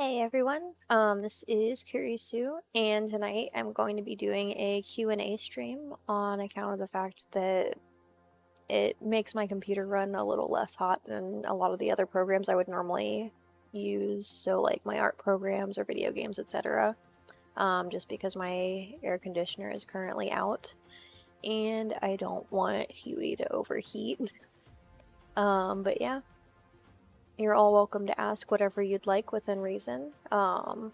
Hey everyone, this is Kurisu, and tonight I'm going to be doing a Q&A stream on account of the fact that it makes my computer run a little less hot than a lot of the other programs I would normally use, so like my art programs or video games, etc. Just because my air conditioner is currently out, and I don't want Huey to overheat. But yeah. You're all welcome to ask whatever you'd like within reason. When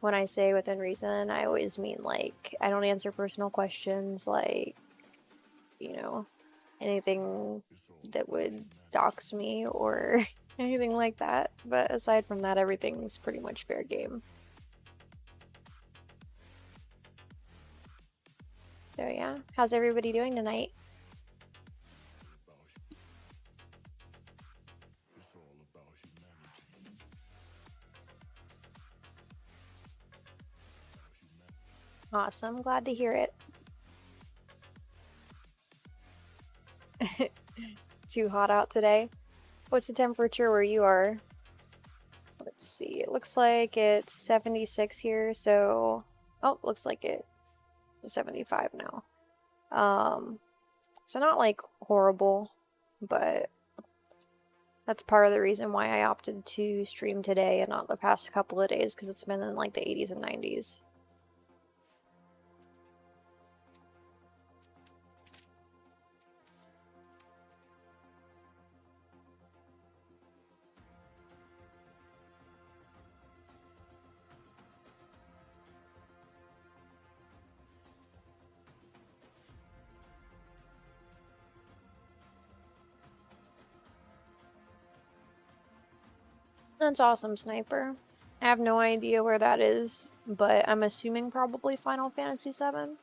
I say within reason, I always mean like I don't answer personal questions like, you know, anything that would dox me or anything like that. But aside from that, everything's pretty much fair game. So yeah, how's everybody doing tonight? Awesome, glad to hear it. Too hot out today? What's the temperature where you are? Let's see, it looks like it's 76 here, so... Oh, looks like it's 75 now. So not like horrible, but that's part of the reason why I opted to stream today and not the past couple of days, because it's been in like the 80s and 90s. That's awesome, Sniper. I have no idea where that is, but I'm assuming probably Final Fantasy VII.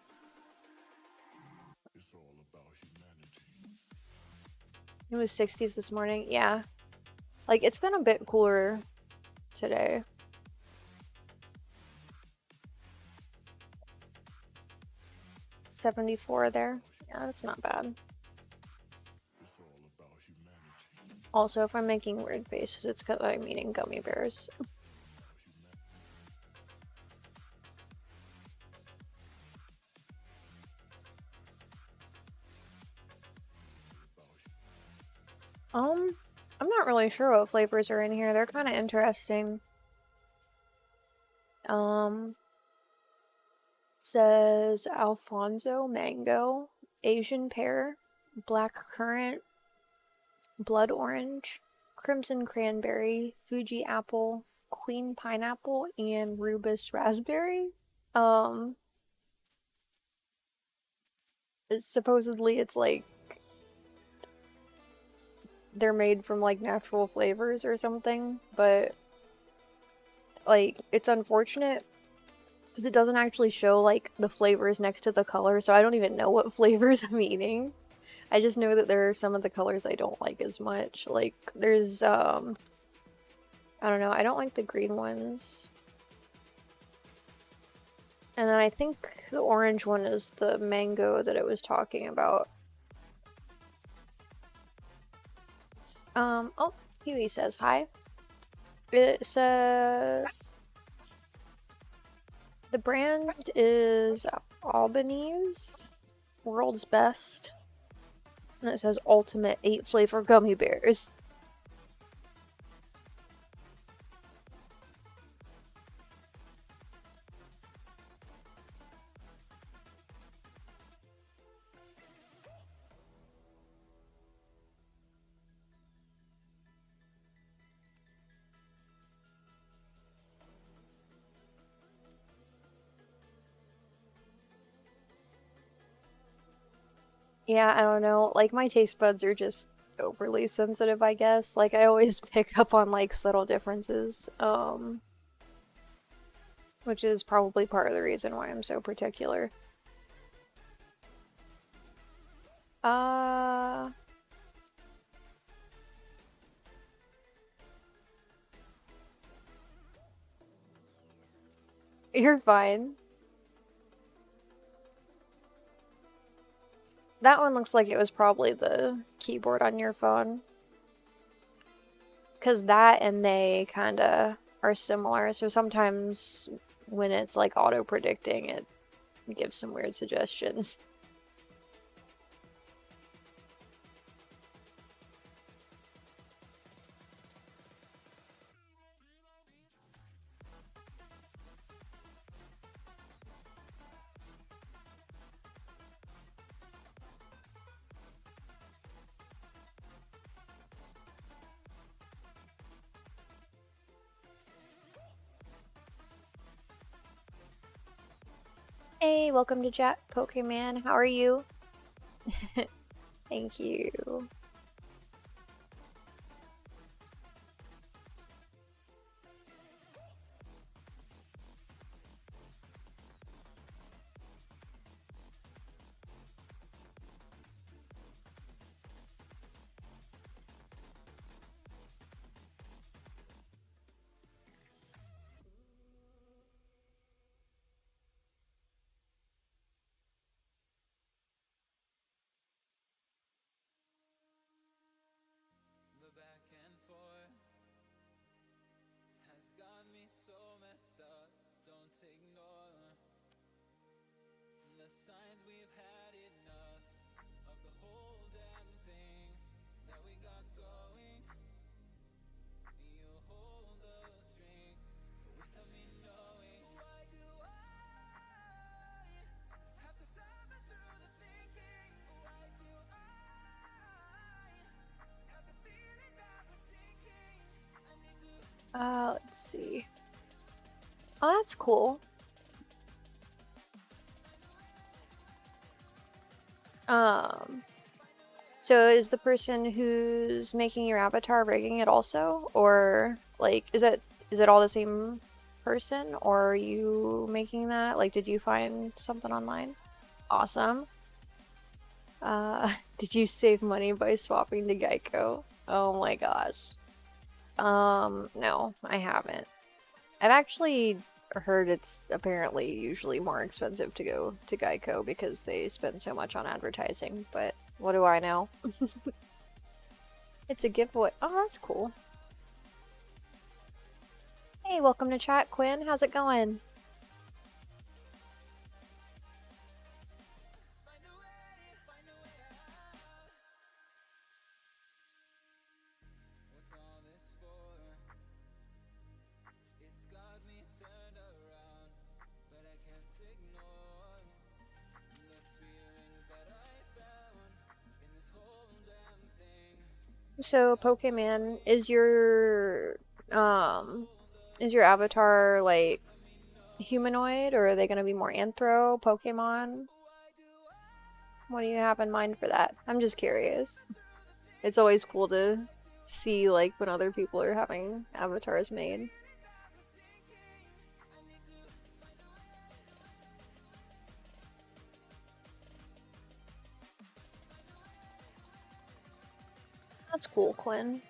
It was 60s this morning, yeah. Like, it's been a bit cooler today. 74 there. Yeah, that's not bad. Also, if I'm making weird faces, it's because I'm eating gummy bears. I'm not really sure what flavors are in here. They're kind of interesting. Says Alfonso mango, Asian pear, black currant, blood orange, crimson cranberry, Fuji apple, queen pineapple, and rubus raspberry. Um, Supposedly it's like they're made from like natural flavors or something, but like it's unfortunate because it doesn't actually show like the flavors next to the color, so I don't even know what flavors I'm eating. I just know that there are some of the colors I don't like as much. Like there's I don't know, I don't like the green ones. And then I think the orange one is the mango that I was talking about. Oh, Huey says hi. It says the brand is Albanese, world's best. And it says ultimate 8 flavor gummy bears. Yeah, I don't know. Like, my taste buds are just overly sensitive, I guess. Like, I always pick up on, like, subtle differences. Which is probably part of the reason why I'm so particular. Uh... You're fine. That one looks like it was probably the keyboard on your phone. Because that and they kinda are similar. So sometimes when it's like auto predicting, it gives some weird suggestions. Hey, welcome to chat, Pokemon. How are you? Thank you. Let's see. Oh, that's cool. So is the person who's making your avatar rigging it also? Or like is it all the same person, or are you making that? Like, did you find something online? Awesome. Did you save money by swapping to Geico? Oh my gosh. No, I haven't. I've actually heard it's apparently usually more expensive to go to Geico because they spend so much on advertising, but what do I know? It's a giveaway. Oh, that's cool. Hey, welcome to chat, Quinn. How's it going? So, Pokemon, is your avatar like humanoid, or are they gonna be more anthro Pokemon? What do you have in mind for that? I'm just curious. It's always cool to see like when other people are having avatars made. That's cool, Quinn.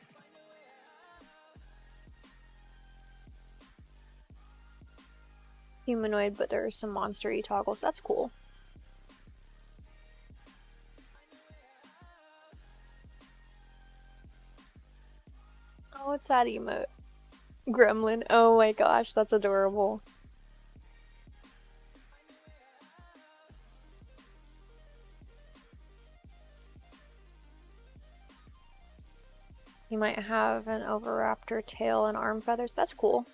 Humanoid, but there's some monster-y toggles. That's cool. Oh, what's that emote? Gremlin. Oh my gosh, that's adorable. You might have an Oviraptor tail and arm feathers. That's cool.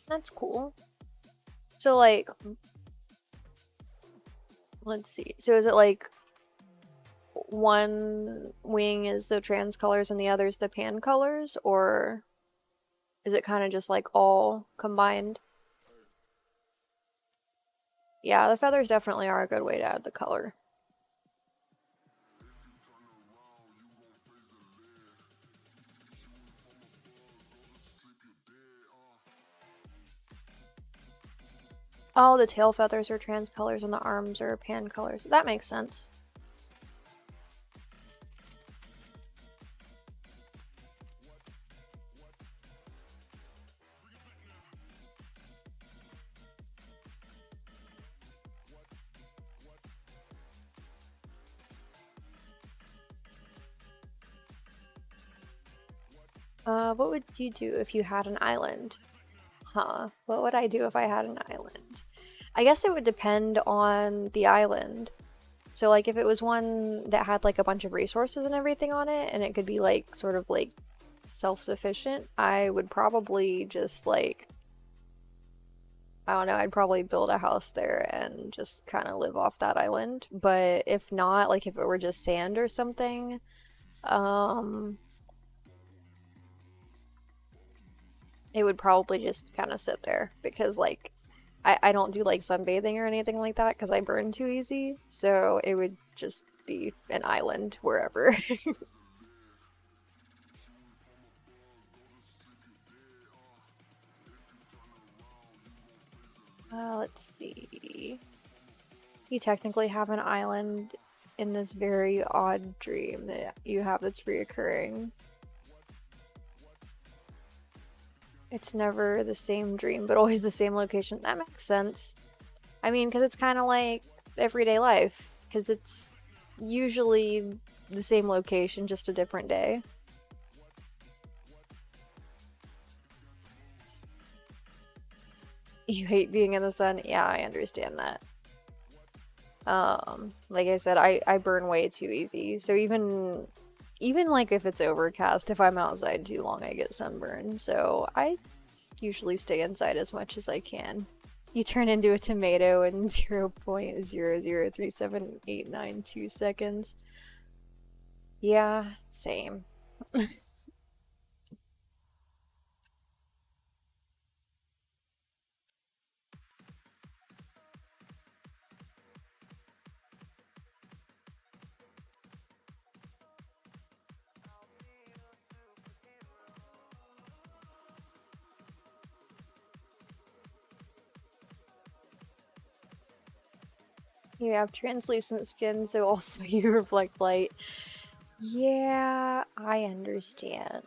That's cool. So like, let's see. So is it like one wing is the trans colors and the other's the pan colors, or is it kind of just like all combined? Yeah, the feathers definitely are a good way to add the color. Oh, the tail feathers are trans colors and the arms are pan colors. That makes sense. What would you do if you had an island? Huh. What would I do if I had an island? I guess it would depend on the island. So, like, if it was one that had, like, a bunch of resources and everything on it, and it could be, like, sort of, like, self-sufficient, I would probably just, like, I don't know, I'd probably build a house there and just kind of live off that island. But if not, like, if it were just sand or something, um, it would probably just kind of sit there because, like, I don't do like sunbathing or anything like that because I burn too easy. So it would just be an island wherever. Let's see. You technically have an island in this very odd dream that you have that's reoccurring. It's never the same dream, but always the same location. That makes sense. I mean, because it's kind of like everyday life, because it's usually the same location, just a different day. You hate being in the sun? Yeah, I understand that. Like I said, I burn way too easy. So even like if it's overcast, if I'm outside too long, I get sunburned. So I usually stay inside as much as I can. You turn into a tomato in 0.0037892 seconds. Yeah, same. You have translucent skin, so also you reflect light. Yeah, I understand.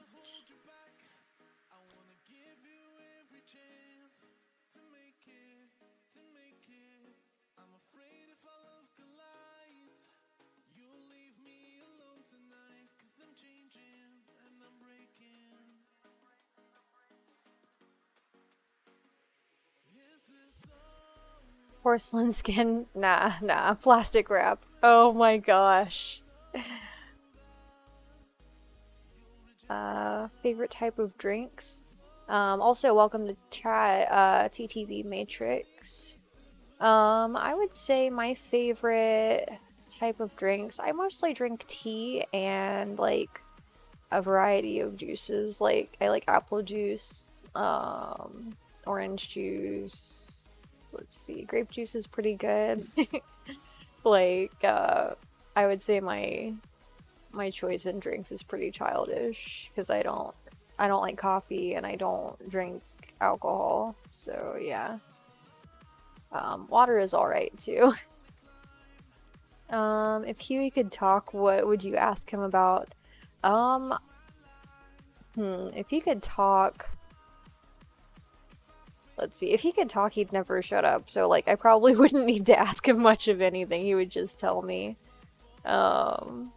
Porcelain skin? Nah, nah. Plastic wrap. Oh my gosh. Favorite type of drinks? Also, welcome to chat, TTV Matrix. I would say my favorite type of drinks, I mostly drink tea and like a variety of juices. Like I like apple juice, orange juice. Let's see, grape juice is pretty good. Like I would say my choice in drinks is pretty childish because I don't like coffee and I don't drink alcohol. So yeah. Water is alright too. If Huey could talk, what would you ask him about? Um, if he could talk, let's see. If he could talk, he'd never shut up. So like, I probably wouldn't need to ask him much of anything. He would just tell me. Um,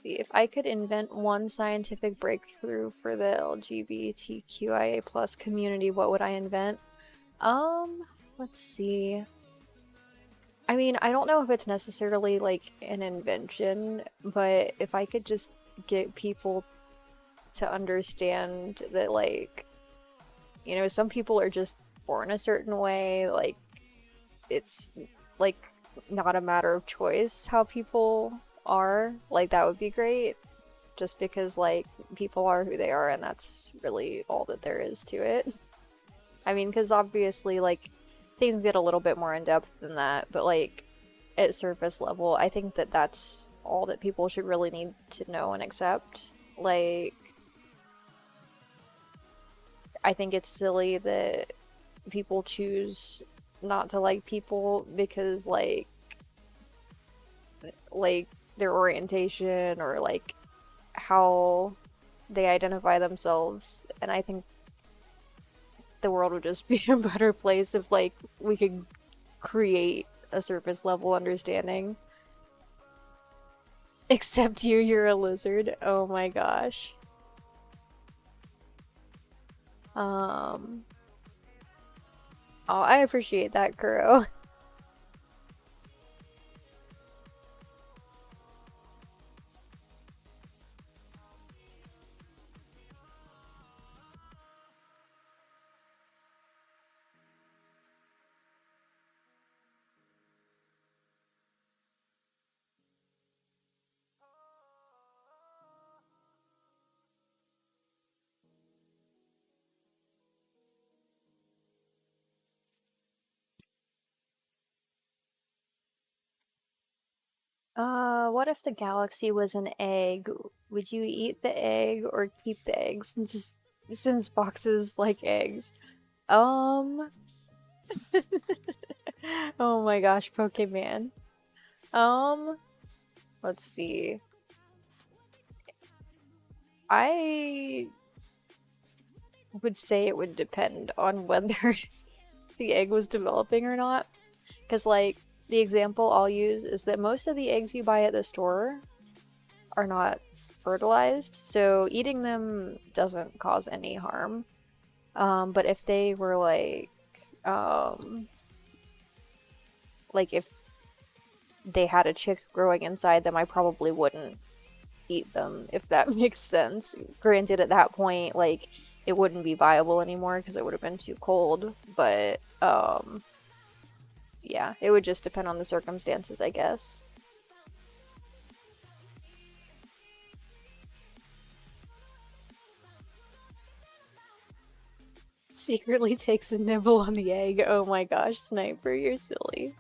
if I could invent one scientific breakthrough for the LGBTQIA plus community, what would I invent? Um, let's see. I mean, I don't know if it's necessarily like an invention, but if I could just get people to understand that, like, some people are just born a certain way, like, it's like not a matter of choice how people are, like, that would be great. Just because, like, people are who they are, and that's really all that there is to it. I mean, because obviously, like, things get a little bit more in depth than that, but, like, at surface level, I think that that's all that people should really need to know and accept. Like, I think it's silly that people choose not to like people because like their orientation or like how they identify themselves. And I think the world would just be a better place if like we could create a surface level understanding. Except you're a lizard. Oh my gosh. Um, oh, I appreciate that, Kuro. What if the galaxy was an egg? Would you eat the egg or keep the egg since boxes like eggs? Um, oh my gosh, Pokemon. Um, let's see. I would say it would depend on whether the egg was developing or not. Because, like, the example I'll use is that most of the eggs you buy at the store are not fertilized, so eating them doesn't cause any harm. But if they were like if they had a chick growing inside them, I probably wouldn't eat them, if that makes sense. Granted, at that point, like, it wouldn't be viable anymore because it would have been too cold, but, yeah, it would just depend on the circumstances, I guess. Secretly takes a nibble on the egg. Oh my gosh, Sniper, you're silly.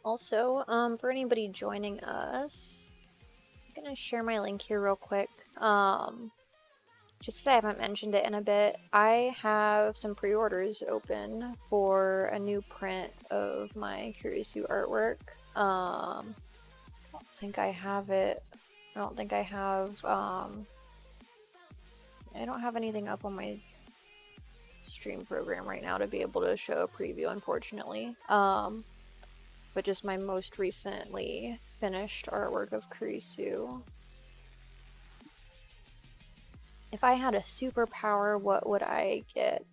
Also, for anybody joining us, I'm gonna share my link here real quick. Just 'cause I haven't mentioned it in a bit, I have some pre-orders open for a new print of my Kurisu artwork. I don't think I have it. I don't think I have, I don't have anything up on my stream program right now to be able to show a preview, unfortunately. But just my most recently finished artwork of Kurisu. If I had a superpower, what would I get?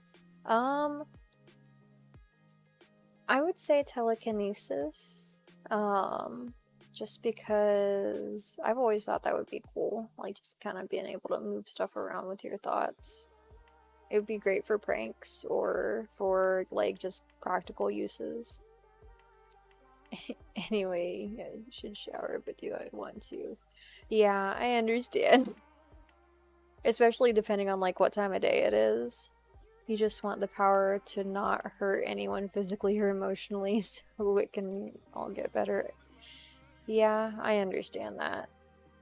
Um, I would say telekinesis. Just because I've always thought that would be cool. Like, just kind of being able to move stuff around with your thoughts. It would be great for pranks or for, like, just practical uses. Anyway, I should shower, but do I want to? Yeah, I understand. Especially depending on, like, what time of day it is. You just want the power to not hurt anyone physically or emotionally so it can all get better. Yeah, I understand that.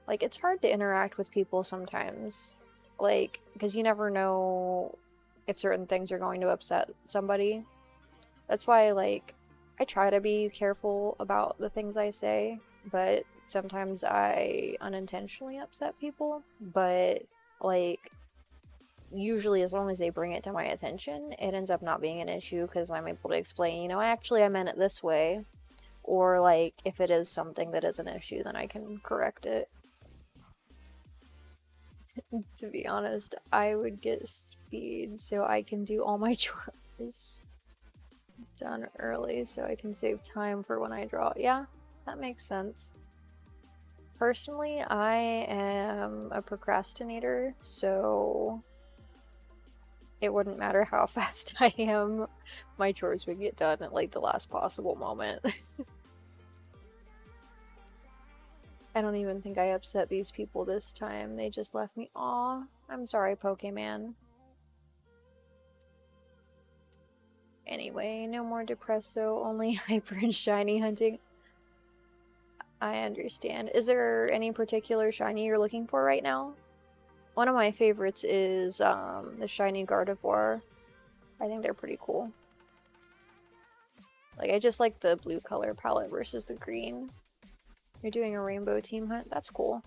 Like, it's hard to interact with people sometimes. Like, because you never know if certain things are going to upset somebody. That's why, like, I try to be careful about the things I say, but sometimes I unintentionally upset people. But, like, usually as long as they bring it to my attention, it ends up not being an issue because I'm able to explain, you know, actually I meant it this way. Or, like, if it is something that is an issue, then I can correct it. To be honest, I would get speed so I can do all my chores done early so I can save time for when I draw. Yeah, that makes sense. Personally, I am a procrastinator, so it wouldn't matter how fast I am, my chores would get done at like the last possible moment. I don't even think I upset these people this time. They just left me. Aw, I'm sorry, Pokemon. Anyway, no more Depresso, only hyper and shiny hunting. I understand. Is there any particular shiny you're looking for right now? One of my favorites is the shiny Gardevoir. I think they're pretty cool. Like, I just like the blue color palette versus the green. You're doing a rainbow team hunt? That's cool.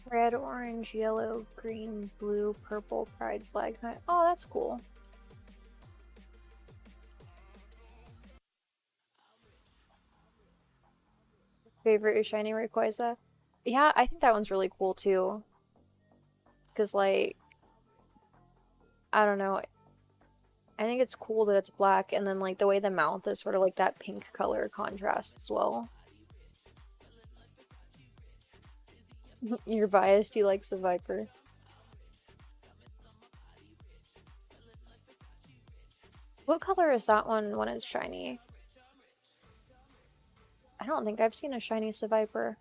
Red, orange, yellow, green, blue, purple, pride flag hunt. Oh, that's cool. Favorite is shiny Rayquaza? Yeah, I think that one's really cool too. Because, like, I don't know. I think it's cool that it's black, and then, like, the way the mouth is sort of like that pink color contrast as well. You're biased, he likes a Viper. What color is that one when it's shiny? I don't think I've seen a shiny Seviper.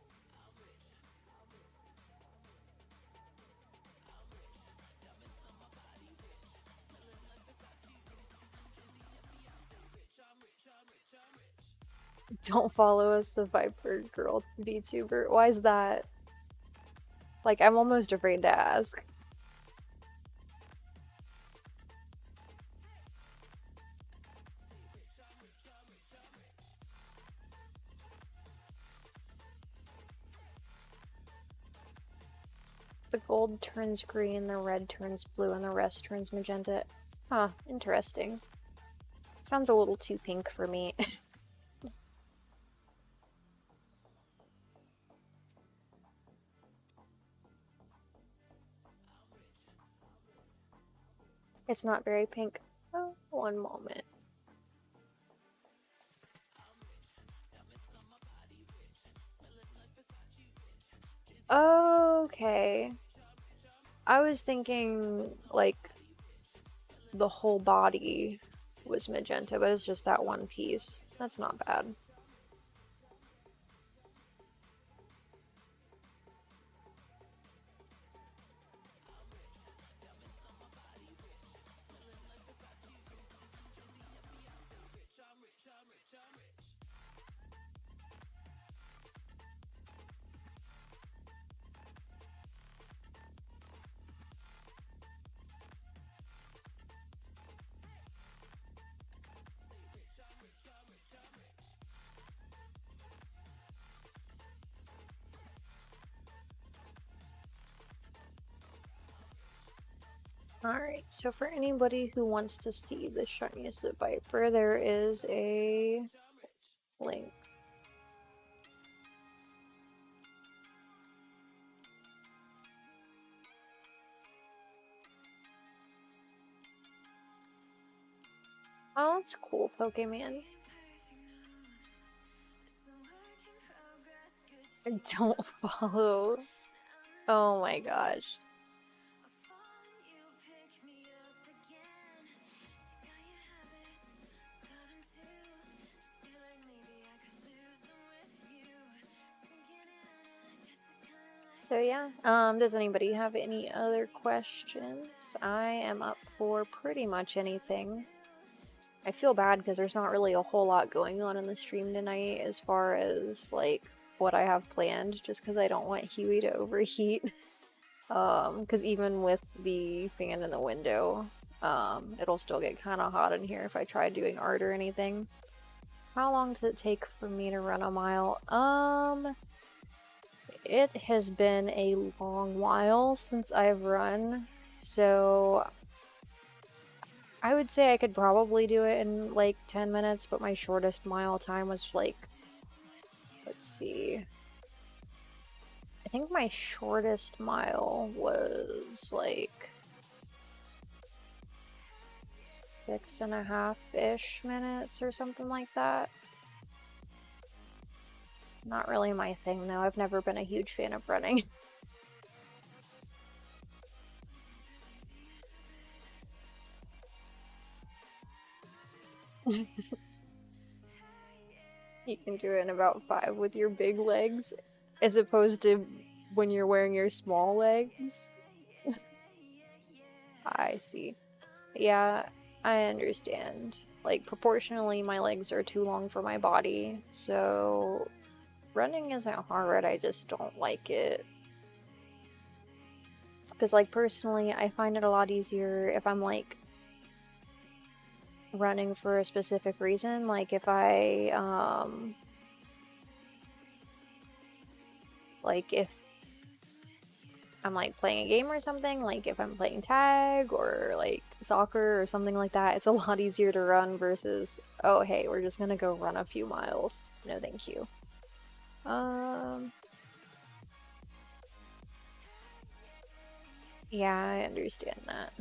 Don't follow a Seviper girl VTuber. Why is that? Like, I'm almost afraid to ask. The gold turns green, the red turns blue, and the rest turns magenta. Huh, interesting. Sounds a little too pink for me. It's not very pink. Oh, one moment. Okay. I was thinking, like, the whole body was magenta, but it's just that one piece. That's not bad. Alright, so for anybody who wants to see the shiniest Viper, there is a link. Oh, that's cool, Pokemon. Don't follow. Oh my gosh. So yeah, does anybody have any other questions? I am up for pretty much anything. I feel bad because there's not really a whole lot going on in the stream tonight as far as, like, what I have planned, just because I don't want Huey to overheat. Because even with the fan in the window, it'll still get kind of hot in here if I try doing art or anything. How long does it take for me to run a mile? It has been a long while since I've run, so I would say I could probably do it in like 10 minutes, but my shortest mile time was like, let's see, I think my shortest mile was like 6.5-ish minutes or something like that. Not really my thing though, I've never been a huge fan of running. You can do it in about 5 with your big legs, as opposed to when you're wearing your small legs. I see. Yeah, I understand. Like, proportionally, my legs are too long for my body, so running isn't hard, I just don't like it. Because, like, personally, I find it a lot easier if I'm, like, running for a specific reason. Like, if if I'm like playing a game or something, like if I'm playing tag or like soccer or something like that, it's a lot easier to run versus, oh hey, we're just gonna go run a few miles. No thank you. Um yeah, I understand that.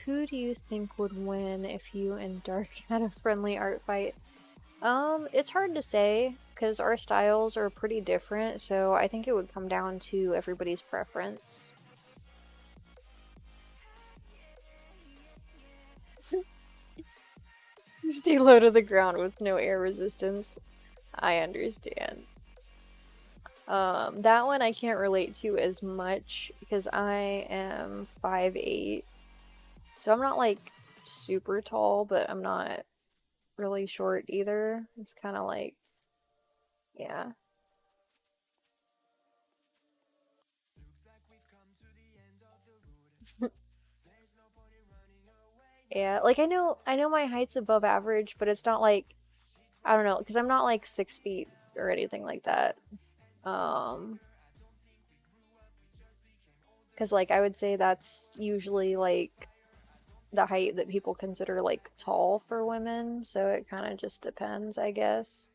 Who do you think would win if you and Dark had a friendly art fight? It's hard to say because our styles are pretty different, so I think it would come down to everybody's preference. Stay low to the ground with no air resistance. I understand. That one I can't relate to as much because I am 5'8", so I'm not like super tall, but I'm not really short either. It's kind of like, yeah. Yeah, like I know my height's above average, but it's not like, I don't know, because I'm not like 6 feet or anything like that. Um, because like I would say that's usually like the height that people consider like tall for women, so it kind of just depends, I guess.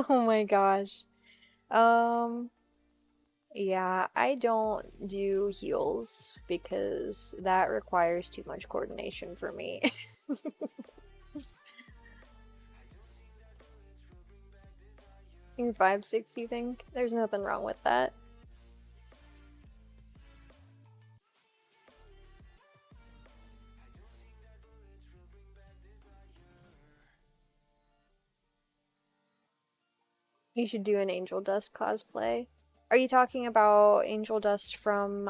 Oh my gosh. Um, yeah, I don't do heels because that requires too much coordination for me. You're 5'6", you think? There's nothing wrong with that. You should do an Angel Dust cosplay. Are you talking about Angel Dust from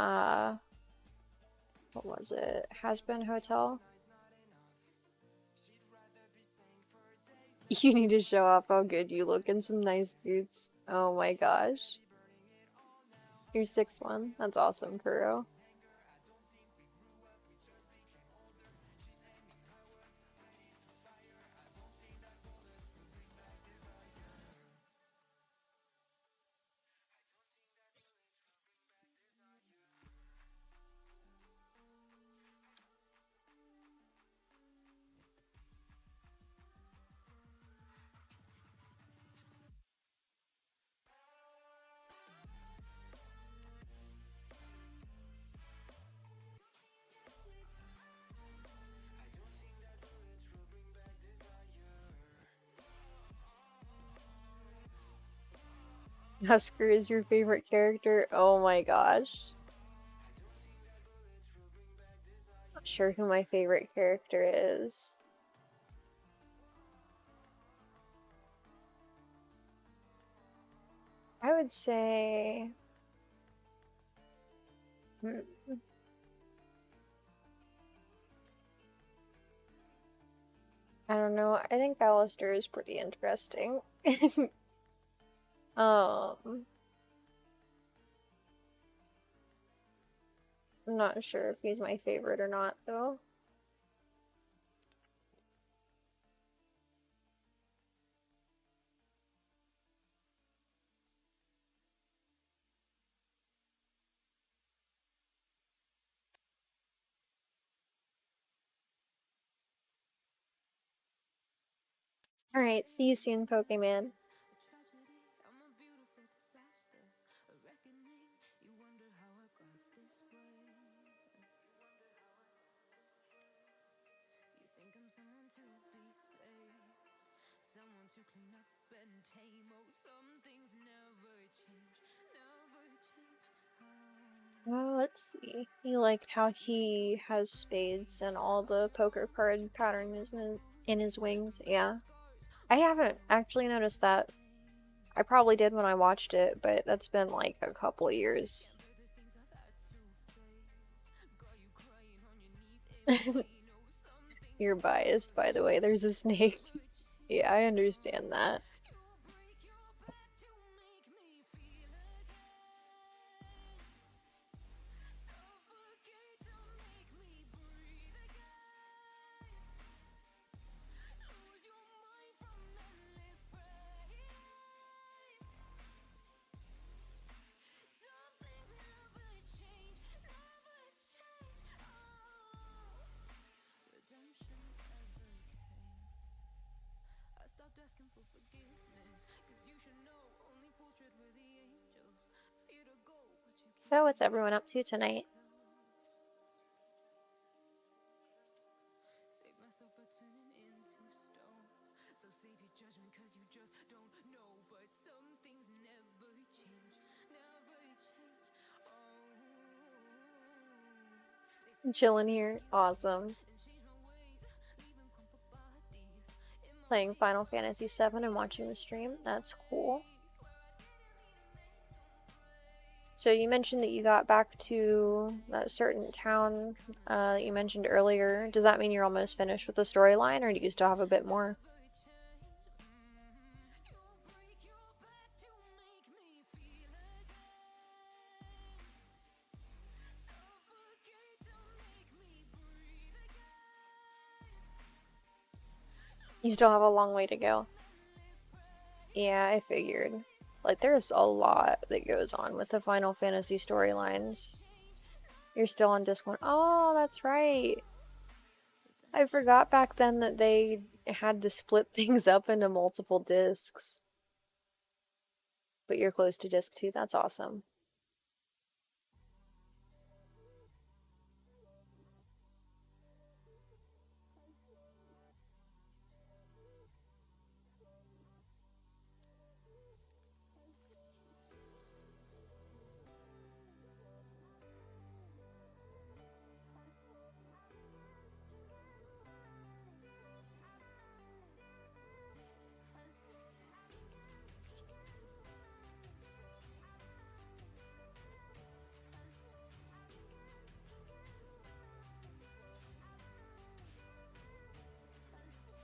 what was it? Has Been Hotel? You need to show off how good you look in some nice boots. Oh my gosh. You're 6'1". That's awesome, Kuro. Husker is your favorite character? Oh my gosh. Not sure who my favorite character is. I would say... hmm, I don't know. I think Alistair is pretty interesting. um, I'm not sure if he's my favorite or not, though. Alright, see you soon, Pokemon. Well, let's see. You like how he has spades and all the poker card pattern is in his wings? Yeah. I haven't actually noticed that. I probably did when I watched it, but that's been like a couple years. You're biased, by the way. There's a snake. Yeah, I understand that. So, what's everyone up to tonight? Chilling here. Awesome. Playing Final Fantasy VII and watching the stream. That's cool. So you mentioned that you got back to a certain town you mentioned earlier. Does that mean you're almost finished with the storyline, or do you still have a bit more? You still have a long way to go. Yeah, I figured. Like, there's a lot that goes on with the Final Fantasy storylines. You're still on disc 1. Oh, that's right. I forgot back then that they had to split things up into multiple discs. But you're close to disc 2. That's awesome.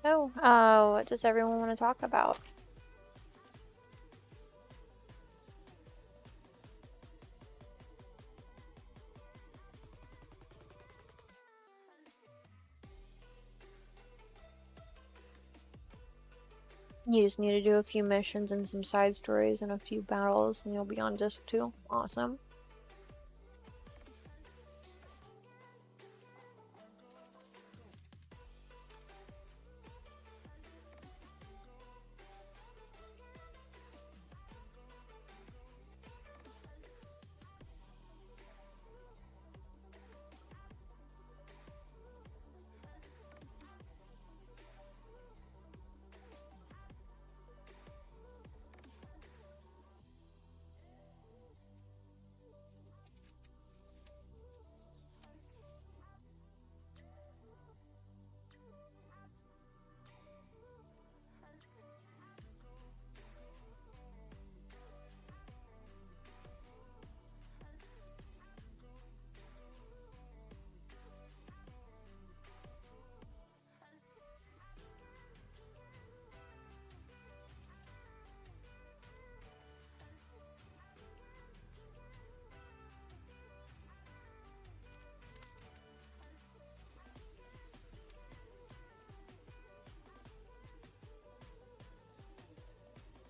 So, what does everyone want to talk about? You just need to do a few missions and some side stories and a few battles, and you'll be on disc 2. Awesome.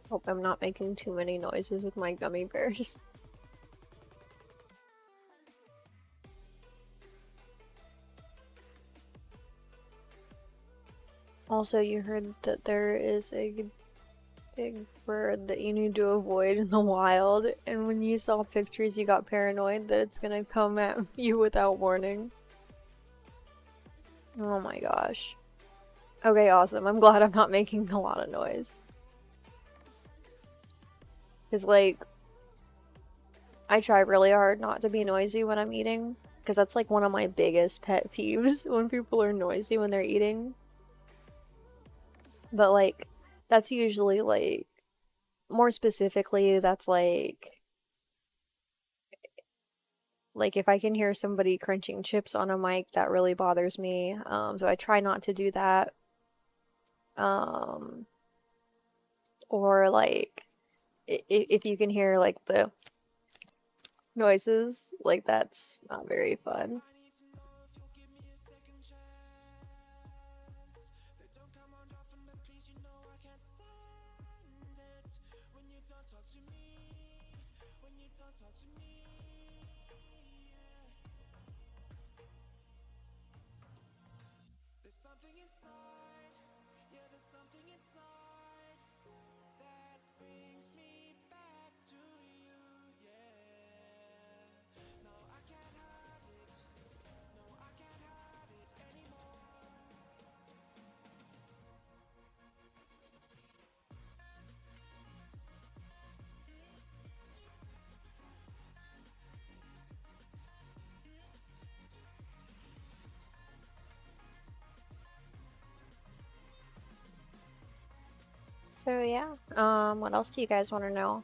Hope I'm not making too many noises with my gummy bears. Also, you heard that there is a big bird that you need to avoid in the wild, and when you saw pictures, you got paranoid that it's gonna come at you without warning. Oh my gosh. Okay, awesome. I'm glad I'm not making a lot of noise. Because, like, I try really hard not to be noisy when I'm eating, because that's like one of my biggest pet peeves when people are noisy when they're eating. But, like, that's usually, like, more specifically, that's like if I can hear somebody crunching chips on a mic, that really bothers me. So I try not to do that. Um, or like if you can hear like the noises, like that's not very fun. So yeah, what else do you guys want to know?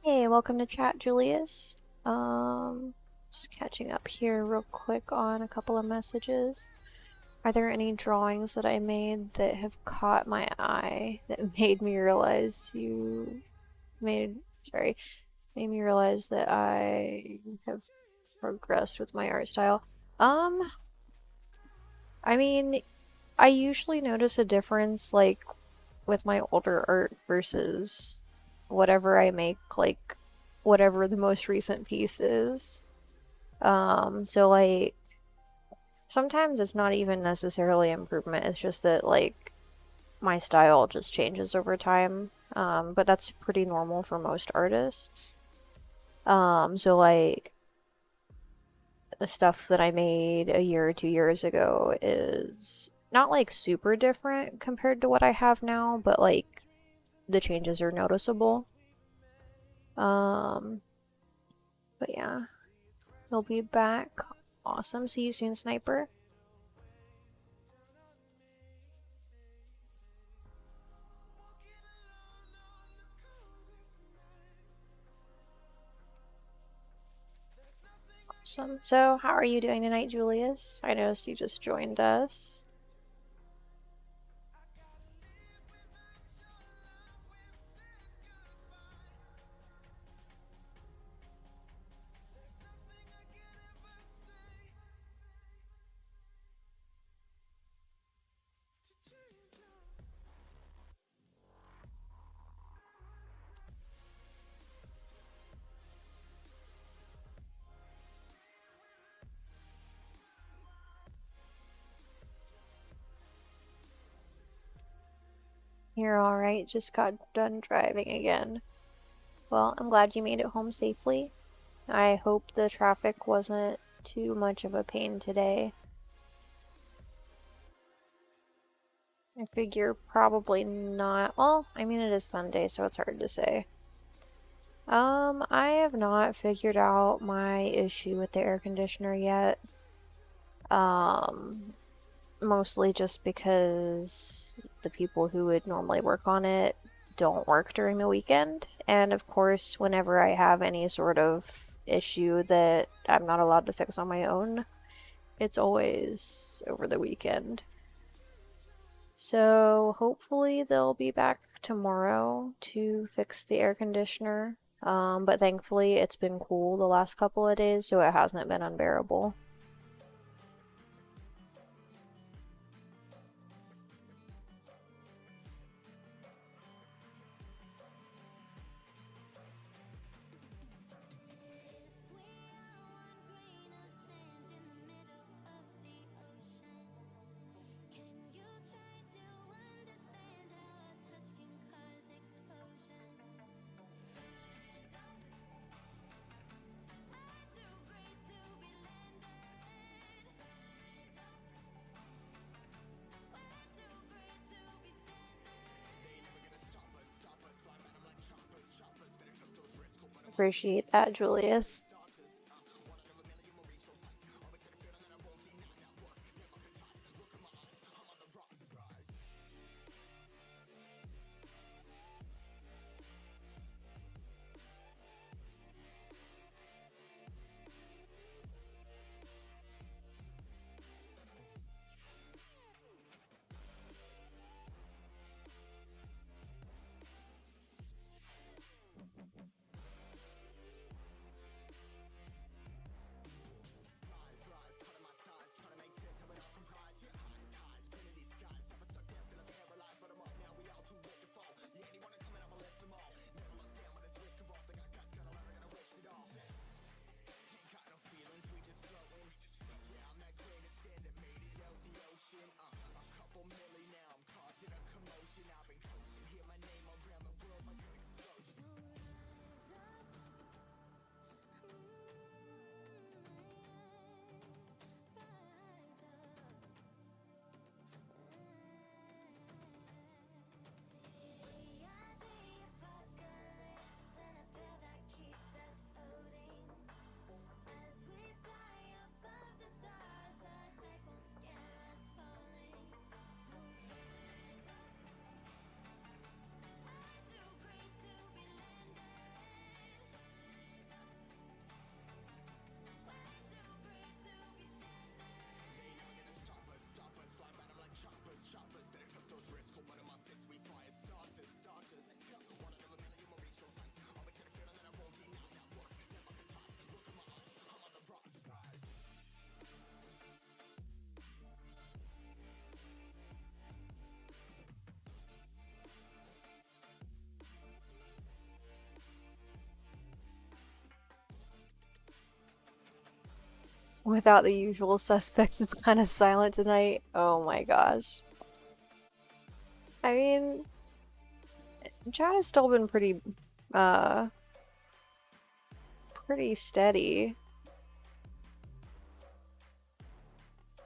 Hey, welcome to chat, Julius. Just catching up here real quick on a couple of messages. Are there any drawings that I made that have caught my eye that made me realize made, sorry, made me realize that I have progressed with my art style? Um, I mean, I usually notice a difference, like, with my older art versus whatever I make, like, whatever the most recent piece is. So, like, sometimes it's not even necessarily improvement, it's just that, like, my style just changes over time. But that's pretty normal for most artists. So, like, the stuff that I made a year or 2 years ago is not like super different compared to what I have now, but like the changes are noticeable. Um, but yeah, he'll be back. Awesome. See you soon, Sniper. Awesome. So, how are you doing tonight, Julius? I noticed you just joined us. You're alright, just got done driving again. Well, I'm glad you made it home safely. I hope the traffic wasn't too much of a pain today. I figure probably not. Well, I mean, it is Sunday, so it's hard to say. I have not figured out my issue with the air conditioner yet. Um, Mostly just because the people who would normally work on it don't work during the weekend. And of course, whenever I have any sort of issue that I'm not allowed to fix on my own, it's always over the weekend. So hopefully they'll be back tomorrow to fix the air conditioner. But thankfully it's been cool the last couple of days, so it hasn't been unbearable. Appreciate that, Julius. Without the usual suspects, it's kind of silent tonight. Oh my gosh. I mean, chat has still been uh, pretty steady.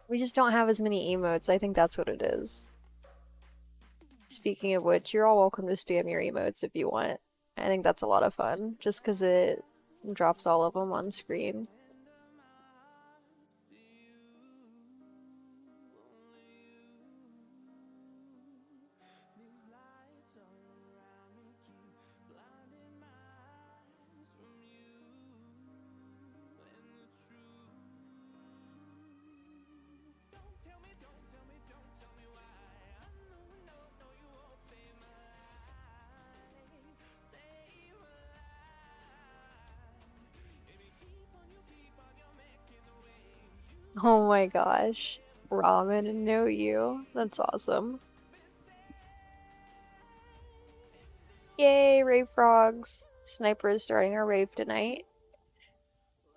We just don't have as many emotes. I think that's what it is. Speaking of which, you're all welcome to spam your emotes if you want. I think that's a lot of fun, just because it drops all of them on screen. Oh my gosh. Ramen and know you. That's awesome. Yay, rave frogs. Sniper is starting our rave tonight.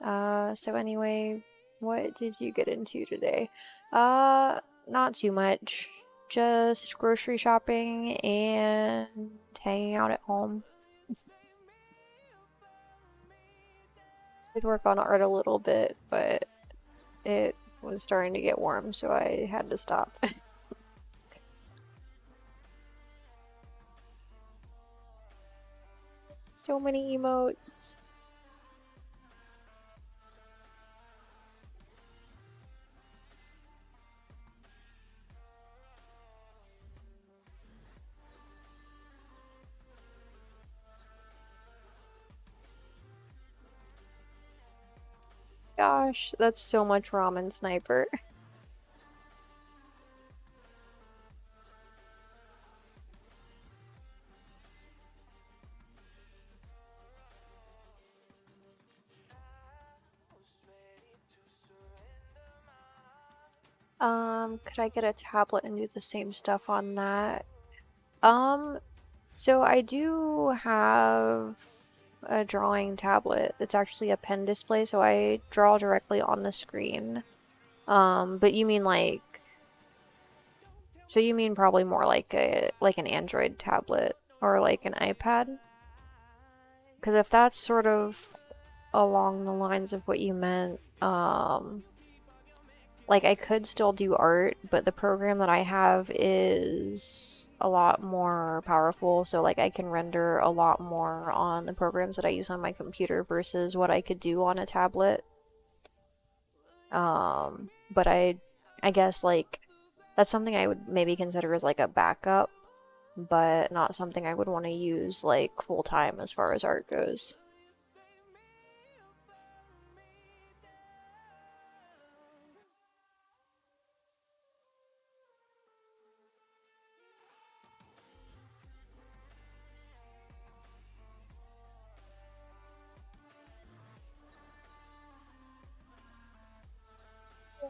So anyway, what did you get into today? Not too much. Just grocery shopping and hanging out at home. Did work on art a little bit, but it was starting to get warm, so I had to stop. So many emotes. Gosh, that's so much ramen, Sniper. Could I get a tablet and do the same stuff on that? Um, so I do have a drawing tablet. It's actually a pen display, so I draw directly on the screen. But you mean like, so you mean probably more like an Android tablet or like an iPad? Because if that's sort of along the lines of what you meant, like I could still do art, but the program that I have is a lot more powerful, so like I can render a lot more on the programs that I use on my computer versus what I could do on a tablet. But I guess like that's something I would maybe consider as like a backup, but not something I would want to use like full time as far as art goes.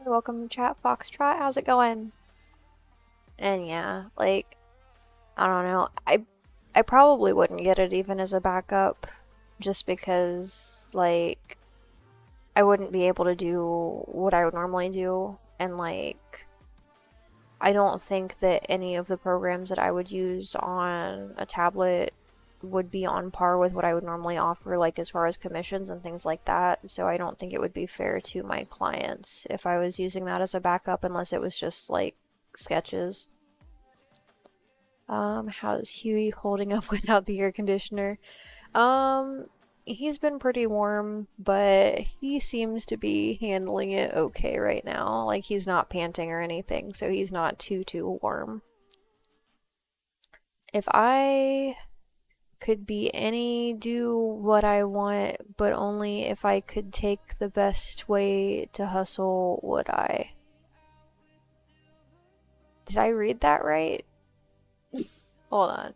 Welcome to chat, Foxtrot. How's it going? And yeah, like I don't know. I probably wouldn't get it even as a backup just because like I wouldn't be able to do what I would normally do and like I don't think that any of the programs that I would use on a tablet would be on par with what I would normally offer like as far as commissions and things like that. So I don't think it would be fair to my clients if I was using that as a backup unless it was just like sketches. How's Huey holding up without the air conditioner? Um, he's been pretty warm, but he seems to be handling it okay right now. Like he's not panting or anything, so he's not too warm. If I could be any do what I want, but only if I could take the best way to hustle, would I? Did I read that right? Hold on.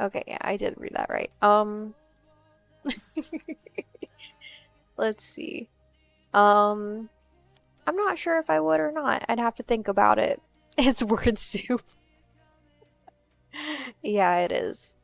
Okay, yeah, I did read that right. Let's see. Um, I'm not sure if I would or not. I'd have to think about it. It's word soup. Yeah, it is.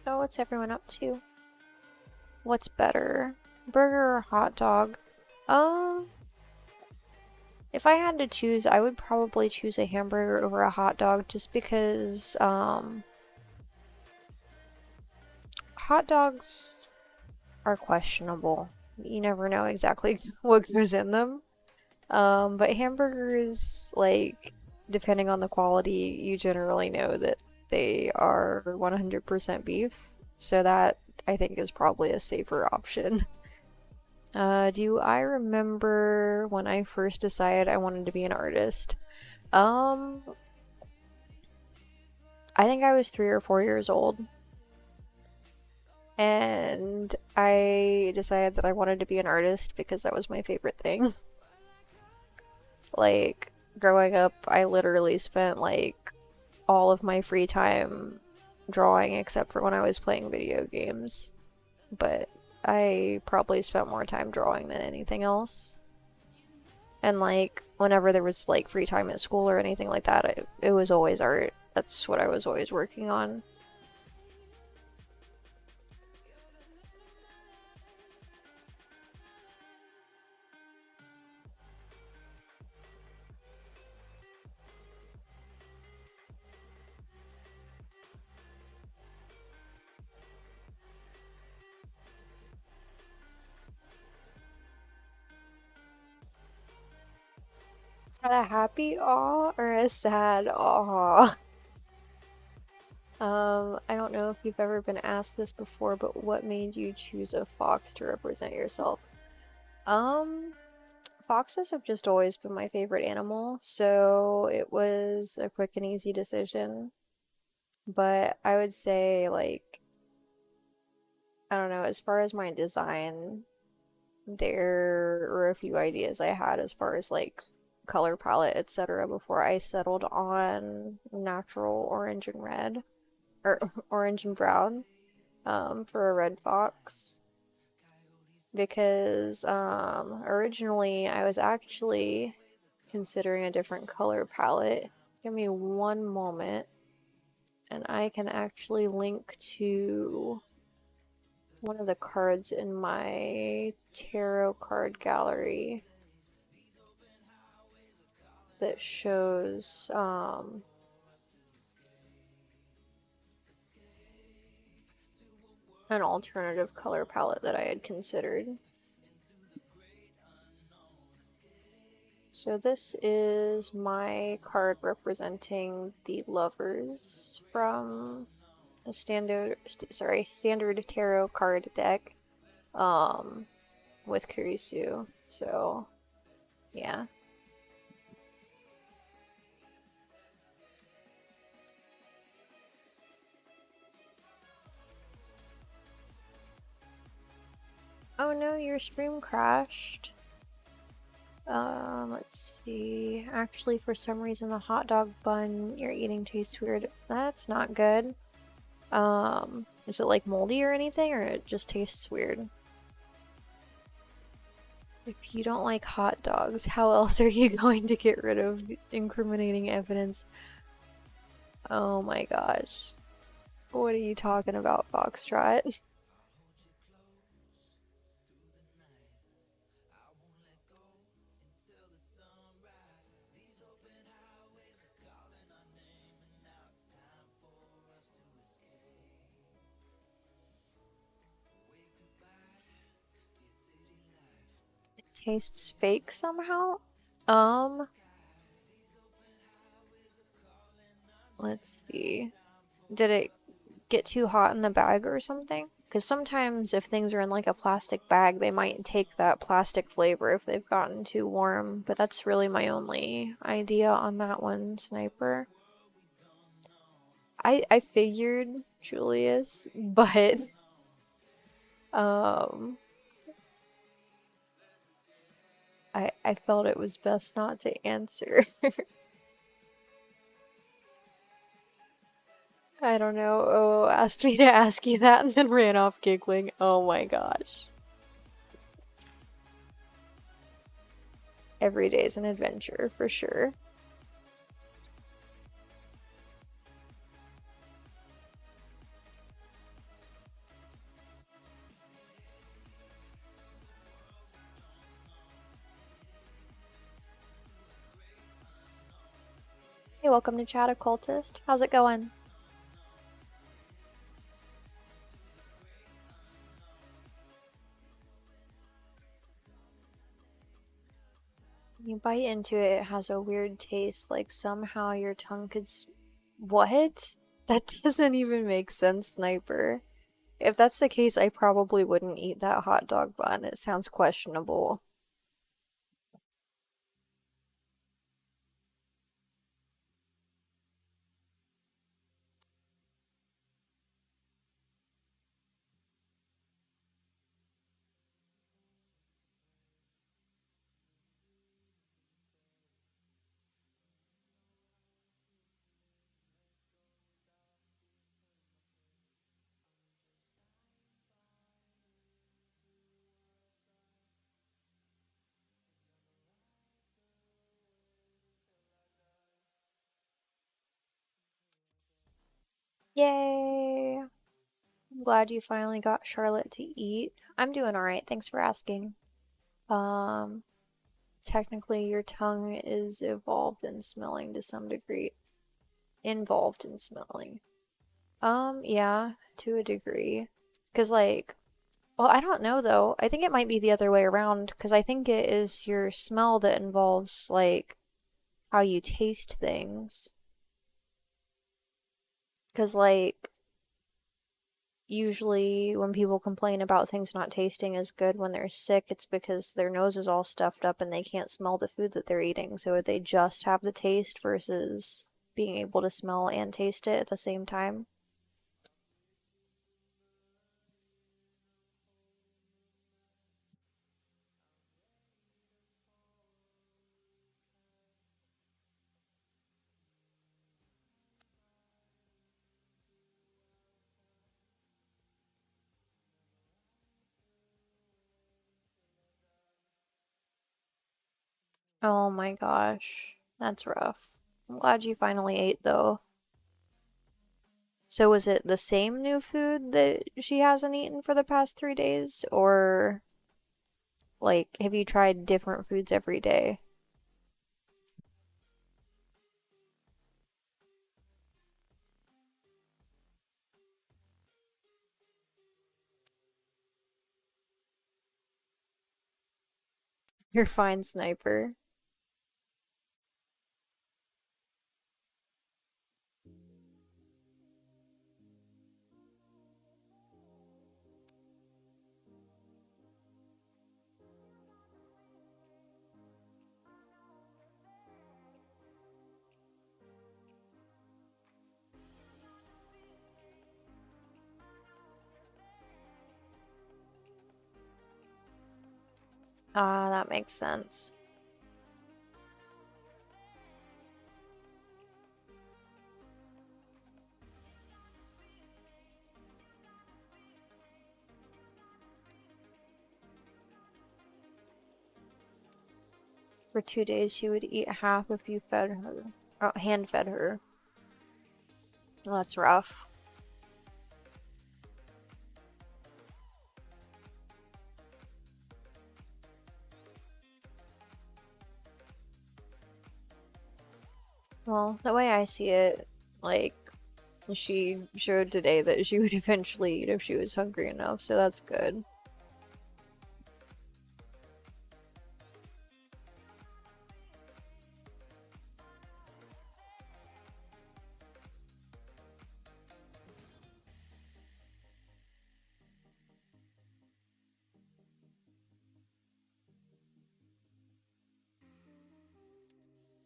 So what's everyone up to? What's better, burger or hot dog? Um, if I had to choose, I would probably choose a hamburger over a hot dog just because, hot dogs are questionable. You never know exactly what goes in them. But hamburgers, like, depending on the quality, you generally know that they are 100% beef. So that, I think, is probably a safer option. Do I remember when I first decided I wanted to be an artist? Um, I think I was 3 or 4 years old, and I decided that I wanted to be an artist because that was my favorite thing. Like, growing up, I literally spent like all of my free time drawing except for when I was playing video games. But I probably spent more time drawing than anything else. And like, whenever there was like free time at school or anything like that, it was always art. That's what I was always working on. Had a happy awe or a sad awe? I don't know if you've ever been asked this before, but what made you choose a fox to represent yourself? Um, Foxes have just always been my favorite animal, so it was a quick and easy decision. But I would say, like, I don't know, as far as my design, there were a few ideas I had as far as like color palette, etc., before I settled on natural orange and red, or orange and brown, for a red fox. Because originally I was actually considering a different color palette. Give me one moment and I can actually link to one of the cards in my tarot card gallery that shows an alternative color palette that I had considered. So this is my card representing the lovers from a standard tarot card deck um with Kurisu. So, yeah. Oh no, your stream crashed. Let's see. Actually, for some reason, the hot dog bun you're eating tastes weird. That's not good. Is it like moldy or anything, or it just tastes weird? If you don't like hot dogs, how else are you going to get rid of incriminating evidence? Oh my gosh. What are you talking about, Foxtrot? It tastes fake somehow? Um, let's see. Did it get too hot in the bag or something? Because sometimes if things are in like a plastic bag, they might take that plastic flavor if they've gotten too warm. But that's really my only idea on that one, Sniper. I figured, Julius, but um I felt it was best not to answer. I don't know. Oh, asked me to ask you that and then ran off giggling. Oh my gosh. Every day's an adventure for sure. Hey, welcome to Chat Occultist. How's it going? You bite into it, it has a weird taste, like somehow your tongue could What? That doesn't even make sense, Sniper. If that's the case, I probably wouldn't eat that hot dog bun. It sounds questionable. Yay! I'm glad you finally got Charlotte to eat. I'm doing alright, thanks for asking. Um, Technically your tongue is evolved in smelling to some degree. Involved in smelling. Yeah, to a degree. 'Cause like, well, I don't know though. I think it might be the other way around, 'cause I think it is your smell that involves like how you taste things. 'Cause like usually when people complain about things not tasting as good when they're sick, it's because their nose is all stuffed up and they can't smell the food that they're eating. So they just have the taste versus being able to smell and taste it at the same time. Oh my gosh, that's rough. I'm glad you finally ate though. So was it the same new food that she hasn't eaten for the past 3 days? Or like have you tried different foods every day? You're fine, Sniper. Ah, that makes sense. For 2 days, she would eat half if you fed her. Oh, hand fed her. Well, that's rough. Well, the way I see it, like, she showed today that she would eventually eat if she was hungry enough, so that's good.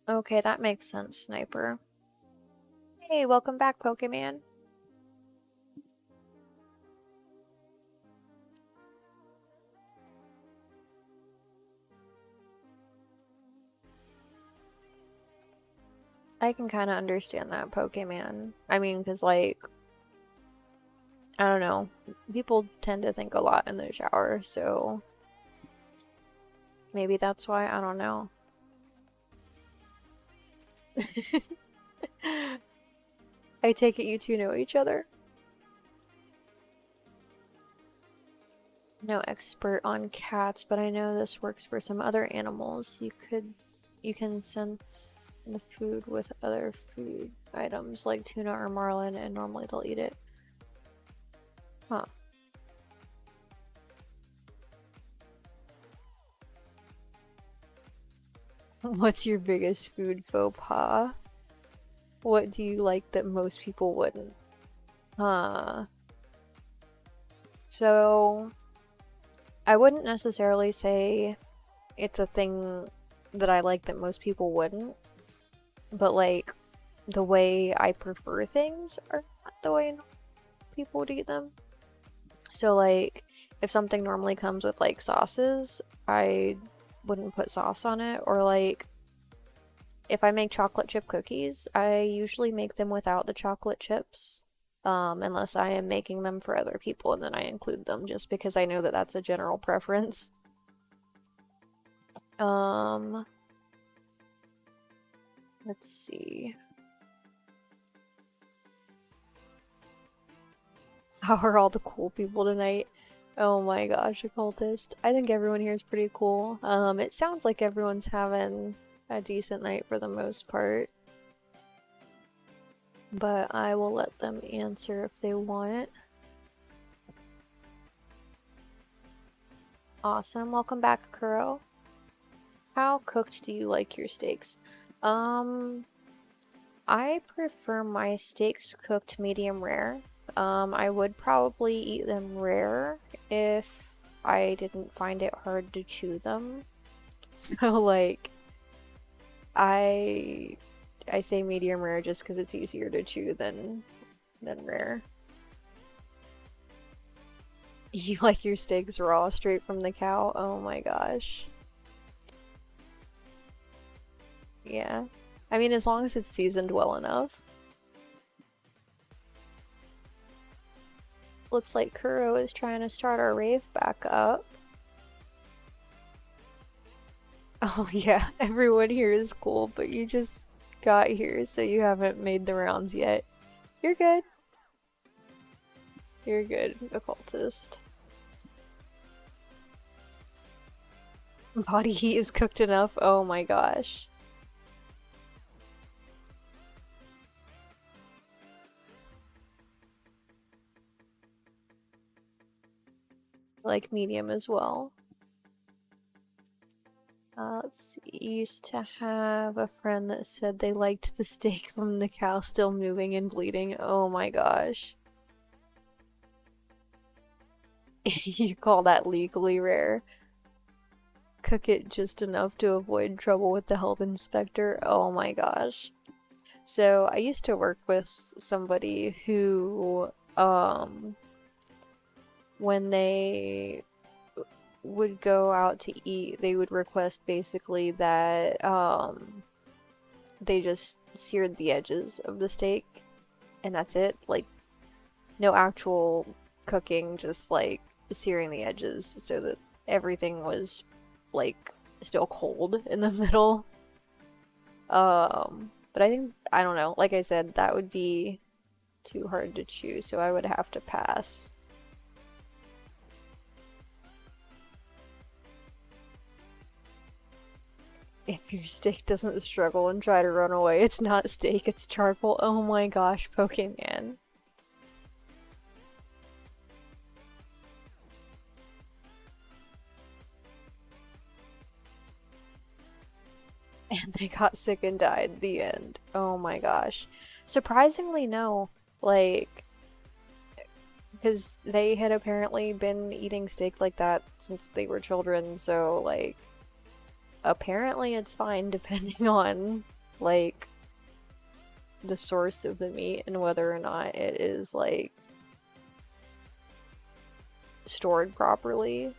Okay, that makes sense, Sniper. Hey, welcome back, Pokemon. I can kind of understand that, Pokemon. I mean, because, like, I don't know. People tend to think a lot in the shower, so maybe that's why. I don't know. I take it you two know each other? No expert on cats, but I know this works for some other animals. You can sense the food with other food items like tuna or marlin, and normally they'll eat it. Huh. What's your biggest food faux pas? What do you like that most people wouldn't? Huh. So, I wouldn't necessarily say it's a thing that I like that most people wouldn't, but like the way I prefer things are not the way people would eat them. So like if something normally comes with like sauces, I wouldn't put sauce on it, or like if I make chocolate chip cookies, I usually make them without the chocolate chips. Unless I am making them for other people, and then I include them just because I know that that's a general preference. Let's see. How are all the cool people tonight? Oh my gosh, occultist. I think everyone here is pretty cool. It sounds like everyone's having a decent night for the most part. But I will let them answer if they want. Awesome. Welcome back, Kuro. How cooked do you like your steaks? I prefer my steaks cooked medium rare. I would probably eat them rare if I didn't find it hard to chew them. So like I say medium rare just because it's easier to chew than rare. You like your steaks raw straight from the cow? Oh my gosh. Yeah. I mean, as long as it's seasoned well enough. Looks like Kuro is trying to start our rave back up. Oh yeah, everyone here is cool, but you just got here, so you haven't made the rounds yet. You're good. You're good, occultist. Body heat is cooked enough? Oh my gosh. Like medium as well. Let's see. Used to have a friend that said they liked the steak from the cow still moving and bleeding. Oh my gosh. You call that legally rare? Cook it just enough to avoid trouble with the health inspector. Oh my gosh. So I used to work with somebody who, when they would go out to eat, they would request basically that, they just seared the edges of the steak, and that's it. Like, no actual cooking, just like searing the edges so that everything was like still cold in the middle. But I don't know, like I said, that would be too hard to chew, so I would have to pass. If your steak doesn't struggle and try to run away, it's not steak, it's charcoal. Oh my gosh, Pokemon. And they got sick and died. The end. Oh my gosh. Surprisingly, no. Like, because they had apparently been eating steak like that since they were children, so, like, apparently it's fine depending on, like, the source of the meat and whether or not it is, like, stored properly.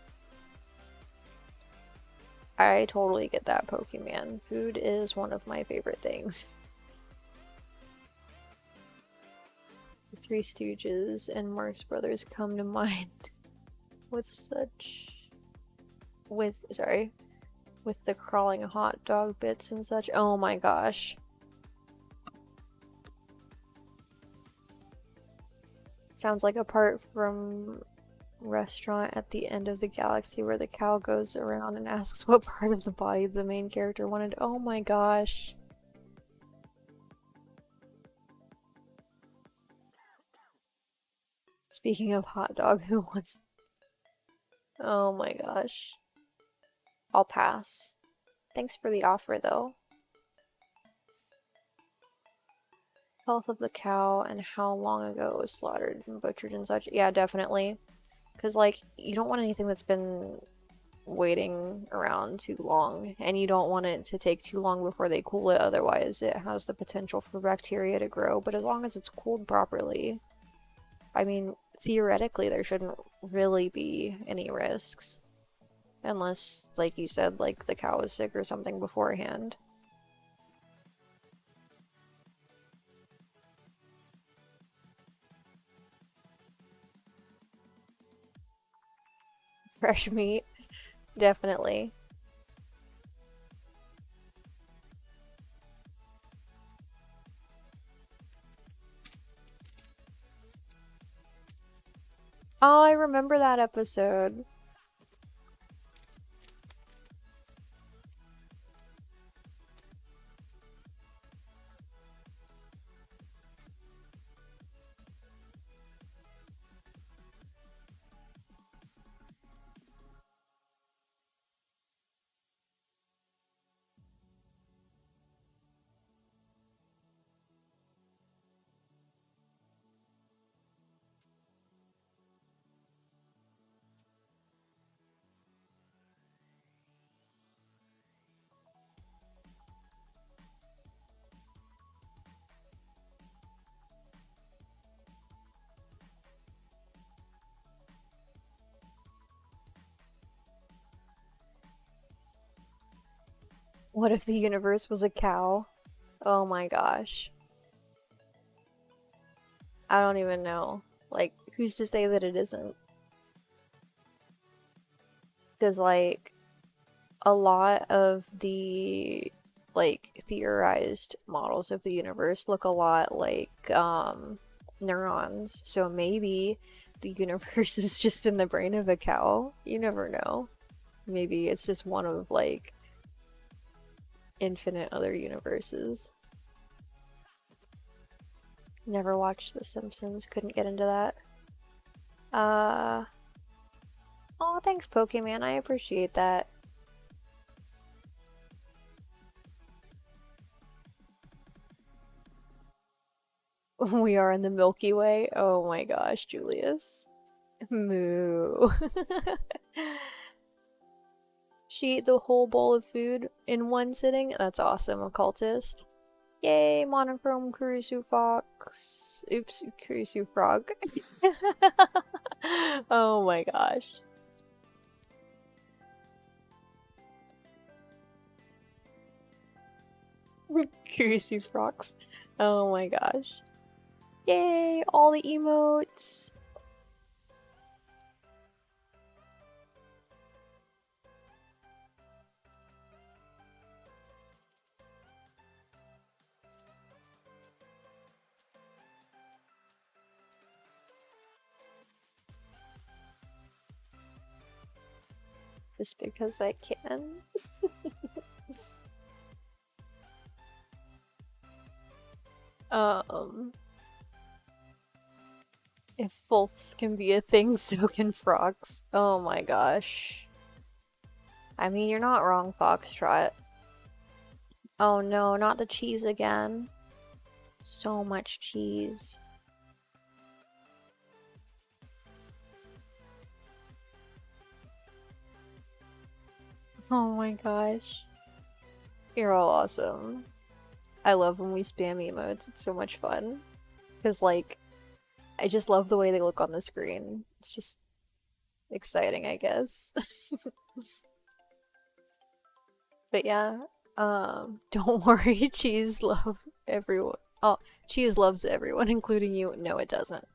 I totally get that, Pokemon. Food is one of my favorite things. The Three Stooges and Marx Brothers come to mind with with the crawling hot dog bits and such. Oh my gosh. Sounds like a part from Restaurant at the End of the Galaxy where the cow goes around and asks what part of the body the main character wanted. Oh my gosh. Speaking of hot dog, who wants... Oh my gosh. I'll pass. Thanks for the offer, though. Health of the cow and how long ago it was slaughtered and butchered and such. Yeah, definitely. Because, like, you don't want anything that's been waiting around too long, and you don't want it to take too long before they cool it, otherwise it has the potential for bacteria to grow. But as long as it's cooled properly, I mean, theoretically, there shouldn't really be any risks. Unless, like you said, like the cow is sick or something beforehand. Fresh meat, definitely. Oh, I remember that episode. What if the universe was a cow? Oh my gosh. I don't even know. Like, who's to say that it isn't? Because, like, a lot of the, like, theorized models of the universe look a lot like, neurons. So maybe the universe is just in the brain of a cow. You never know. Maybe it's just one of, like, infinite other universes. Never watched The Simpsons, couldn't get into that. Uh, oh, thanks, Pokemon. I appreciate that. We are in the Milky Way. Oh my gosh, Julius. Moo. She ate the whole bowl of food in one sitting? That's awesome, occultist. Yay, monochrome KurisuFox. Oops, Kurisu frog. Oh my gosh. KurisuFox. Oh my gosh. Yay, all the emotes. Just because I can. Um, if wolves can be a thing, so can frogs. Oh my gosh. I mean, you're not wrong, Foxtrot. Oh no, not the cheese again. So much cheese. Oh my gosh. You're all awesome. I love when we spam emotes. It's so much fun. Because, like, I just love the way they look on the screen. It's just exciting, I guess. But yeah, don't worry, Cheese love everyone. Oh, Cheese loves everyone, including you. No, it doesn't.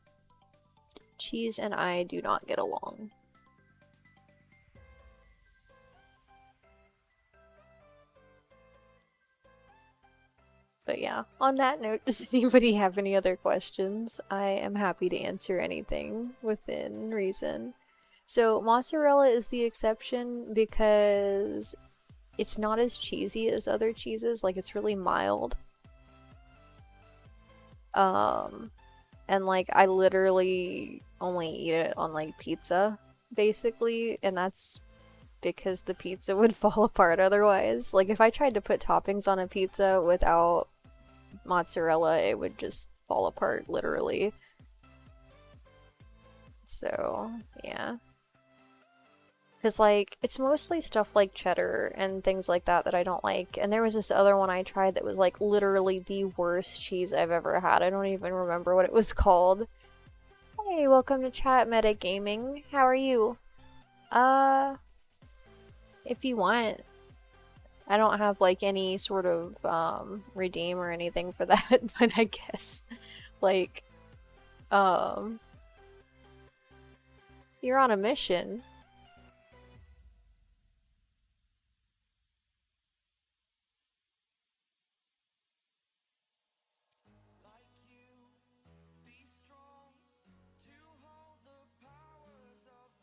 Cheese and I do not get along. But yeah, on that note, does anybody have any other questions? I am happy to answer anything within reason. So, mozzarella is the exception because it's not as cheesy as other cheeses, like it's really mild. Um, and like I literally only eat it on like pizza, basically, and that's because the pizza would fall apart otherwise. Like if I tried to put toppings on a pizza without mozzarella, it would just fall apart literally. So, yeah. Because, like, it's mostly stuff like cheddar and things like that that I don't like. And there was this other one I tried that was, like, literally the worst cheese I've ever had. I don't even remember what it was called. Hey, welcome to Chat Meta Gaming. How are you? Uh, if you want. I don't have, like, any sort of, redeem or anything for that, but I guess, like, um, you're on a mission.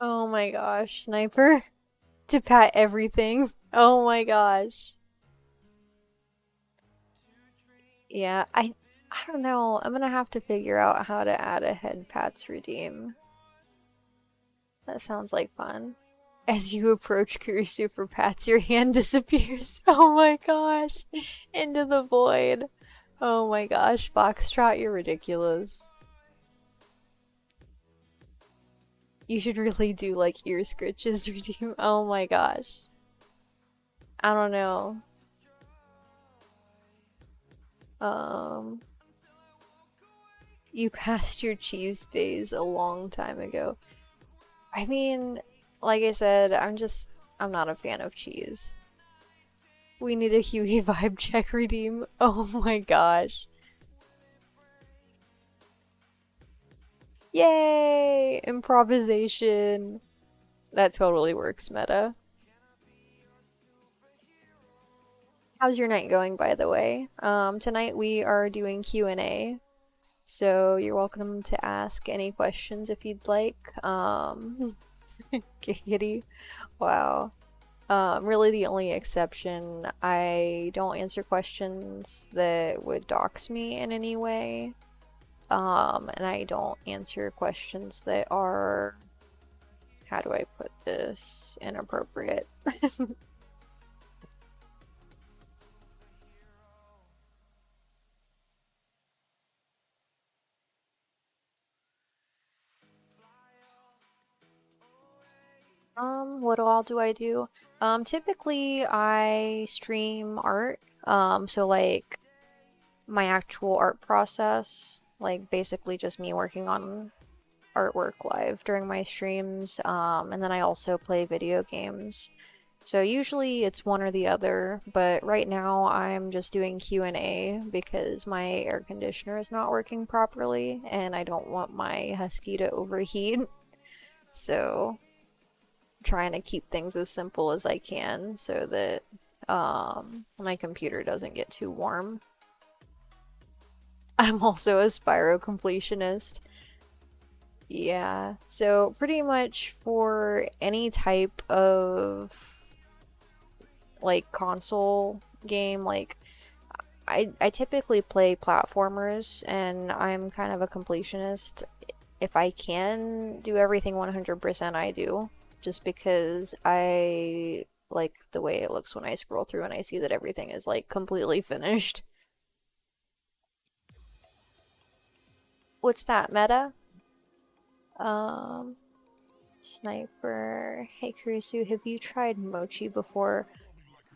Oh my gosh, Sniper. To pat everything. Oh my gosh. Yeah, I don't know. I'm gonna have to figure out how to add a head pats redeem. That sounds like fun. As you approach Kurisu for pats, your hand disappears. Oh my gosh. Into the void. Oh my gosh, Foxtrot, you're ridiculous. You should really do like ear scritches redeem. Oh my gosh. I don't know. Um, you passed your cheese phase a long time ago. I mean, like I said, I'm not a fan of cheese. We need a Huey vibe check redeem. Oh my gosh. Yay! Improvisation. That totally works, meta. How's your night going, by the way? Tonight we are doing Q&A, so you're welcome to ask any questions if you'd like. Giggity. Wow. Really the only exception, I don't answer questions that would dox me in any way. And I don't answer questions that are, how do I put this, inappropriate. What all do I do? Typically I stream art. So like my actual art process, like basically just me working on artwork live during my streams. And then I also play video games. So usually it's one or the other, but right now I'm just doing Q&A because my air conditioner is not working properly and I don't want my husky to overheat. So trying to keep things as simple as I can so that my computer doesn't get too warm. I'm also a Spyro completionist. Yeah, so pretty much for any type of like console game, like I typically play platformers and I'm kind of a completionist. If I can do everything 100%, I do. Just because I like the way it looks when I scroll through and I see that everything is like completely finished. What's that, meta? Um, Sniper. Hey, Kurisu, have you tried mochi before?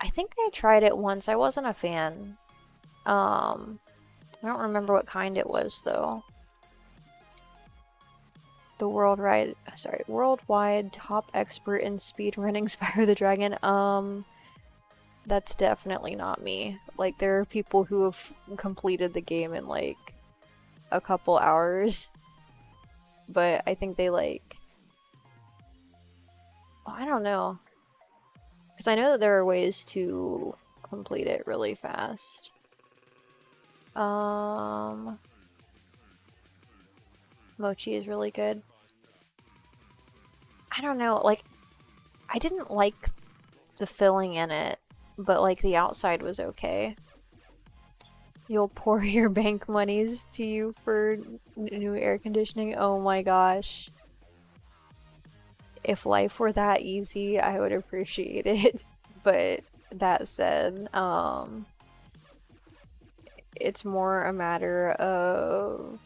I think I tried it once. I wasn't a fan. Um, I don't remember what kind it was though. The worldwide top expert in speedrunning Spyro the Dragon. That's definitely not me. Like there are people who have completed the game in like a couple hours, but I think they like, oh, I don't know. Because I know that there are ways to complete it really fast. Um, Mochi is really good. I don't know, like, I didn't like the filling in it, but like the outside was okay. You'll pour your bank monies to you for new air conditioning? Oh my gosh. If life were that easy, I would appreciate it. But that said, it's more a matter of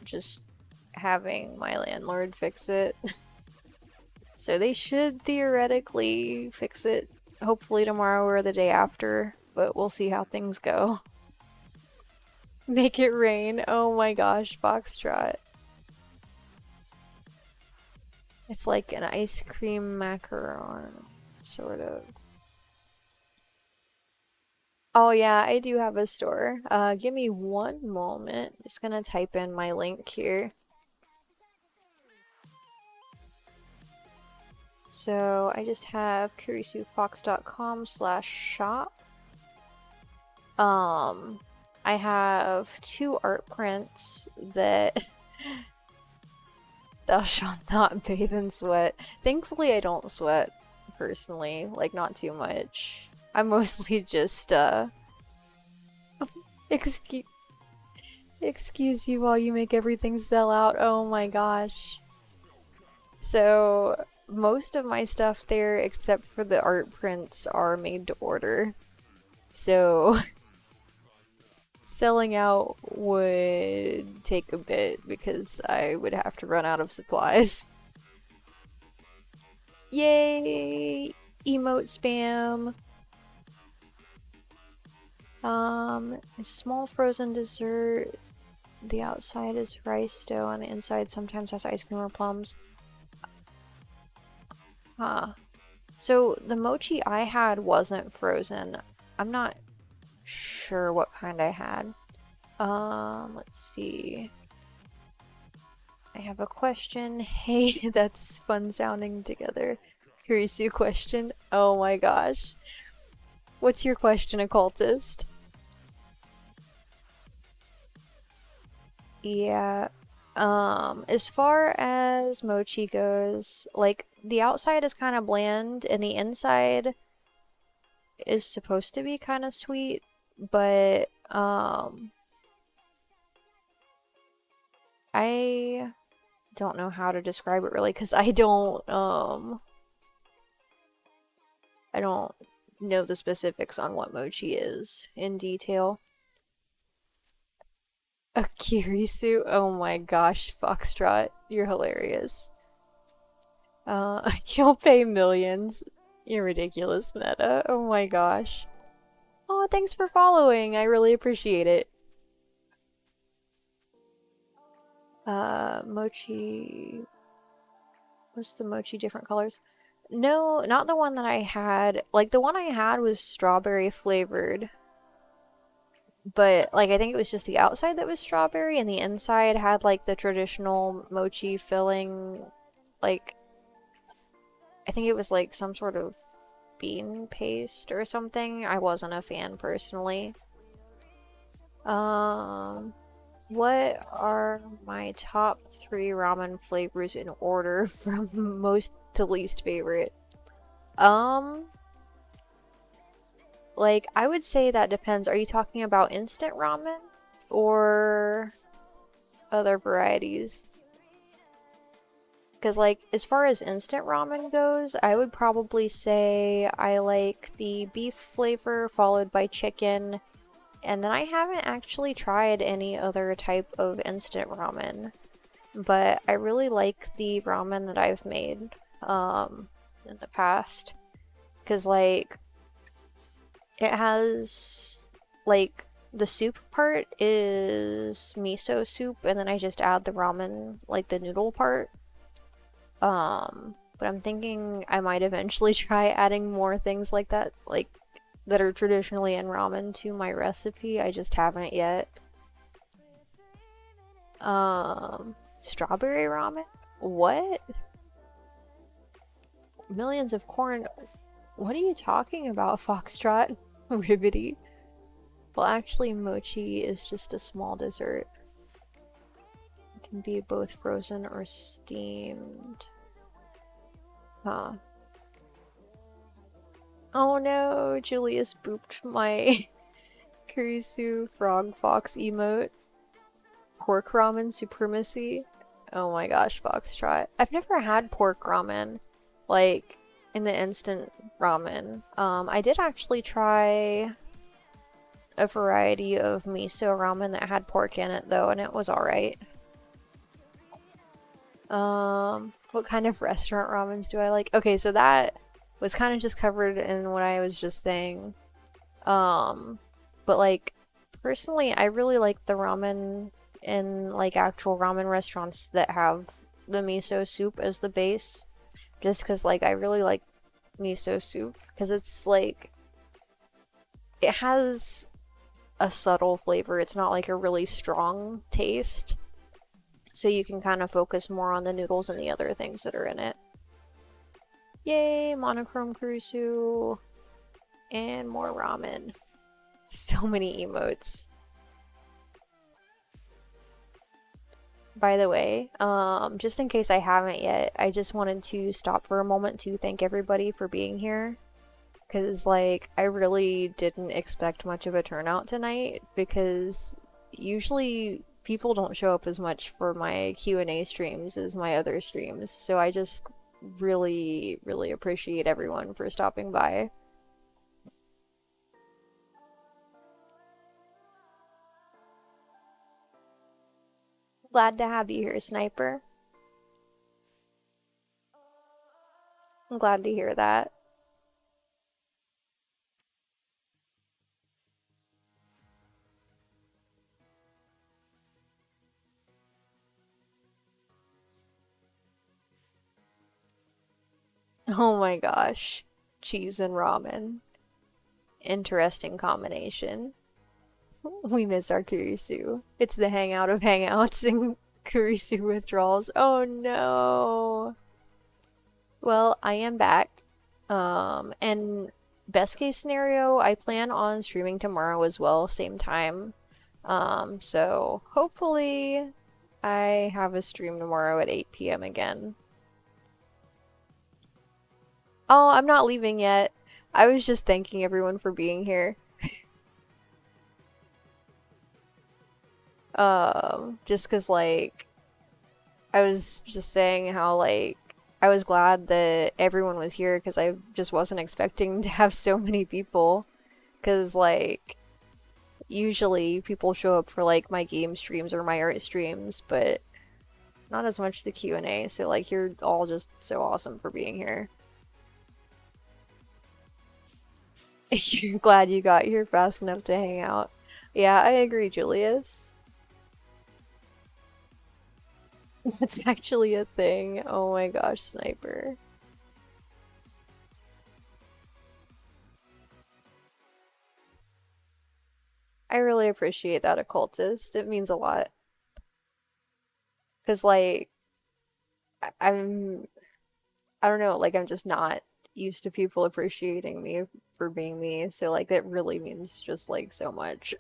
just having my landlord fix it. So they should theoretically fix it hopefully tomorrow or the day after, but we'll see how things go. Make it rain. Oh my gosh, Foxtrot. It's like an ice cream macaron, sort of. Oh yeah, I do have a store. Give me one moment. Just gonna type in my link here. So I just have KurisuFox.com/shop. I have 2 art prints that thou shalt not bathe in sweat. Thankfully I don't sweat personally, like not too much. I'm mostly just excuse excuse you while you make everything sell out. Oh my gosh. So most of my stuff there except for the art prints are made to order. So selling out would take a bit because I would have to run out of supplies. Yay! Emote spam. A small frozen dessert. The outside is rice dough and the inside sometimes has ice cream or plums. Huh. So the mochi I had wasn't frozen. I'm not sure what kind I had. Let's see. I have a question. Hey, that's fun sounding together. Kurisu question. Oh my gosh. What's your question, occultist? Yeah. As far as mochi goes, like the outside is kind of bland and the inside is supposed to be kind of sweet, but I don't know how to describe it really because I don't know the specifics on what mochi is in detail. A Kirisu? Oh my gosh, Foxtrot, you're hilarious. You'll pay millions. You're ridiculous, Meta. Oh my gosh. Oh, thanks for following. I really appreciate it. Mochi. What's the mochi different colors? No, not the one that I had. Like, the one I had was strawberry flavored. But, like, I think it was just the outside that was strawberry, and the inside had, like, the traditional mochi filling. Like, I think it was, like, some sort of bean paste or something. I wasn't a fan personally. What are my top 3 ramen flavors in order from most to least favorite? Like, I would say that depends. Are you talking about instant ramen or other varieties? Because, like, as far as instant ramen goes, I would probably say I like the beef flavor followed by chicken. And then I haven't actually tried any other type of instant ramen. But I really like the ramen that I've made in the past. Because, like, it has, like, the soup part is miso soup, and then I just add the ramen, like, the noodle part. But I'm thinking I might eventually try adding more things like that, like, that are traditionally in ramen to my recipe. I just haven't yet. Strawberry ramen? What? Millions of corn? What are you talking about, Foxtrot? Ribbity. Well, actually, mochi is just a small dessert. It can be both frozen or steamed. Huh. Oh no, Julius booped my Kurisu frog fox emote. Pork ramen supremacy. Oh my gosh, Foxtrot. I've never had pork ramen, like in the instant ramen. I did actually try a variety of miso ramen that had pork in it though, and it was alright. What kind of restaurant ramens do I like? Okay, so that was kind of just covered in what I was just saying. But like personally, I really like the ramen in like actual ramen restaurants that have the miso soup as the base, just because like I really like miso soup because it's like it has a subtle flavor. It's not like a really strong taste. So you can kind of focus more on the noodles and the other things that are in it. Yay, monochrome Kurisu and more ramen. So many emotes. By the way, just in case I haven't yet, I just wanted to stop for a moment to thank everybody for being here. Because, like, I really didn't expect much of a turnout tonight because usually people don't show up as much for my Q&A streams as my other streams. So I just really, really appreciate everyone for stopping by. Glad to have you here, Sniper. I'm glad to hear that. Oh my gosh. Cheese and ramen. Interesting combination. We miss our Kurisu. It's the hangout of hangouts and Kurisu withdrawals. Oh no. Well, I am back. And best case scenario, I plan on streaming tomorrow as well, same time. So hopefully I have a stream tomorrow at 8 p.m. again. Oh, I'm not leaving yet. I was just thanking everyone for being here. Just 'cause like I was just saying how like I was glad that everyone was here because I just wasn't expecting to have so many people. Because like usually people show up for like my game streams or my art streams, but not as much the Q&A. So like you're all just so awesome for being here. You're glad you got here fast enough to hang out. Yeah, I agree, Julius. That's actually a thing. Oh my gosh, Sniper. I really appreciate that, occultist. It means a lot. Because, like, I'm, I don't know, like, I'm just not used to people appreciating me for being me. So, like, that really means just, like, so much.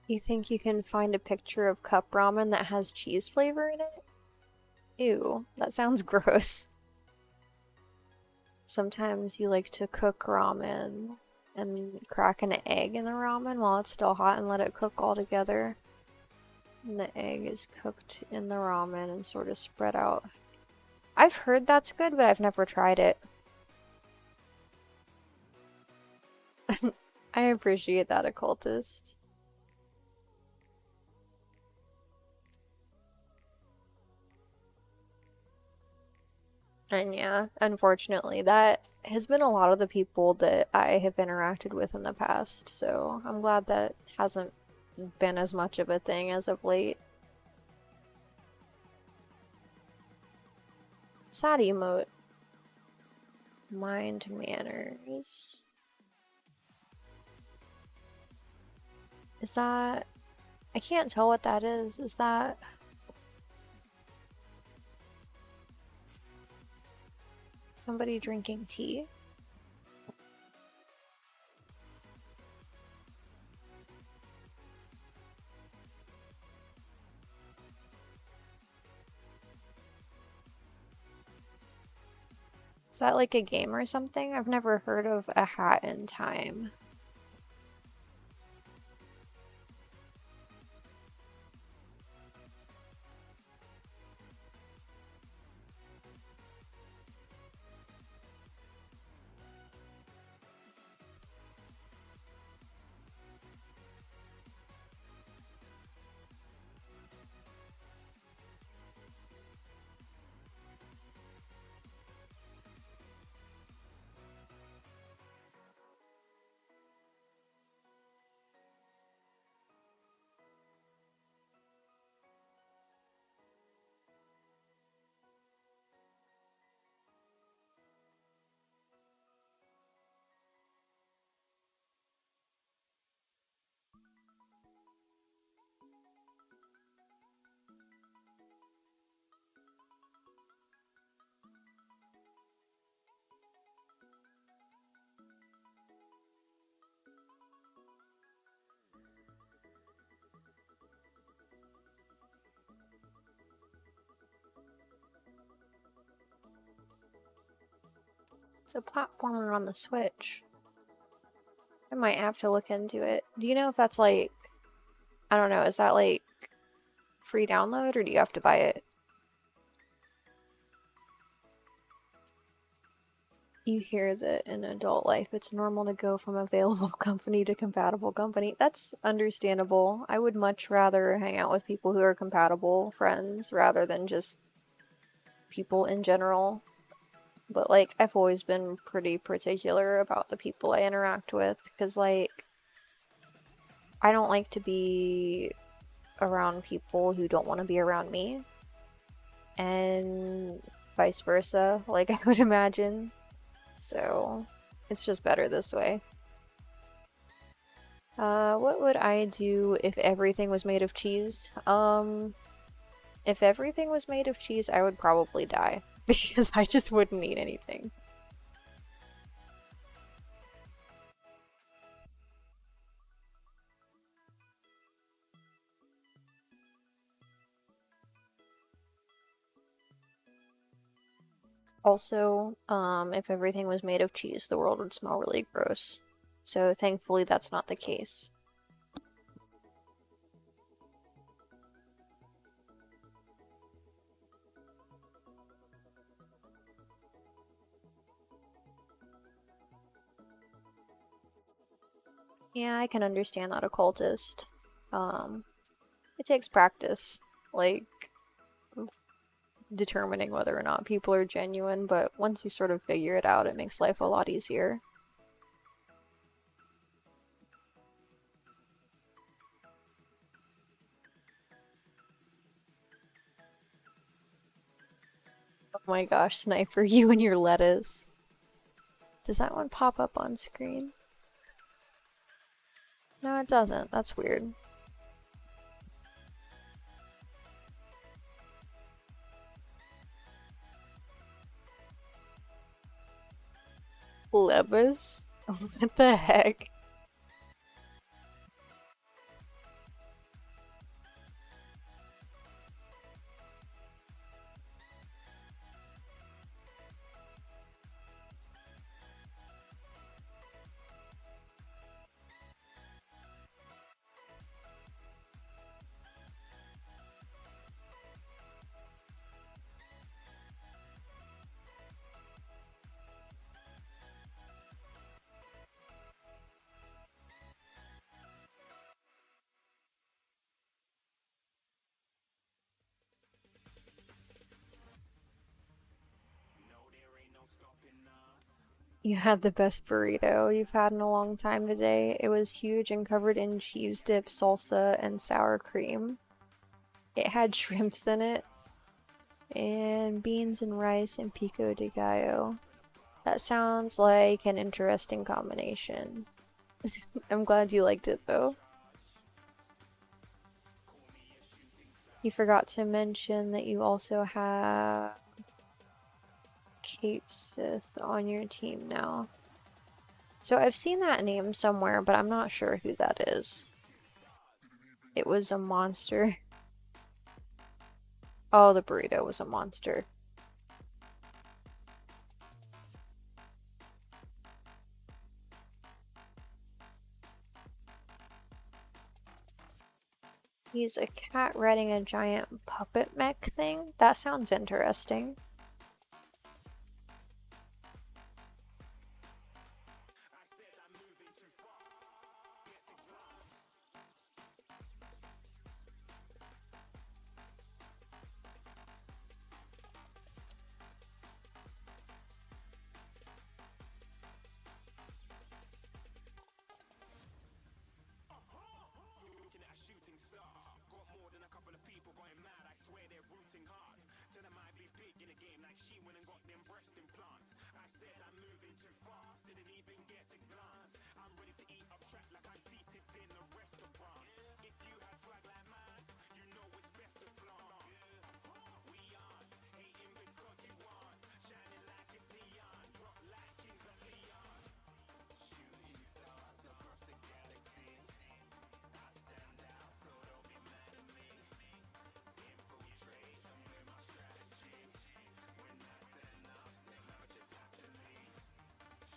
You think you can find a picture of cup ramen that has cheese flavor in it? Ew, that sounds gross. Sometimes you like to cook ramen and crack an egg in the ramen while it's still hot and let it cook all together. And the egg is cooked in the ramen and sort of spread out. I've heard that's good, but I've never tried it. I appreciate that, occultist. And yeah, unfortunately, that has been a lot of the people that I have interacted with in the past, so I'm glad that hasn't been as much of a thing as of late. Sad emote. Mind manners. Is that... I can't tell what that is. Is that... somebody drinking tea? Is that like a game or something? I've never heard of a hat in time. It's a platformer on the Switch. I might have to look into it. Do you know if that's like, I don't know, is that like free download or do you have to buy it? You hear that in adult life it's normal to go from available company to compatible company. That's understandable. I would much rather hang out with people who are compatible friends rather than just people in general. But like, I've always been pretty particular about the people I interact with because, like, I don't like to be around people who don't want to be around me, and vice versa, like I would imagine. So it's just better this way. What would I do if everything was made of cheese? If everything was made of cheese, I would probably die because I just wouldn't eat anything. Also, if everything was made of cheese, the world would smell really gross. So thankfully that's not the case. Yeah, I can understand that, occultist. Um, it takes practice, like determining whether or not people are genuine, but once you sort of figure it out, it makes life a lot easier. Oh my gosh, Sniper, you and your lettuce. Does that one pop up on screen? No, it doesn't. That's weird. Lebus? What the heck? You had the best burrito you've had in a long time today. It was huge and covered in cheese dip, salsa, and sour cream. It had shrimps in it, and beans and rice and pico de gallo. That sounds like an interesting combination. I'm glad you liked it though. You forgot to mention that you also have Kate Sith on your team now. So I've seen that name somewhere, but I'm not sure who that is. It was a monster. Oh, the burrito was a monster. He's a cat riding a giant puppet mech thing? That sounds interesting.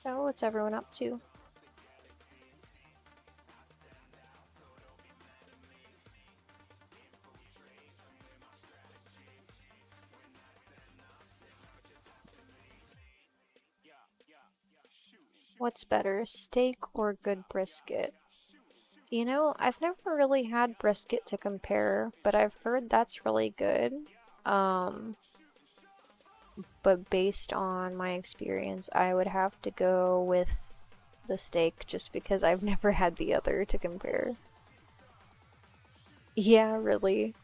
So, what's everyone up to? What's better, steak or good brisket? You know, I've never really had brisket to compare, but I've heard that's really good. Um, but based on my experience, I would have to go with the steak just because I've never had the other to compare. Yeah, really.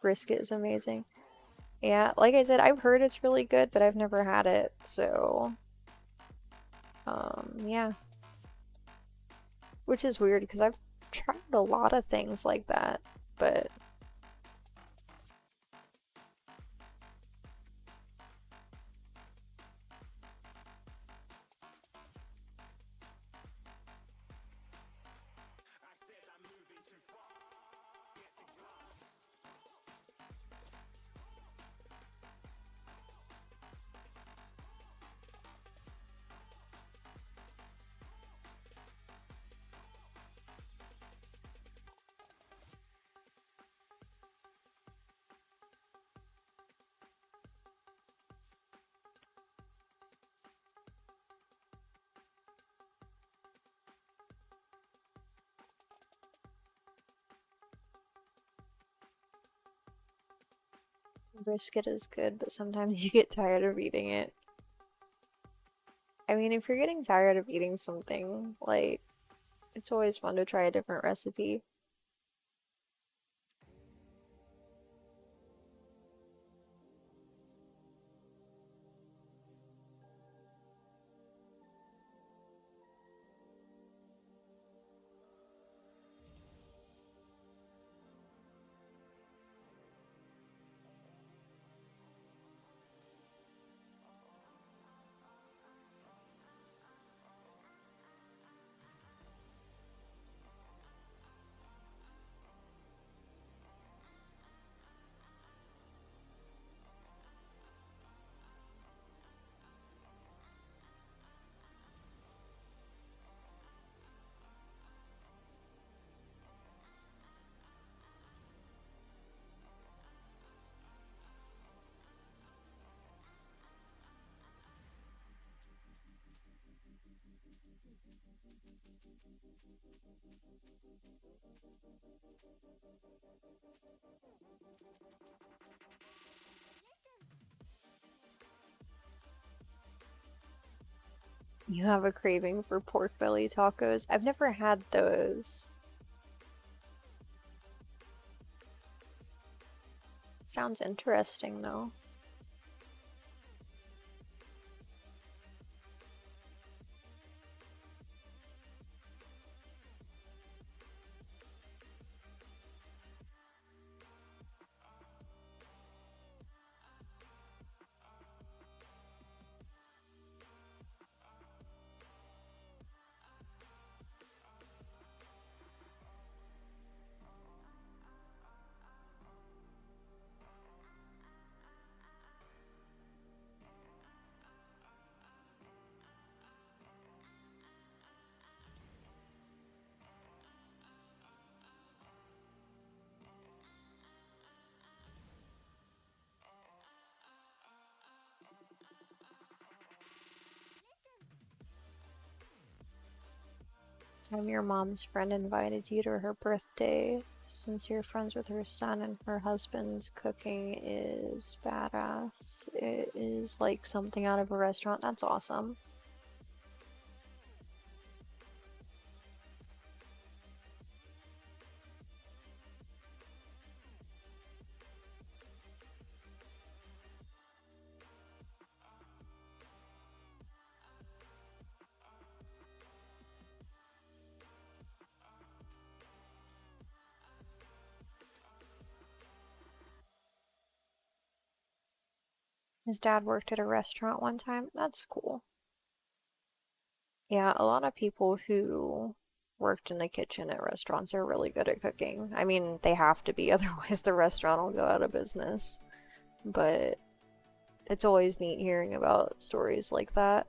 Brisket is amazing. Yeah, like I said, I've heard it's really good, but I've never had it, so yeah. Which is weird because I've tried a lot of things like that, but brisket is good, but sometimes you get tired of eating it. I mean, if you're getting tired of eating something, like, it's always fun to try a different recipe. You have a craving for pork belly tacos? I've never had those. Sounds interesting, though. time your mom's friend invited you to her birthday, since you're friends with her son and her husband's cooking is badass. It is like something out of a restaurant. That's awesome. His dad worked at a restaurant one time. That's cool. Yeah, a lot of people who worked in the kitchen at restaurants are really good at cooking. I mean, they have to be, otherwise the restaurant will go out of business. But it's always neat hearing about stories like that.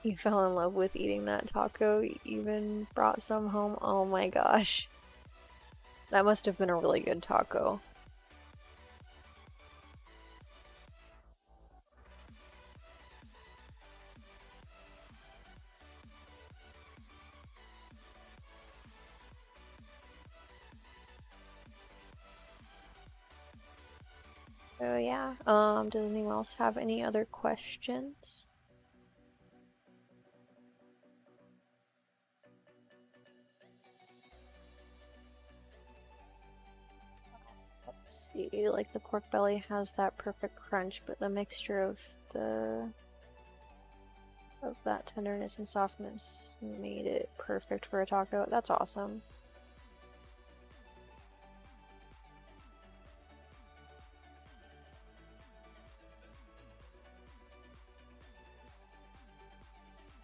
You fell in love with eating that taco, you even brought some home. Oh my gosh. That must have been a really good taco. So yeah, does anyone else have any other questions? Let's see, like the pork belly has that perfect crunch, but the mixture of that tenderness and softness made it perfect for a taco. That's awesome.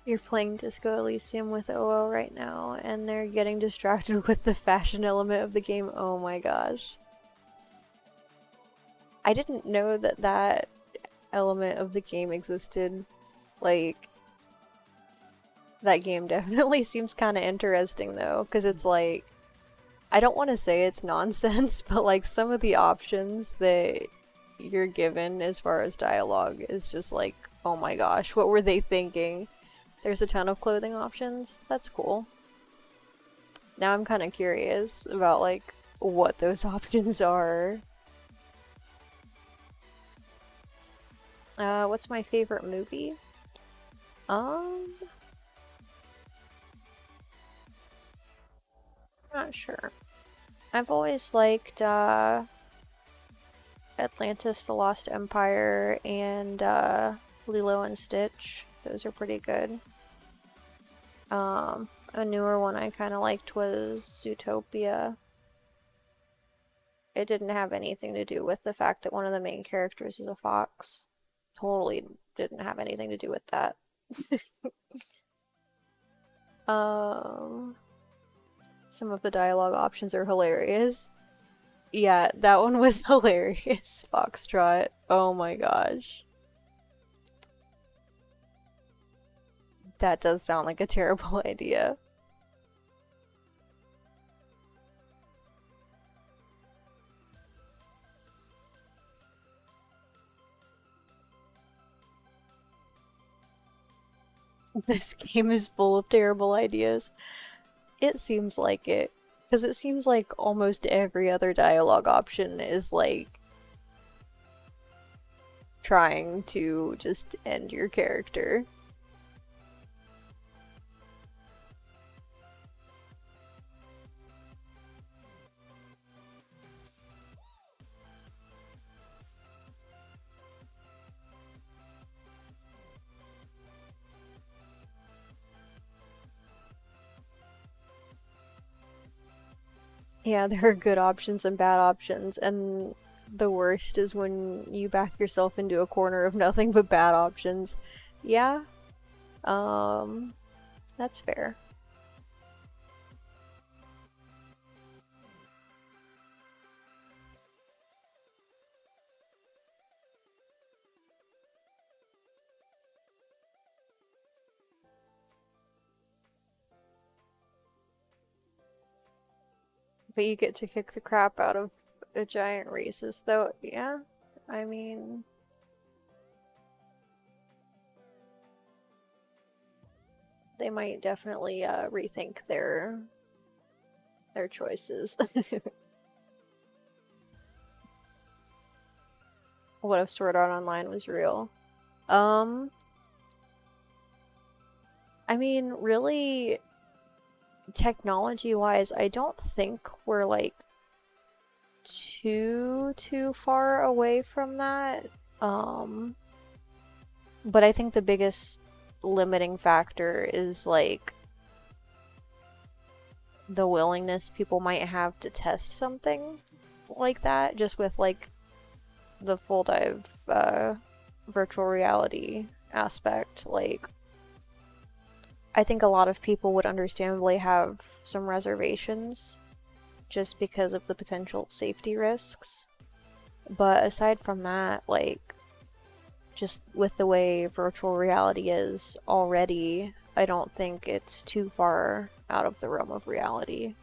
You're playing Disco Elysium with OO right now, and they're getting distracted with the fashion element of the game. Oh my gosh. I didn't know that that element of the game existed. Like, that game definitely seems kind of interesting though, because it's like, I don't want to say it's nonsense, but like some of the options that you're given as far as dialogue is just like, oh my gosh, what were they thinking? There's a ton of clothing options. That's cool. Now I'm kind of curious about like what those options are. What's my favorite movie? Um, Not sure. I've always liked Atlantis: The Lost Empire and Lilo and Stitch. Those are pretty good. A newer one I kind of liked was Zootopia. It didn't have anything to do with the fact that one of the main characters is a fox. Totally didn't have anything to do with that. Um, some of the dialogue options are hilarious. Yeah, that one was hilarious. Foxtrot. Oh my gosh. That does sound like a terrible idea. This game is full of terrible ideas. It seems like it. Because it seems like almost every other dialogue option is like trying to just end your character. Yeah, there are good options and bad options, and the worst is when you back yourself into a corner of nothing but bad options. Yeah, um, that's fair. But you get to kick the crap out of a giant racist, though. Yeah, I mean, they might definitely rethink their choices. What if Sword Art Online was real? Um, I mean, really, technology-wise, I don't think we're like too far away from that. Um, but I think the biggest limiting factor is like the willingness people might have to test something like that, just with like the full dive virtual reality aspect. Like, I think a lot of people would understandably have some reservations just because of the potential safety risks. But aside from that, like, just with the way virtual reality is already, I don't think it's too far out of the realm of reality.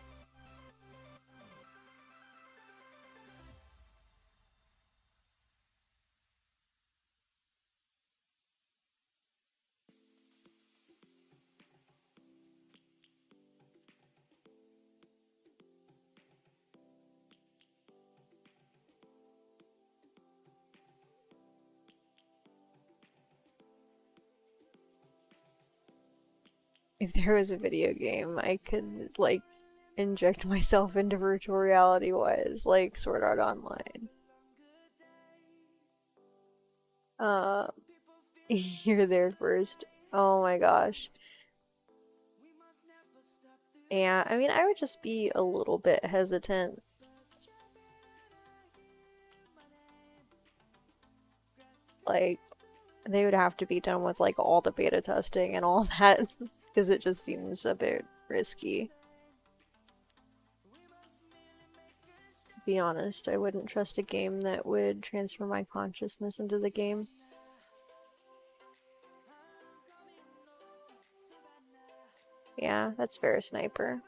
If there was a video game, I could, like, inject myself into virtual reality wise, like Sword Art Online. Uh, you're there first. Oh my gosh. Yeah, I mean, I would just be a little bit hesitant. Like, they would have to be done with, like, all the beta testing and all that, because it just seems a bit risky. To be honest, I wouldn't trust a game that would transfer my consciousness into the game. Yeah, that's fair, Sniper.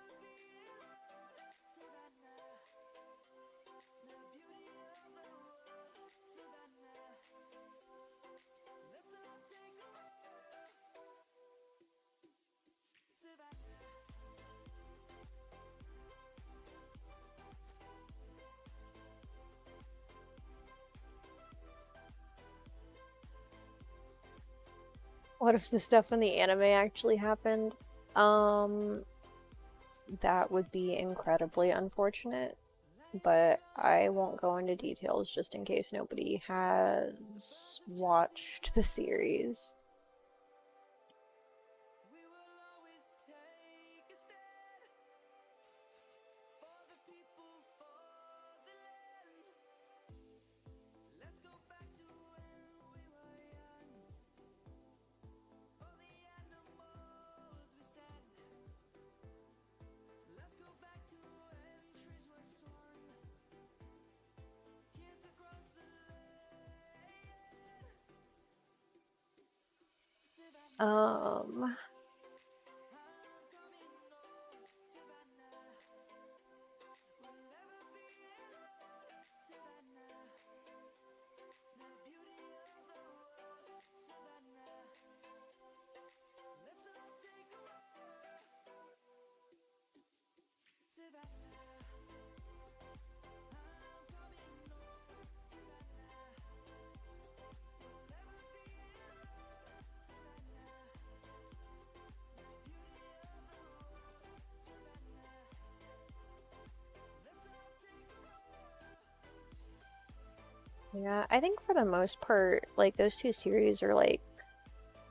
What if the stuff in the anime actually happened? Um, that would be incredibly unfortunate, but I won't go into details just in case nobody has watched the series. Um, yeah, I think for the most part, like, those two series are, like,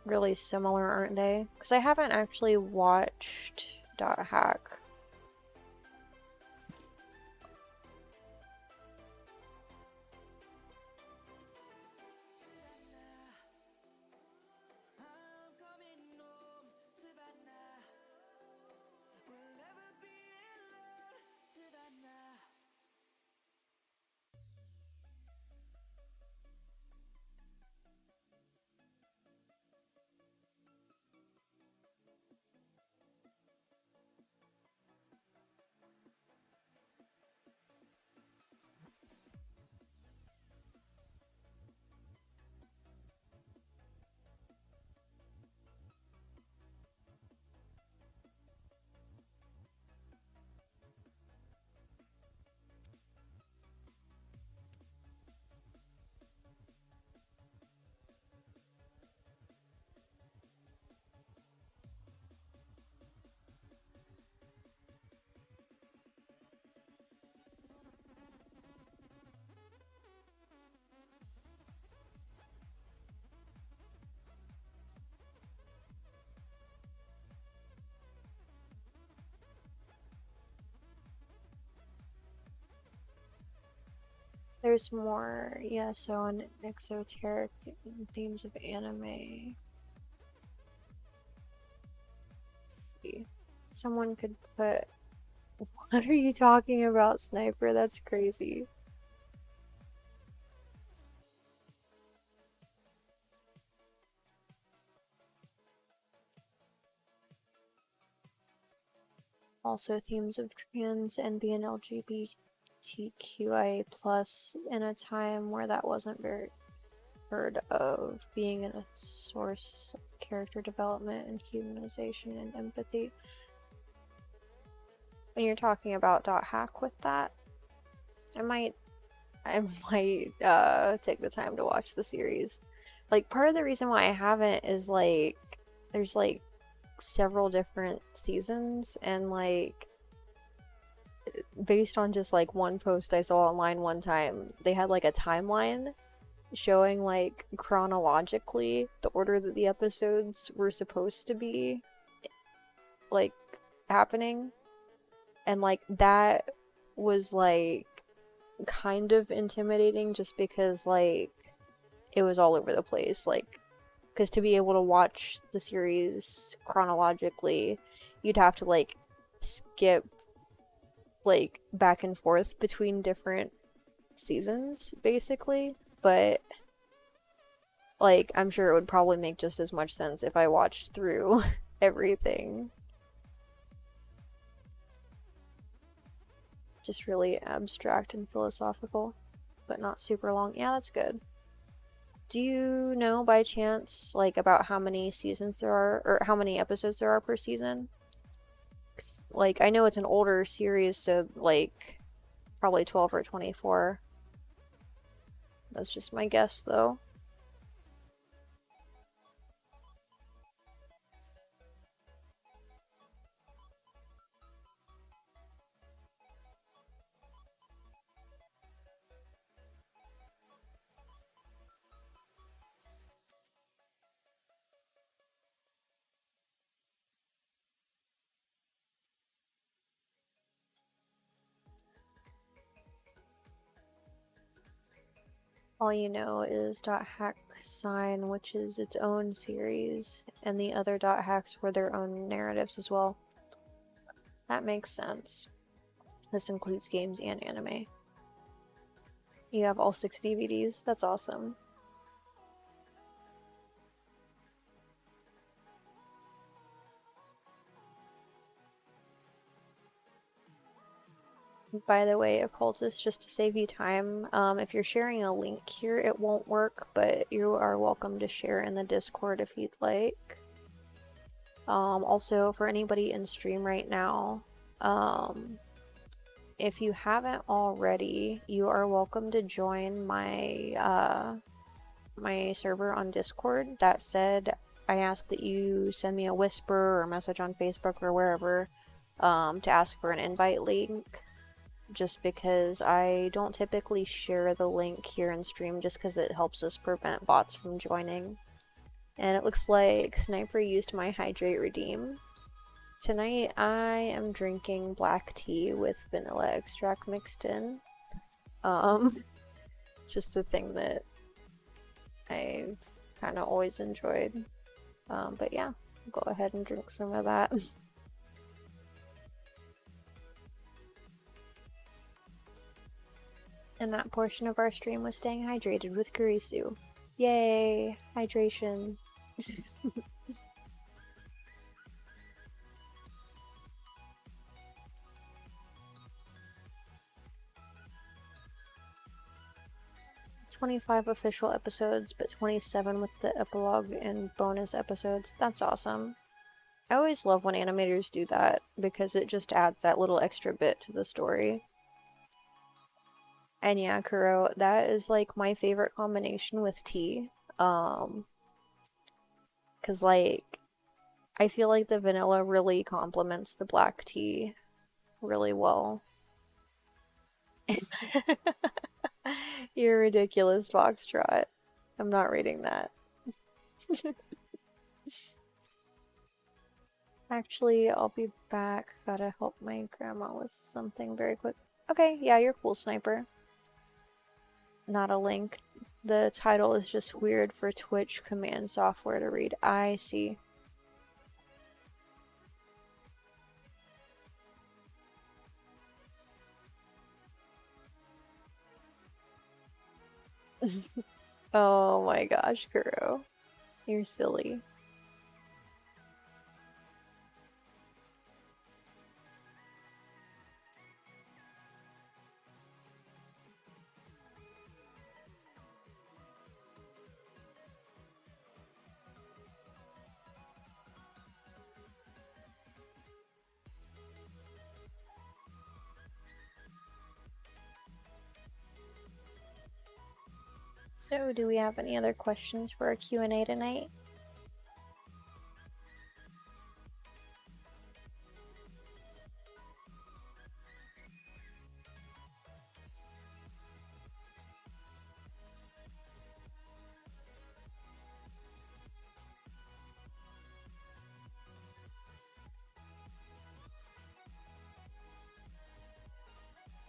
really similar, aren't they? Because I haven't actually watched Dot Hack. There's more, yeah, so on exoteric themes of anime. Someone could put, what are you talking about, Sniper? That's crazy. Also themes of trans and being LGBTQIA plus in a time where that wasn't very heard of, being in a source of character development and humanization and empathy. When you're talking about .hack with that, I might take the time to watch the series. Like, part of the reason why I haven't is like there's like several different seasons, and like based on just like one post I saw online one time, they had like a timeline showing like chronologically the order that the episodes were supposed to be like happening, and like that was like kind of intimidating just because like it was all over the place, like because to be able to watch the series chronologically you'd have to like skip like back and forth between different seasons basically, but like I'm sure it would probably make just as much sense if I watched through everything. Just really abstract and philosophical, but not super long. Yeah, that's good. Do you know by chance like about how many seasons there are, or how many episodes there are per season? 'Cause, like I know it's an older series, so like probably 12 or 24. That's just my guess though. All you know is .hack sign, which is its own series, and the other .hacks were their own narratives as well. That makes sense. This includes games and anime. You have all 6 DVDs? That's awesome. By the way, occultist, just to save you time, if you're sharing a link here, it won't work, but you are welcome to share in the Discord if you'd like. Also, for anybody in stream right now, if you haven't already, you are welcome to join my server on Discord. That said, I ask that you send me a whisper or a message on Facebook or wherever to ask for an invite link, just because I don't typically share the link here in stream just because it helps us prevent bots from joining. And it looks like Sniper used my Hydrate Redeem. Tonight I am drinking black tea with vanilla extract mixed in. Just a thing that I've kind of always enjoyed. But yeah, go ahead and drink some of that. And that portion of our stream was staying hydrated with Kurisu. Yay! Hydration. 25 official episodes, but 27 with the epilogue and bonus episodes. That's awesome. I always love when animators do that because it just adds that little extra bit to the story. And yeah, Kuro, that is like my favorite combination with tea. Cause like I feel like the vanilla really complements the black tea really well. You're ridiculous, Foxtrot. I'm not reading that. Actually, I'll be back. Gotta help my grandma with something very quick. Okay, yeah, you're cool, Sniper. not a link. The title is just weird for Twitch command software to read. I see. Oh my gosh, Kuro. You're silly. So, do we have any other questions for our Q&A tonight?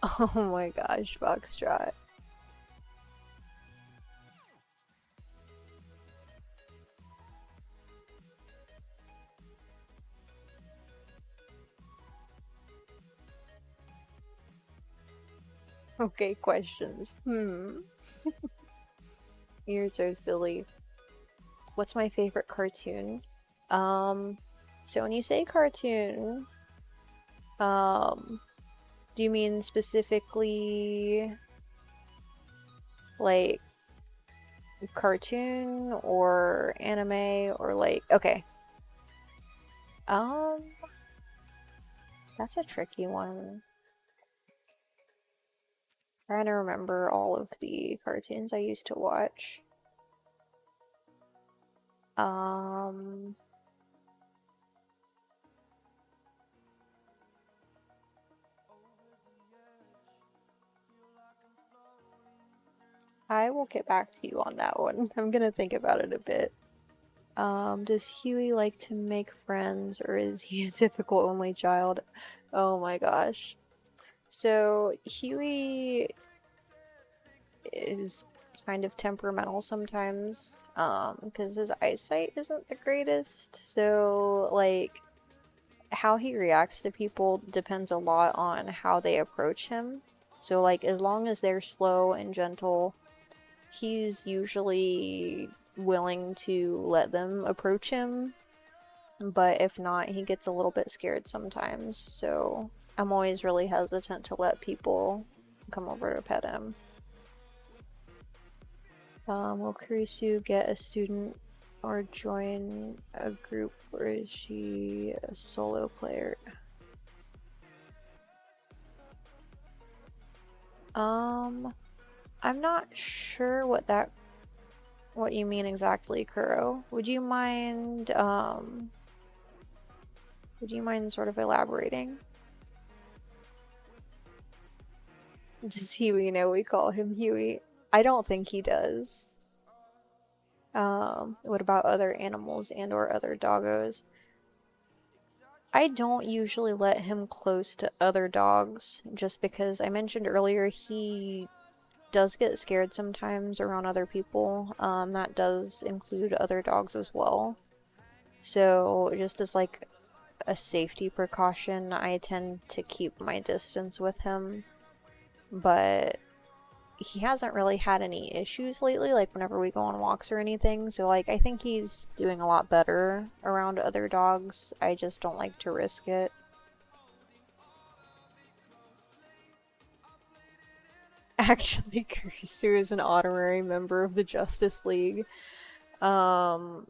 Oh my gosh, Foxtrot. Okay, questions. You're so silly. What's my favorite cartoon? So when you say cartoon, do you mean specifically like cartoon or anime or like okay. Um that's a tricky one. Trying to remember all of the cartoons I used to watch. Um I will get back to you on that one. I'm gonna think about it a bit. Does Huey like to make friends or is he a typical only child? Oh my gosh. So Huey is kind of temperamental sometimes, because his eyesight isn't the greatest. So like how he reacts to people depends a lot on how they approach him. So like as long as they're slow and gentle, he's usually willing to let them approach him. But if not, he gets a little bit scared sometimes. So I'm always really hesitant to let people come over to pet him. Will Kurisu get a student or join a group, or is she a solo player? I'm not sure what you mean exactly, Kuro. Would you mind sort of elaborating? Does Huey know we call him Huey? I don't think he does. What about other animals and or other doggos? I don't usually let him close to other dogs just because I mentioned earlier he does get scared sometimes around other people. That does include other dogs as well. So just as like a safety precaution, I tend to keep my distance with him. But he hasn't really had any issues lately, like whenever we go on walks or anything. So like I think he's doing a lot better around other dogs. I just don't like to risk it. Actually, Kurisu is an honorary member of the Justice League. Um,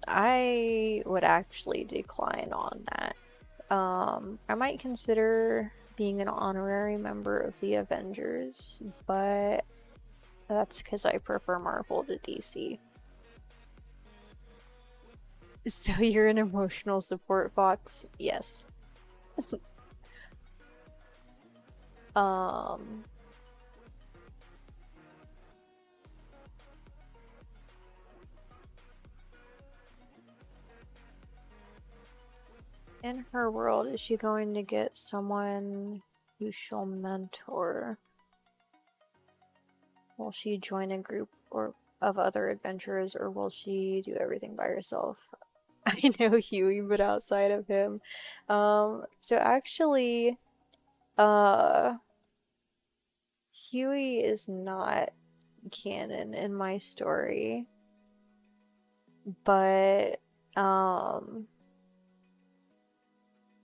I would actually decline on that. I might consider being an honorary member of the Avengers, but that's because I prefer Marvel to DC. So you're an emotional support fox? Yes. Um, in her world, is she going to get someone who she'll mentor? Will she join a group or of other adventurers, or will she do everything by herself? I know Huey, but outside of him. So actually, uh, Huey is not canon in my story, but,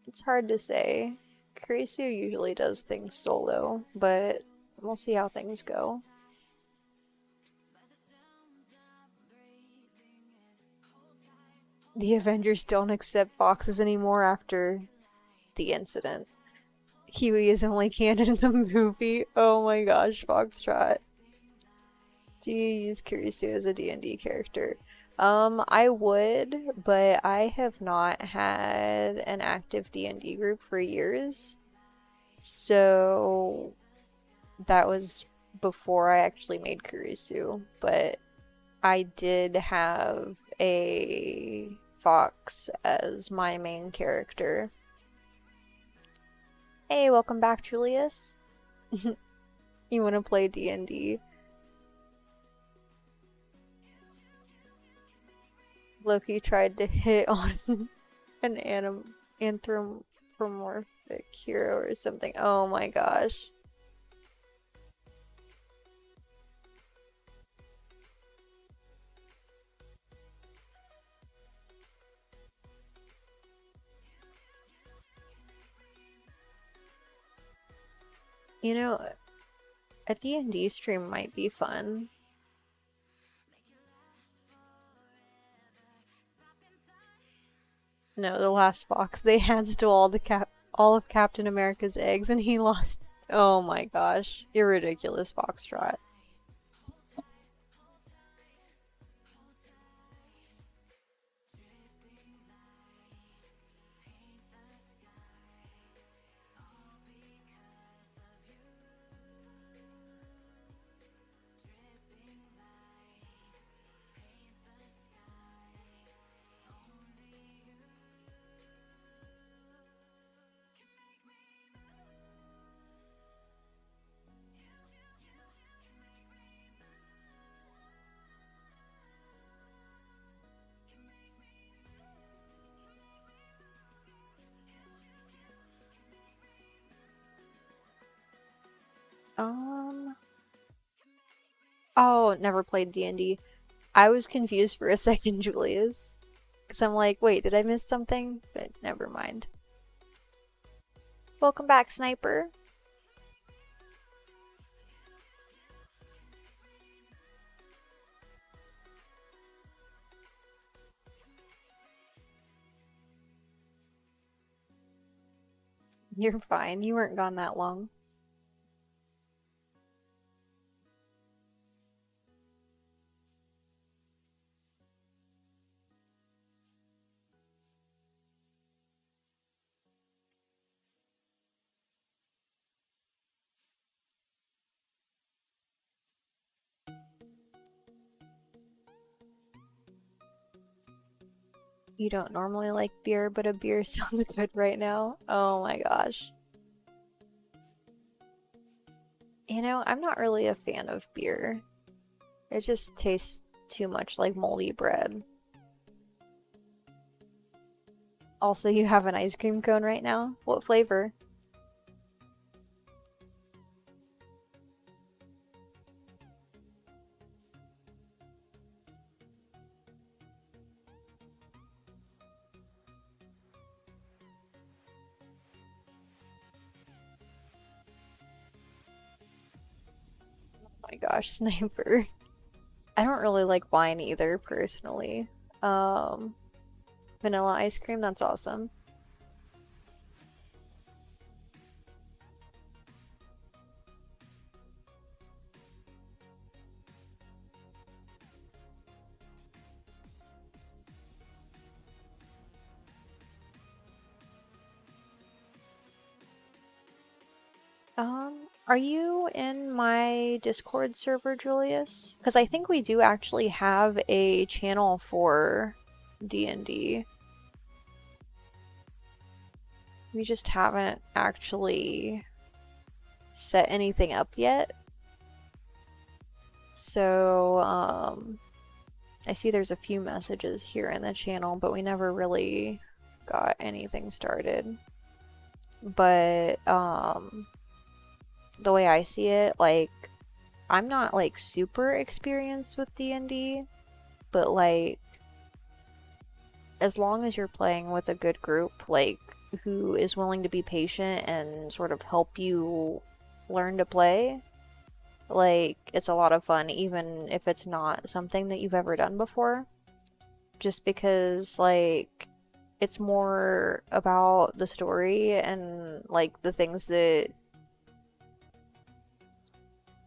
it's hard to say. Kurisu usually does things solo, but we'll see how things go. The Avengers don't accept foxes anymore after the incident. Huey is only canon in the movie. Oh my gosh, Foxtrot. Do you use Kurisu as a D&D character? I would, but I have not had an active D&D group for years. So that was before I actually made Kurisu, but I did have a fox as my main character. Hey, welcome back, Julius. You want to play D&D? Loki tried to hit on an anthropomorphic hero or something. Oh my gosh. You know, a D&D stream might be fun. No, the last fox. They had stole all of Captain America's eggs and he lost. Oh my gosh. You're ridiculous, Foxtrot. Um, oh, never played D&D. I was confused for a second, Julius. Because I'm like, wait, did I miss something? But never mind. Welcome back, Sniper. You're fine. You weren't gone that long. You don't normally like beer, but a beer sounds good right now. Oh my gosh. You know, I'm not really a fan of beer. It just tastes too much like moldy bread. Also, you have an ice cream cone right now? What flavor? Oh my gosh, Sniper. I don't really like wine either, personally. Um, Vanilla ice cream, that's awesome. Are you in my Discord server, Julius? Because I think we do actually have a channel for D&D. We just haven't actually set anything up yet. So, I see there's a few messages here in the channel, but we never really got anything started. But, the way I see it, like, I'm not, like, super experienced with D&D, but, like, as long as you're playing with a good group, like, who is willing to be patient and sort of help you learn to play, like, it's a lot of fun, even if it's not something that you've ever done before. Just because, like, it's more about the story and, like, the things that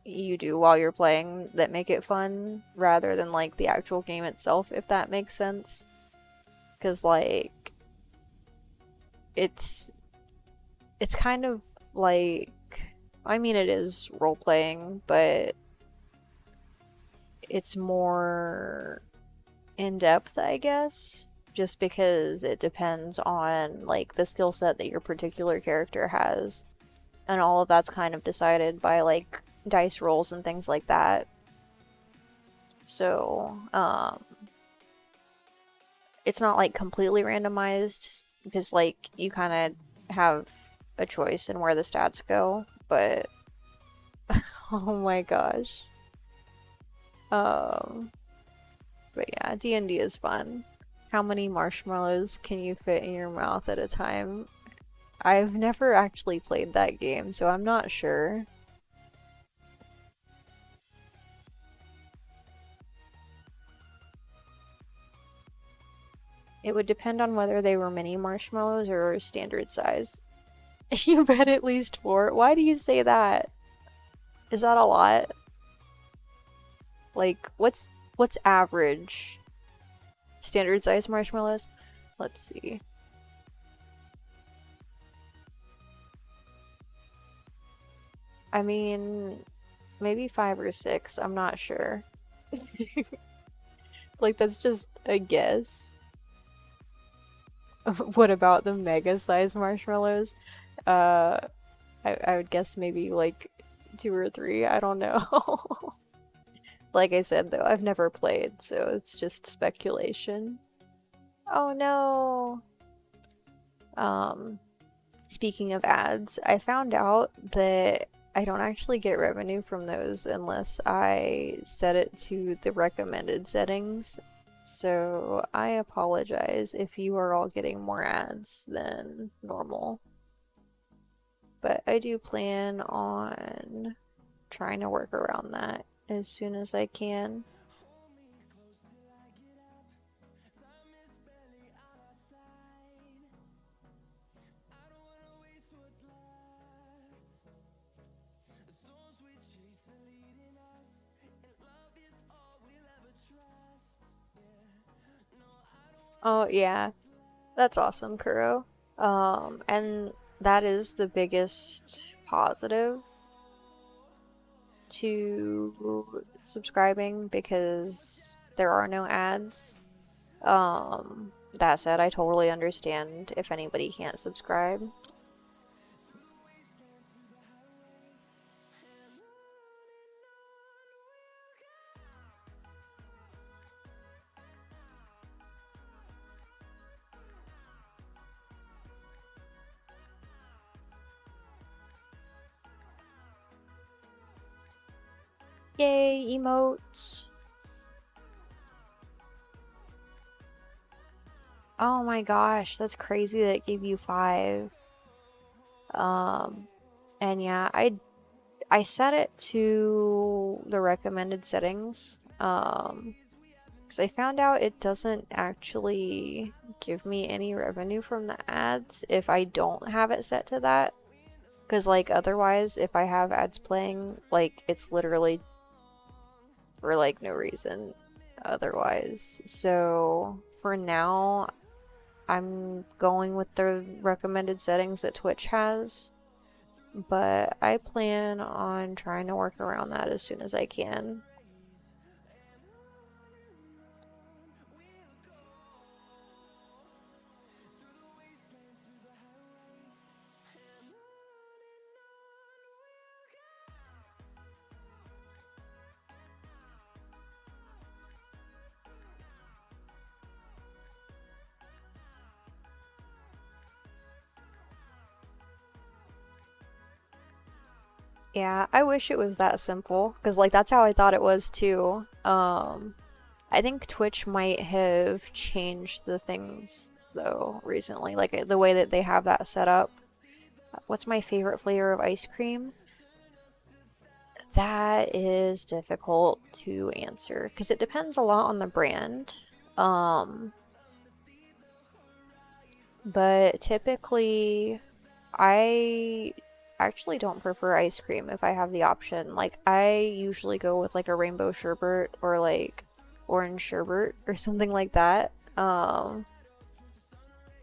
you do while you're playing that make it fun, rather than, like, the actual game itself, if that makes sense. Because, like, it's kind of like, I mean, it is role-playing, but it's more in-depth, I guess, just because it depends on, like, the skill set that your particular character has, and all of that's kind of decided by, like, dice rolls and things like that. So, it's not, like, completely randomized, because, like, you kind of have a choice in where the stats go, but oh my gosh. Um, but yeah, D&D is fun. How many marshmallows can you fit in your mouth at a time? I've never actually played that game, so I'm not sure. It would depend on whether they were mini marshmallows or standard size. You bet at least 4. Why do you say that? Is that a lot? Like, what's average? Standard size marshmallows? Let's see. I mean, maybe 5 or 6. I'm not sure. Like, that's just a guess. What about the mega size marshmallows? Uh, I would guess maybe like 2 or 3. I don't know. Like I said, though, I've never played, so it's just speculation. Oh no! Um, Speaking of ads, I found out that I don't actually get revenue from those unless I set it to the recommended settings. So I apologize if you are all getting more ads than normal. But I do plan on trying to work around that as soon as I can. Oh, yeah. That's awesome, Kuro. And that is the biggest positive to subscribing, because there are no ads. That said, I totally understand if anybody can't subscribe. Yay, emotes! Oh my gosh, that's crazy that it gave you 5. Um, and yeah, I set it to the recommended settings, because I found out it doesn't actually give me any revenue from the ads if I don't have it set to that. Because, like, otherwise, if I have ads playing, like, it's literally for, like, no reason otherwise. So, for now, I'm going with the recommended settings that Twitch has. But I plan on trying to work around that as soon as I can. Yeah, I wish it was that simple because like that's how I thought it was too. I think Twitch might have changed the things though recently, like the way that they have that set up. What's my favorite flavor of ice cream? That is difficult to answer because it depends a lot on the brand. Um, but typically I actually don't prefer ice cream if I have the option. Like I usually go with like a rainbow sherbet or like orange sherbet or something like that.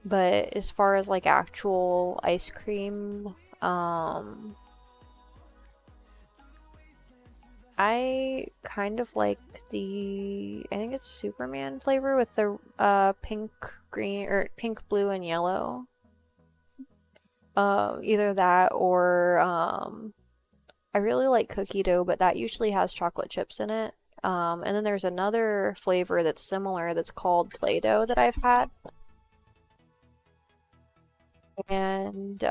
But as far as like actual ice cream, I kind of like I think it's Superman flavor with the pink, green, or pink, blue, and yellow. Either that or I really like cookie dough, but that usually has chocolate chips in it. And then there's another flavor that's similar that's called Play-Doh that I've had. And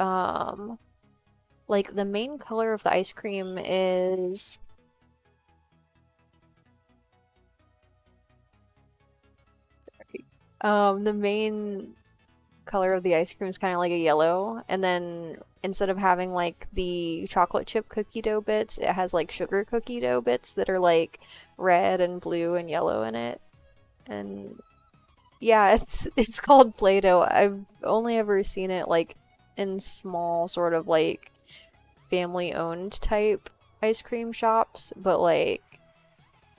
like the main color of the ice cream is the main color of the ice cream is kind of like a yellow, and then instead of having like the chocolate chip cookie dough bits, it has like sugar cookie dough bits that are like red and blue and yellow in it. And yeah, it's called Play-Doh. I've only ever seen it like in small sort of like family owned type ice cream shops, but like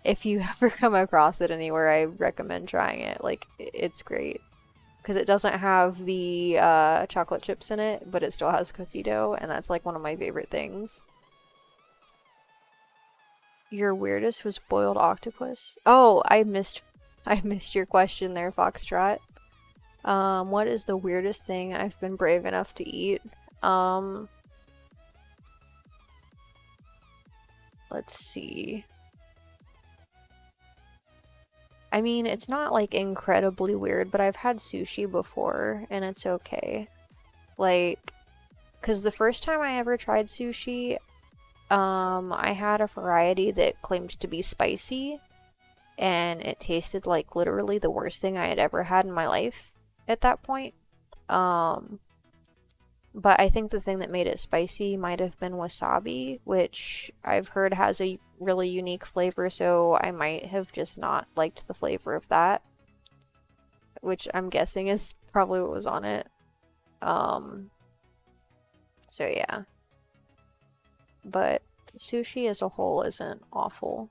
if you ever come across it anywhere, I recommend trying it. Like it's great because it doesn't have the chocolate chips in it, but it still has cookie dough, and that's like one of my favorite things. Your weirdest was boiled octopus. Oh, I missed your question there, Foxtrot. What is the weirdest thing I've been brave enough to eat? Um, let's see. I mean, it's not like incredibly weird, but I've had sushi before and it's okay. Like, because the first time I ever tried sushi, I had a variety that claimed to be spicy and it tasted like literally the worst thing I had ever had in my life at that point. Um, But I think the thing that made it spicy might have been wasabi, which I've heard has a really unique flavor, so I might have just not liked the flavor of that, which I'm guessing is probably what was on it. Um, so yeah. But sushi as a whole isn't awful.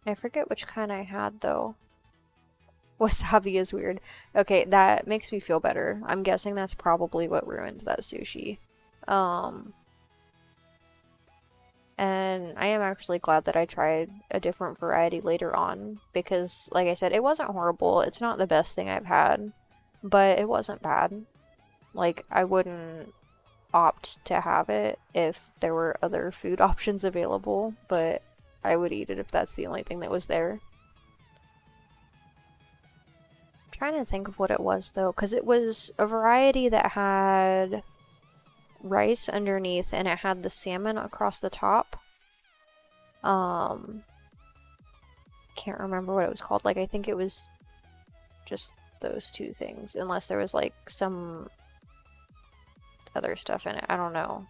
I forget which kind I had though. Wasabi is weird. Okay, that makes me feel better. I'm guessing that's probably what ruined that sushi. Um, And I am actually glad that I tried a different variety later on because, like I said, it wasn't horrible. It's not the best thing I've had, but it wasn't bad. Like, I wouldn't opt to have it if there were other food options available, but I would eat it if that's the only thing that was there. I'm trying to think of what it was though, because it was a variety that had rice underneath and it had the salmon across the top. Um, can't remember what it was called. Like, I think it was just those two things, unless there was like some other stuff in it. I don't know.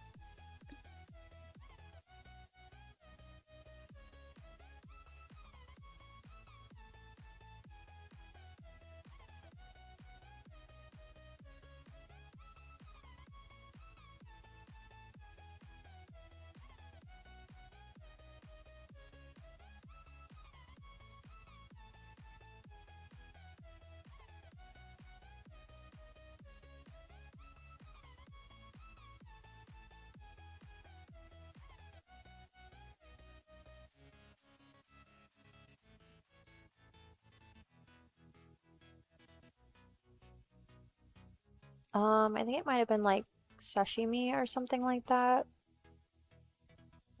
I think it might have been like sashimi or something like that.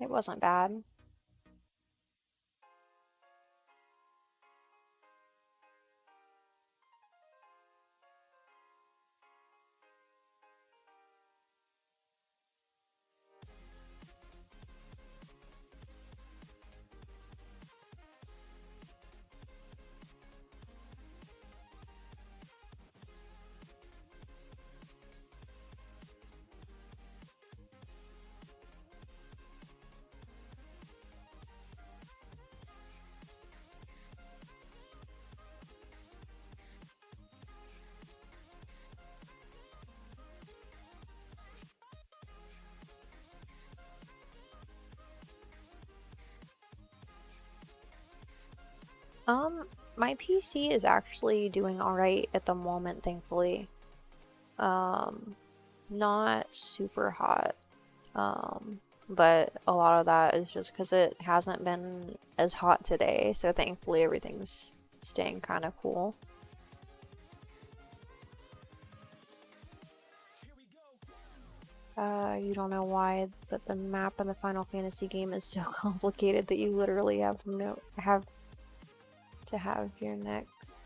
It wasn't bad. My PC is actually doing alright at the moment, thankfully. Not super hot. But a lot of that is just because it hasn't been as hot today, so thankfully everything's staying kind of cool. You don't know why, but the map in the Final Fantasy game is so complicated that you literally have to have your next.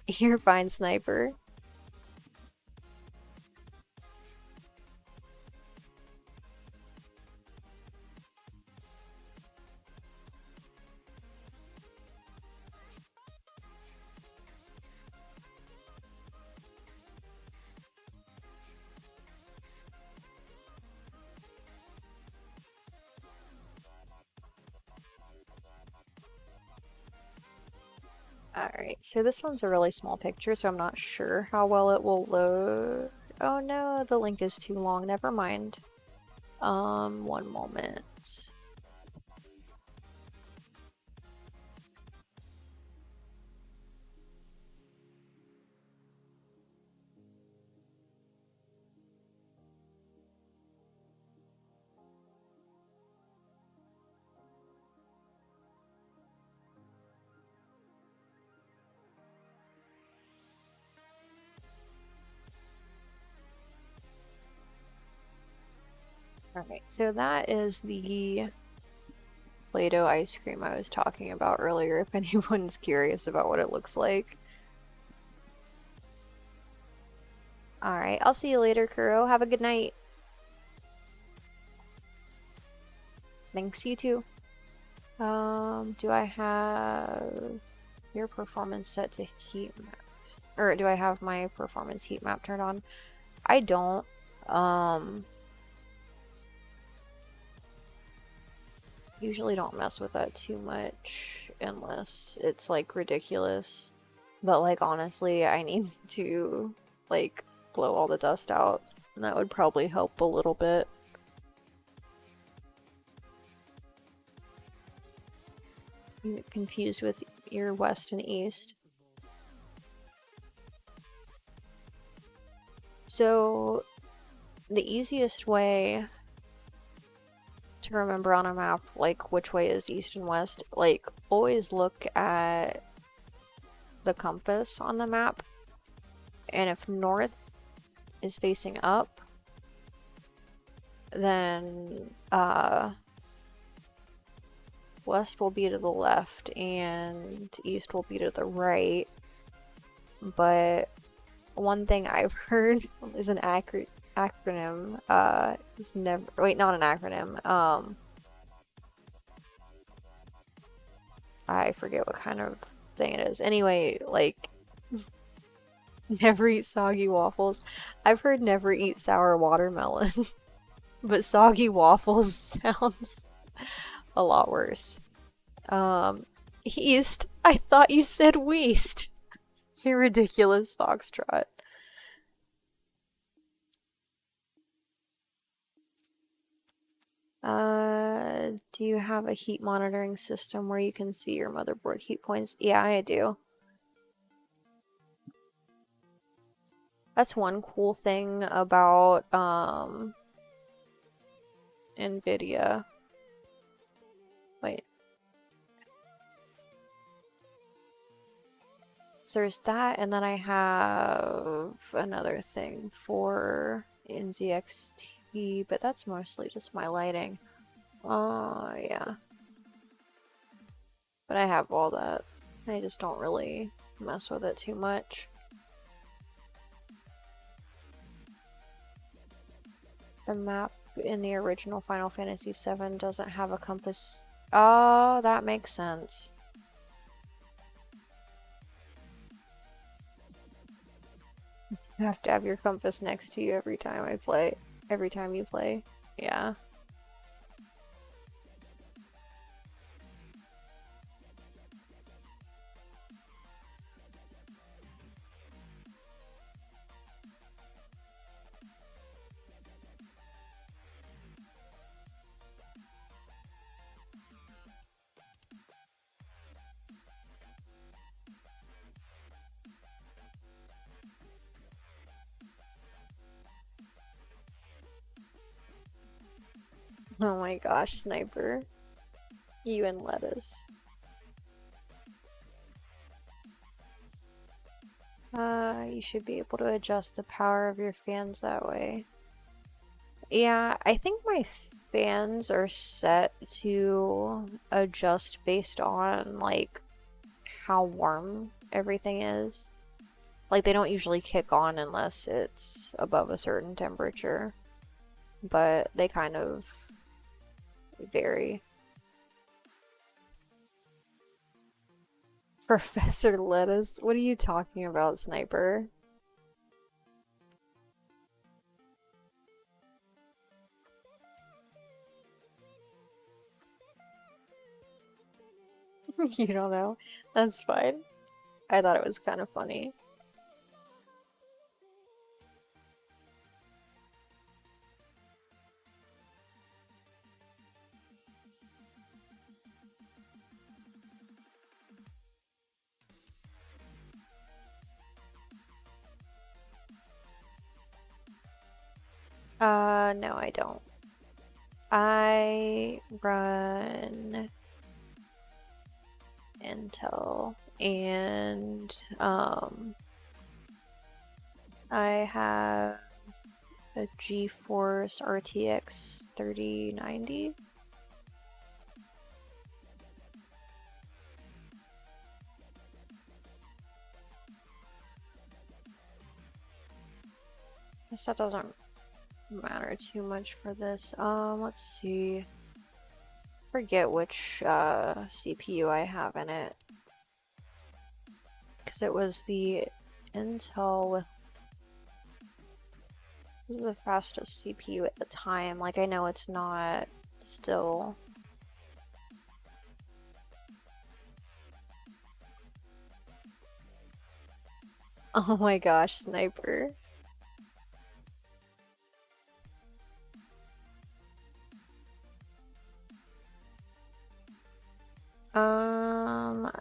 You're fine, Sniper. Alright, so this one's a really small picture, so I'm not sure how well it will load. Oh no, the link is too long. Never mind. One moment. Alright, so that is the Play-Doh ice cream I was talking about earlier, if anyone's curious about what it looks like. Alright, I'll see you later, Kuro. Have a good night. Thanks, you too. Do I have your performance set to heat map? Or do I have my performance heat map turned on? I don't. Usually don't mess with that too much unless it's like ridiculous. But like honestly, I need to like blow all the dust out, and that would probably help a little bit. You get confused with your west and east. So the easiest way to remember on a map, like which way is east and west, like always look at the compass on the map, and if north is facing up, then west will be to the left and east will be to the right. But one thing I've heard is an acronym, is never, wait, not an acronym, I forget what kind of thing it is. Anyway, like, never eat soggy waffles. I've heard never eat sour watermelon, but soggy waffles sounds a lot worse. East? I thought you said west. You ridiculous foxtrot. Do you have a heat monitoring system where you can see your motherboard heat points? Yeah, I do. That's one cool thing about, NVIDIA. Wait. So there's that, and then I have another thing for NZXT, but that's mostly just my lighting. Yeah. But I have all that. I just don't really mess with it too much. The map in the original Final Fantasy VII doesn't have a compass. Oh, that makes sense. You have to have your compass next to you every time I play. Every time you play. Yeah. Oh my gosh, Sniper. You and lettuce. You should be able to adjust the power of your fans that way. Yeah, I think my fans are set to adjust based on, like, how warm everything is. Like, they don't usually kick on unless it's above a certain temperature, but they kind of vary. Professor Lettuce? What are you talking about, Sniper? You don't know? That's fine. I thought it was kind of funny. No, I don't. I run Intel and I have a GeForce RTX 3090. Guess that doesn't matter too much for this. Let's see. Forget which CPU I have in it. Because it was the Intel with the fastest CPU at the time. Like, I know it's not still. Oh my gosh, Sniper. Um,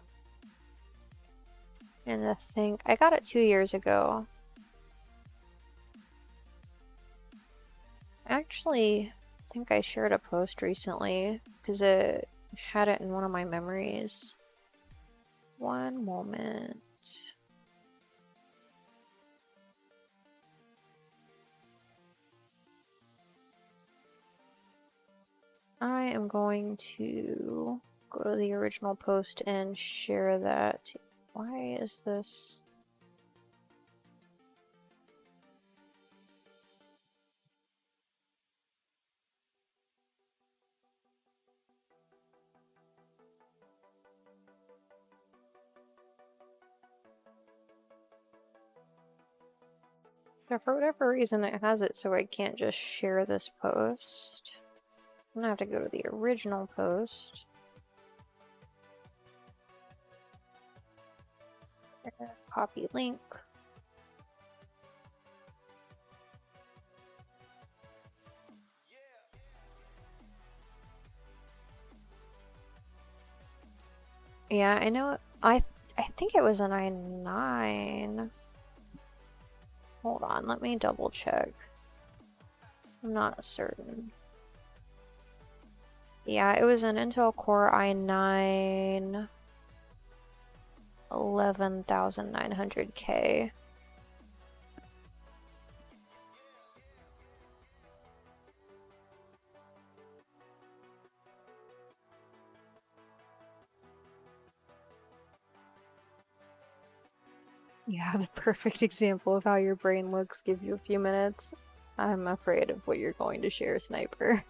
and I think I got it 2 years ago. Actually, I think I shared a post recently because it had it in one of my memories. One moment. I am going to go to the original post and share that. Why is this? So for whatever reason it has it so I can't just share this post. I'm gonna have to go to the original post. Copy link. Yeah, I know. I think it was an i9. Hold on, let me double check. I'm not certain. Yeah, it was an Intel Core i9 11900K. You have the perfect example of how your brain looks. Give you a few minutes. I'm afraid of what you're going to share, Sniper.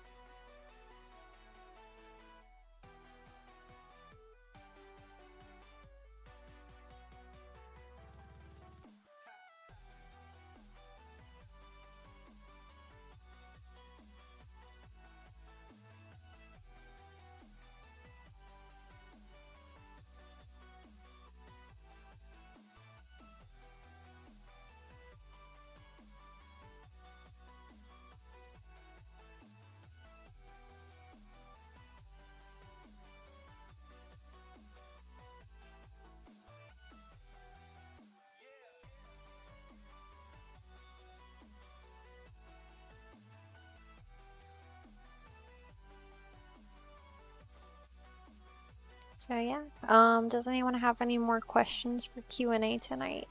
So yeah, does anyone have any more questions for Q&A tonight?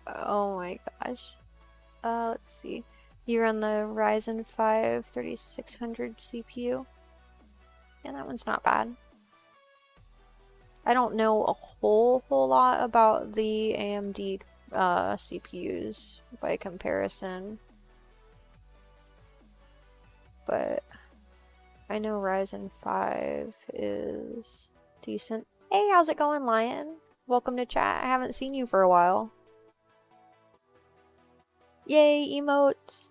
Oh my gosh. Let's see. You run the Ryzen 5 3600 CPU? Yeah, that one's not bad. I don't know a whole lot about the AMD CPUs by comparison, but I know Ryzen 5 is decent. Hey, how's it going, Lion? Welcome to chat. I haven't seen you for a while. Yay, emotes!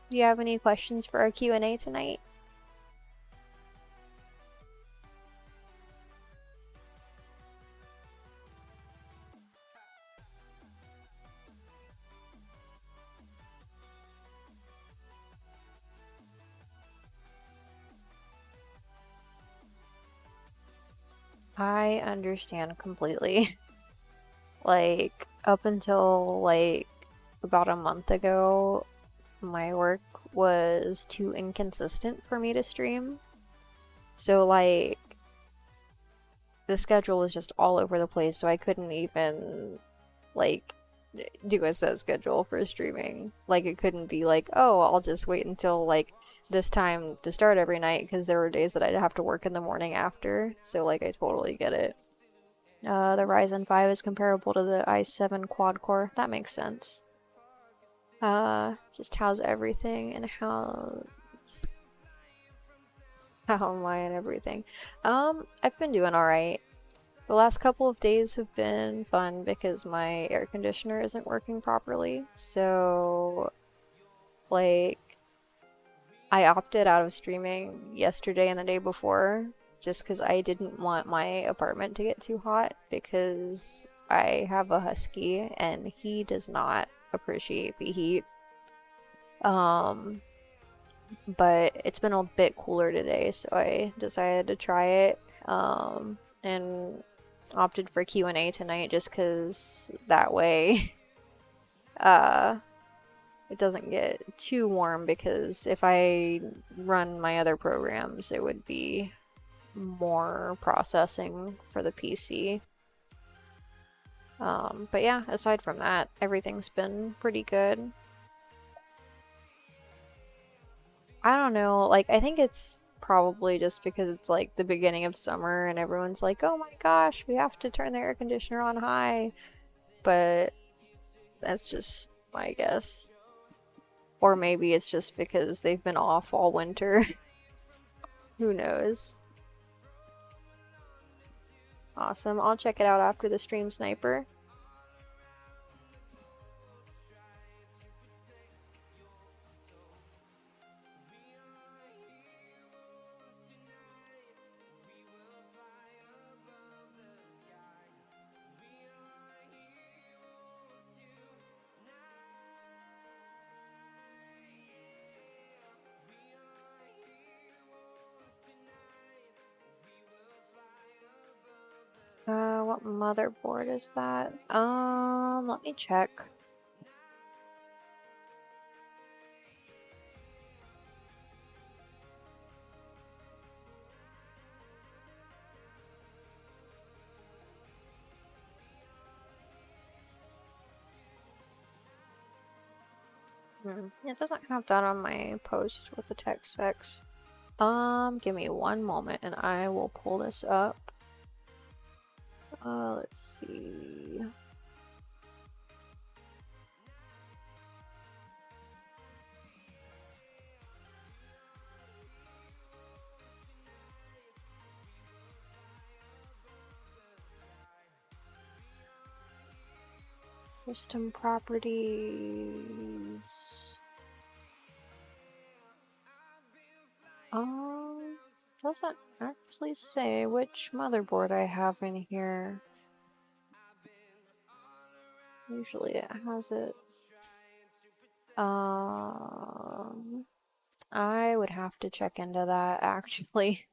Do you have any questions for our Q&A tonight? I understand completely. Like, up until, like, about a month ago, my work was too inconsistent for me to stream. So, like, the schedule was just all over the place, so I couldn't even, like, do a set schedule for streaming. Like, it couldn't be like, oh, I'll just wait until, like, this time to start every night, because there were days that I'd have to work in the morning after. So, like, I totally get it. The Ryzen 5 is comparable to the i7 quad core. That makes sense. Just how's everything and how am I and everything. I've been doing alright. The last couple of days have been fun because my air conditioner isn't working properly. So, like, I opted out of streaming yesterday and the day before just because I didn't want my apartment to get too hot because I have a husky and he does not appreciate the heat. But it's been a bit cooler today, so I decided to try it, and opted for Q&A tonight just because that way, uh, it doesn't get too warm, because if I run my other programs, it would be more processing for the PC. But yeah, aside from that, everything's been pretty good. I don't know, like, I think it's probably just because it's like the beginning of summer and everyone's like, oh my gosh, we have to turn the air conditioner on high. But that's just my guess. Or maybe it's just because they've been off all winter. Who knows? Awesome. I'll check it out after the stream, Sniper. What motherboard is that? Let me check. It doesn't have that on my post with the tech specs. Give me one moment and I will pull this up. Let's see. System properties. Doesn't actually say which motherboard I have in here. Usually it has it. I would have to check into that actually.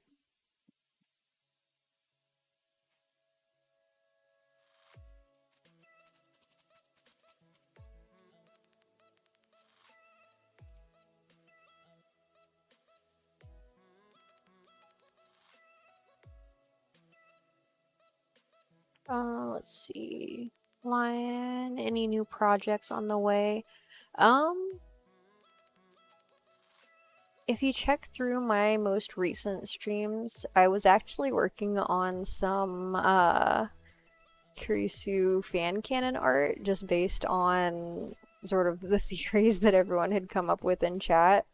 Let's see. Lion, any new projects on the way? Um, if you check through my most recent streams, I was actually working on some Kurisu fan canon art just based on sort of the theories that everyone had come up with in chat.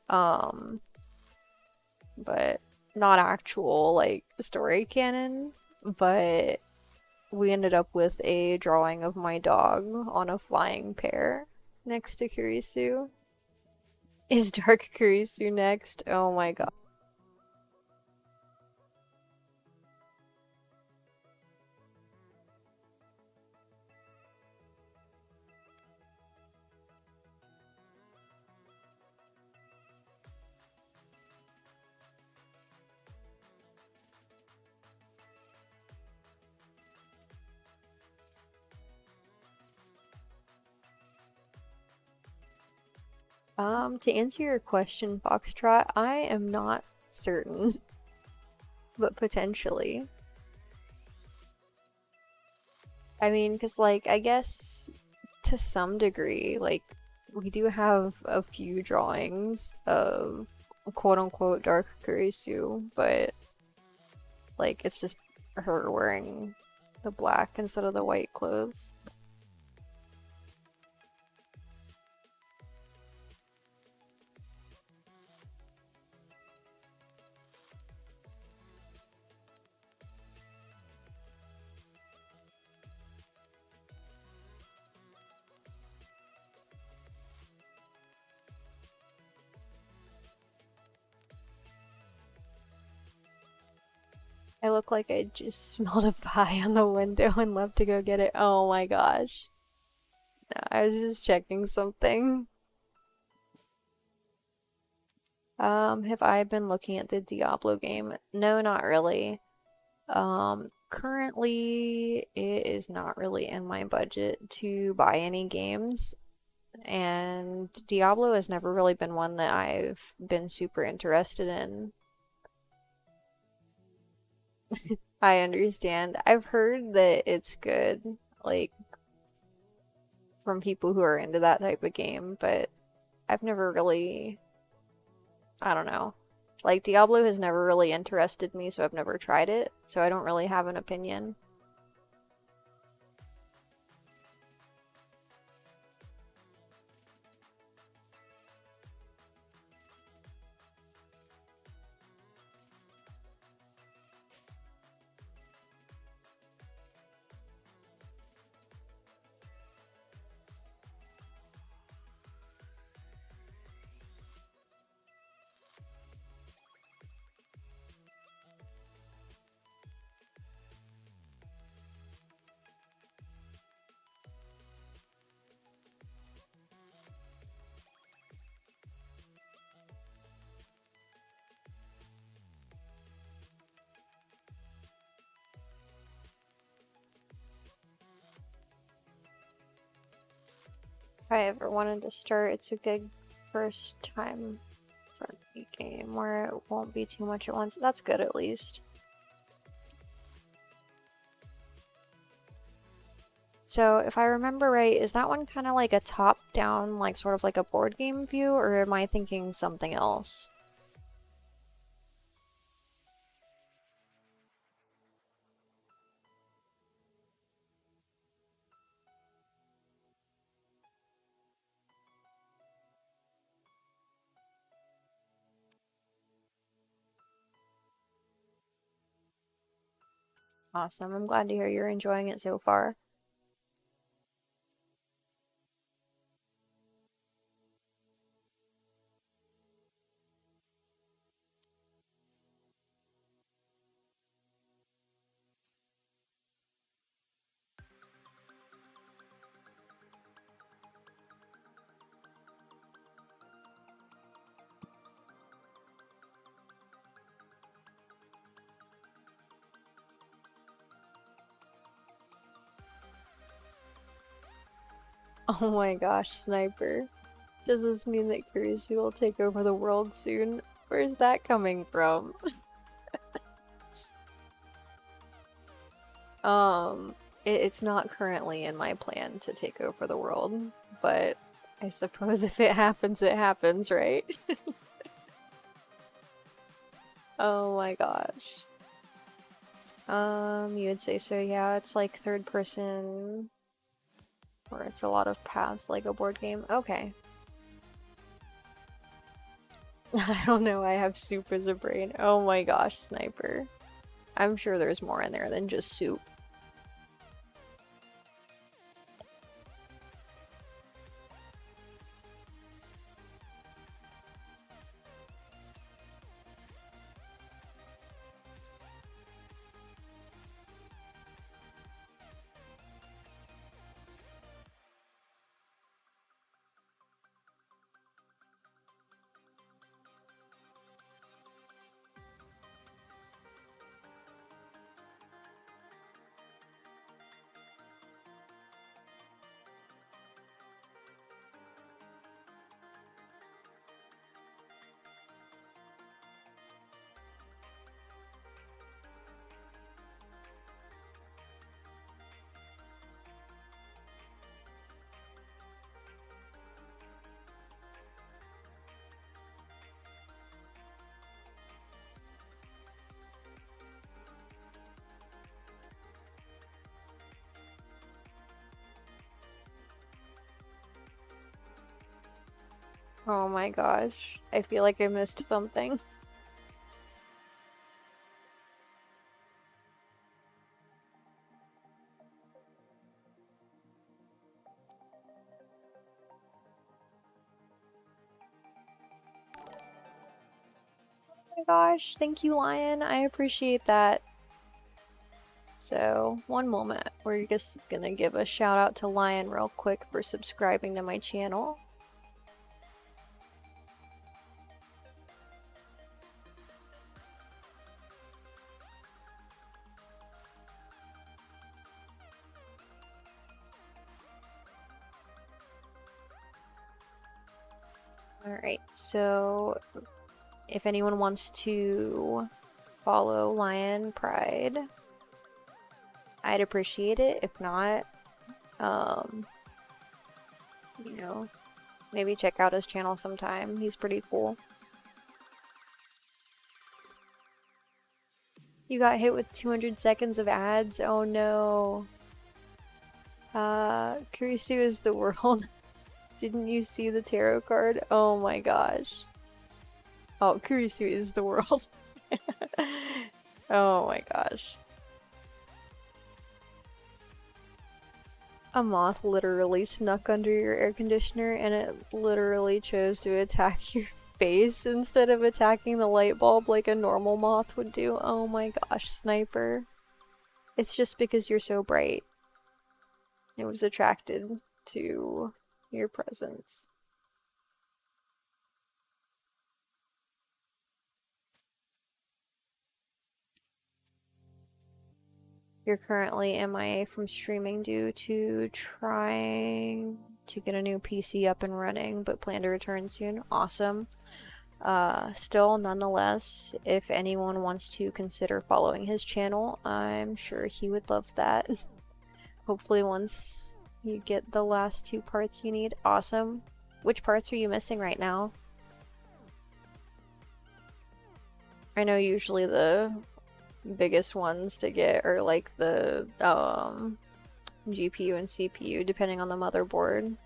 Um, but not actual like story canon, but we ended up with a drawing of my dog on a flying pear next to Kurisu. Is Dark Kurisu next? Oh my god. To answer your question, Foxtrot, I am not certain, but potentially. I mean, because, like, I guess to some degree, like, we do have a few drawings of quote unquote Dark Kurisu, but, like, it's just her wearing the black instead of the white clothes. I look like I just smelled a pie on the window and left to go get it. Oh my gosh. No, I was just checking something. Have I been looking at the Diablo game? No, not really. Currently it is not really in my budget to buy any games, and Diablo has never really been one that I've been super interested in. I understand. I've heard that it's good, like from people who are into that type of game, but I've never really, I don't know. Like Diablo has never really interested me, so I've never tried it, so I don't really have an opinion. If I ever wanted to start, it's a good first time for a game where it won't be too much at once. That's good at least. So if I remember right, is that one kind of like a top-down, like sort of like a board game view, or am I thinking something else? Awesome. I'm glad to hear you're enjoying it so far. Oh my gosh, Sniper. Does this mean that Kurisu will take over the world soon? Where's that coming from? It's not currently in my plan to take over the world, but I suppose if it happens, right? Oh my gosh. You would say so, yeah, it's like third person, where it's a lot of paths like a board game. Okay. I don't know, I have soup as a brain. Oh my gosh, sniper. I'm sure there's more in there than just soup. Oh my gosh, I feel like I missed something. Oh my gosh, thank you, Lion. I appreciate that. So, one moment. We're just gonna give a shout out to Lion real quick for subscribing to my channel. Alright, so if anyone wants to follow Lion Pride, I'd appreciate it. If not, um, you know, maybe check out his channel sometime. He's pretty cool. You got hit with 200 seconds of ads? Oh no. Kurisu is the world. Didn't you see the tarot card? Oh my gosh. Oh, Kurisu is the world. Oh my gosh. A moth literally snuck under your air conditioner and it literally chose to attack your face instead of attacking the light bulb like a normal moth would do. Oh my gosh, sniper. It's just because you're so bright. It was attracted to your presence. You're currently MIA from streaming due to trying to get a new PC up and running, but plan to return soon. Awesome. Still, nonetheless, if anyone wants to consider following his channel, I'm sure he would love that. Hopefully once you get the last 2 parts you need. Awesome. Which parts are you missing right now? I know usually the biggest ones to get are like the GPU and CPU, depending on the motherboard.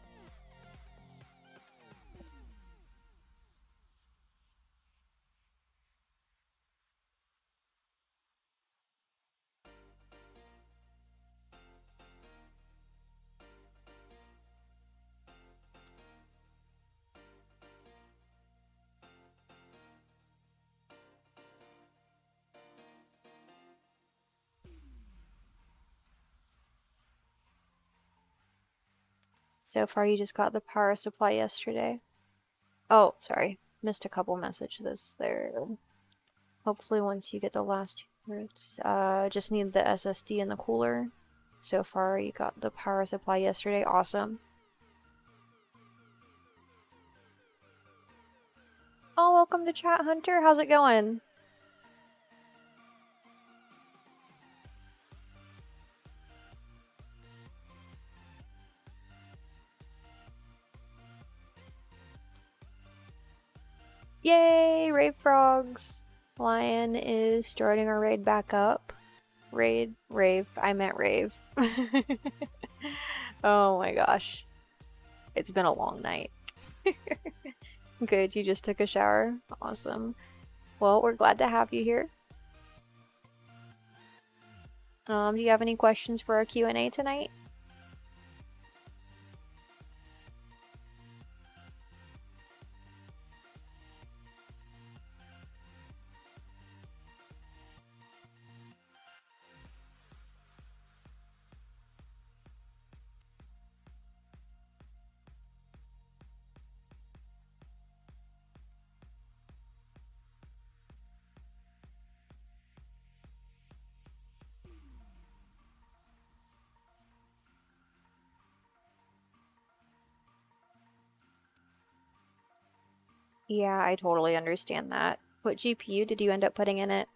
So far, you just got the power supply yesterday. Oh, sorry. Missed a couple messages there. Hopefully once you get the last 2 parts, just need the SSD and the cooler. So far, you got the power supply yesterday. Awesome. Oh, welcome to chat, Hunter. How's it going? Yay, Rave Frogs! Lion is starting our raid back up. Rave, I meant rave. Oh my gosh. It's been a long night. Good, you just took a shower? Awesome. Well, we're glad to have you here. Do you have any questions for our Q&A tonight? Yeah, I totally understand that. What GPU did you end up putting in it?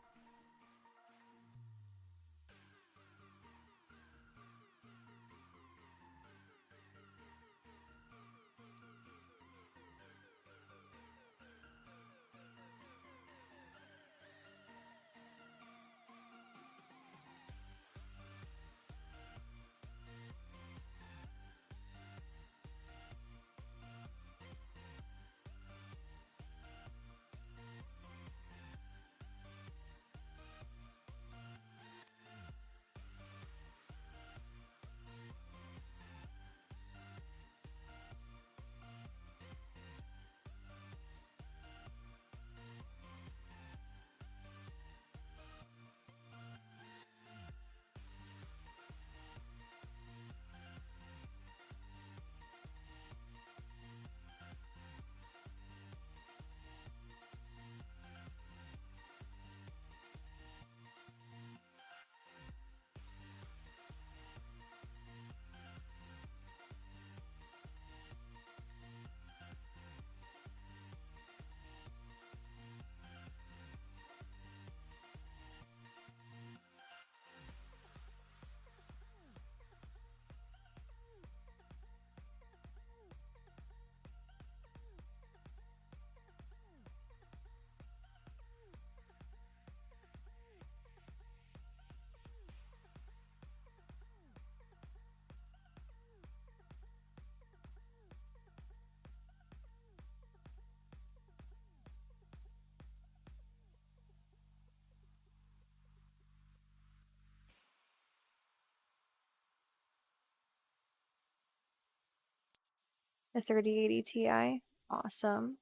A 3080 Ti? Awesome.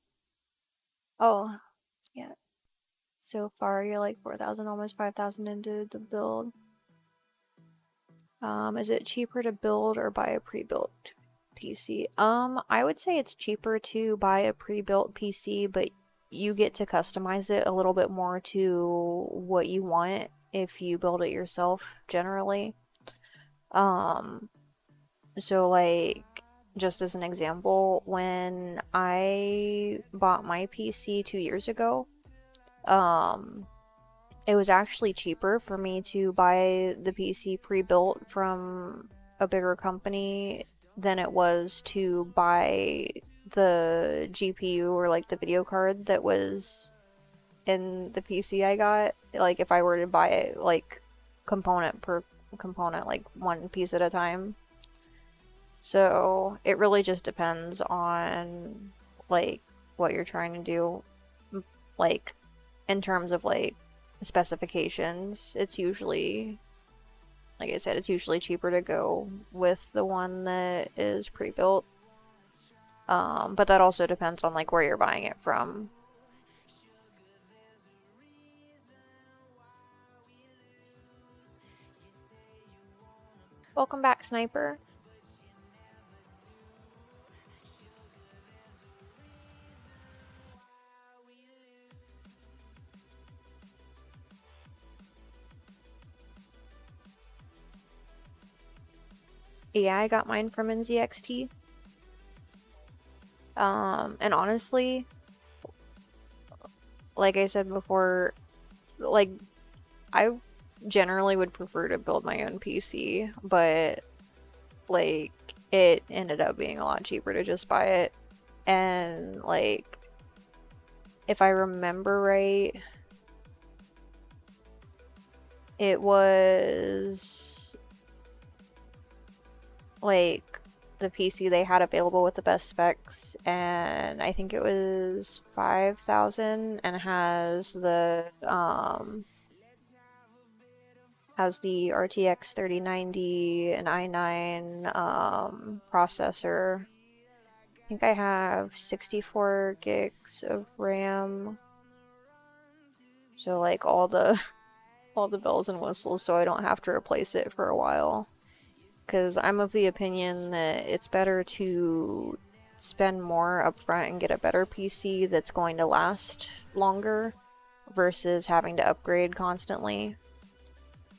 Oh, yeah. So far, you're like 4,000, almost 5,000 into the build. Is it cheaper to build or buy a pre-built PC? I would say it's cheaper to buy a pre-built PC, but you get to customize it a little bit more to what you want if you build it yourself, generally. Um, so like, just as an example, when I bought my PC 2 years ago, um, it was actually cheaper for me to buy the PC pre-built from a bigger company than it was to buy the GPU or like the video card that was in the PC I got. Like if I were to buy it like component per component, like one piece at a time. So it really just depends on like what you're trying to do. Like in terms of like specifications, it's usually, like I said, it's usually cheaper to go with the one that is pre-built. But that also depends on like where you're buying it from. Welcome back, Sniper. Yeah, I got mine from NZXT. And honestly, like I said before, like I generally would prefer to build my own PC, but like it ended up being a lot cheaper to just buy it. And like if I remember right, it was like the PC they had available with the best specs, and I think it was 5,000 and has the RTX 3090 and i9 processor. I think I have 64 gigs of RAM. So like all the all the bells and whistles, so I don't have to replace it for a while. Because I'm of the opinion that it's better to spend more upfront and get a better PC that's going to last longer versus having to upgrade constantly.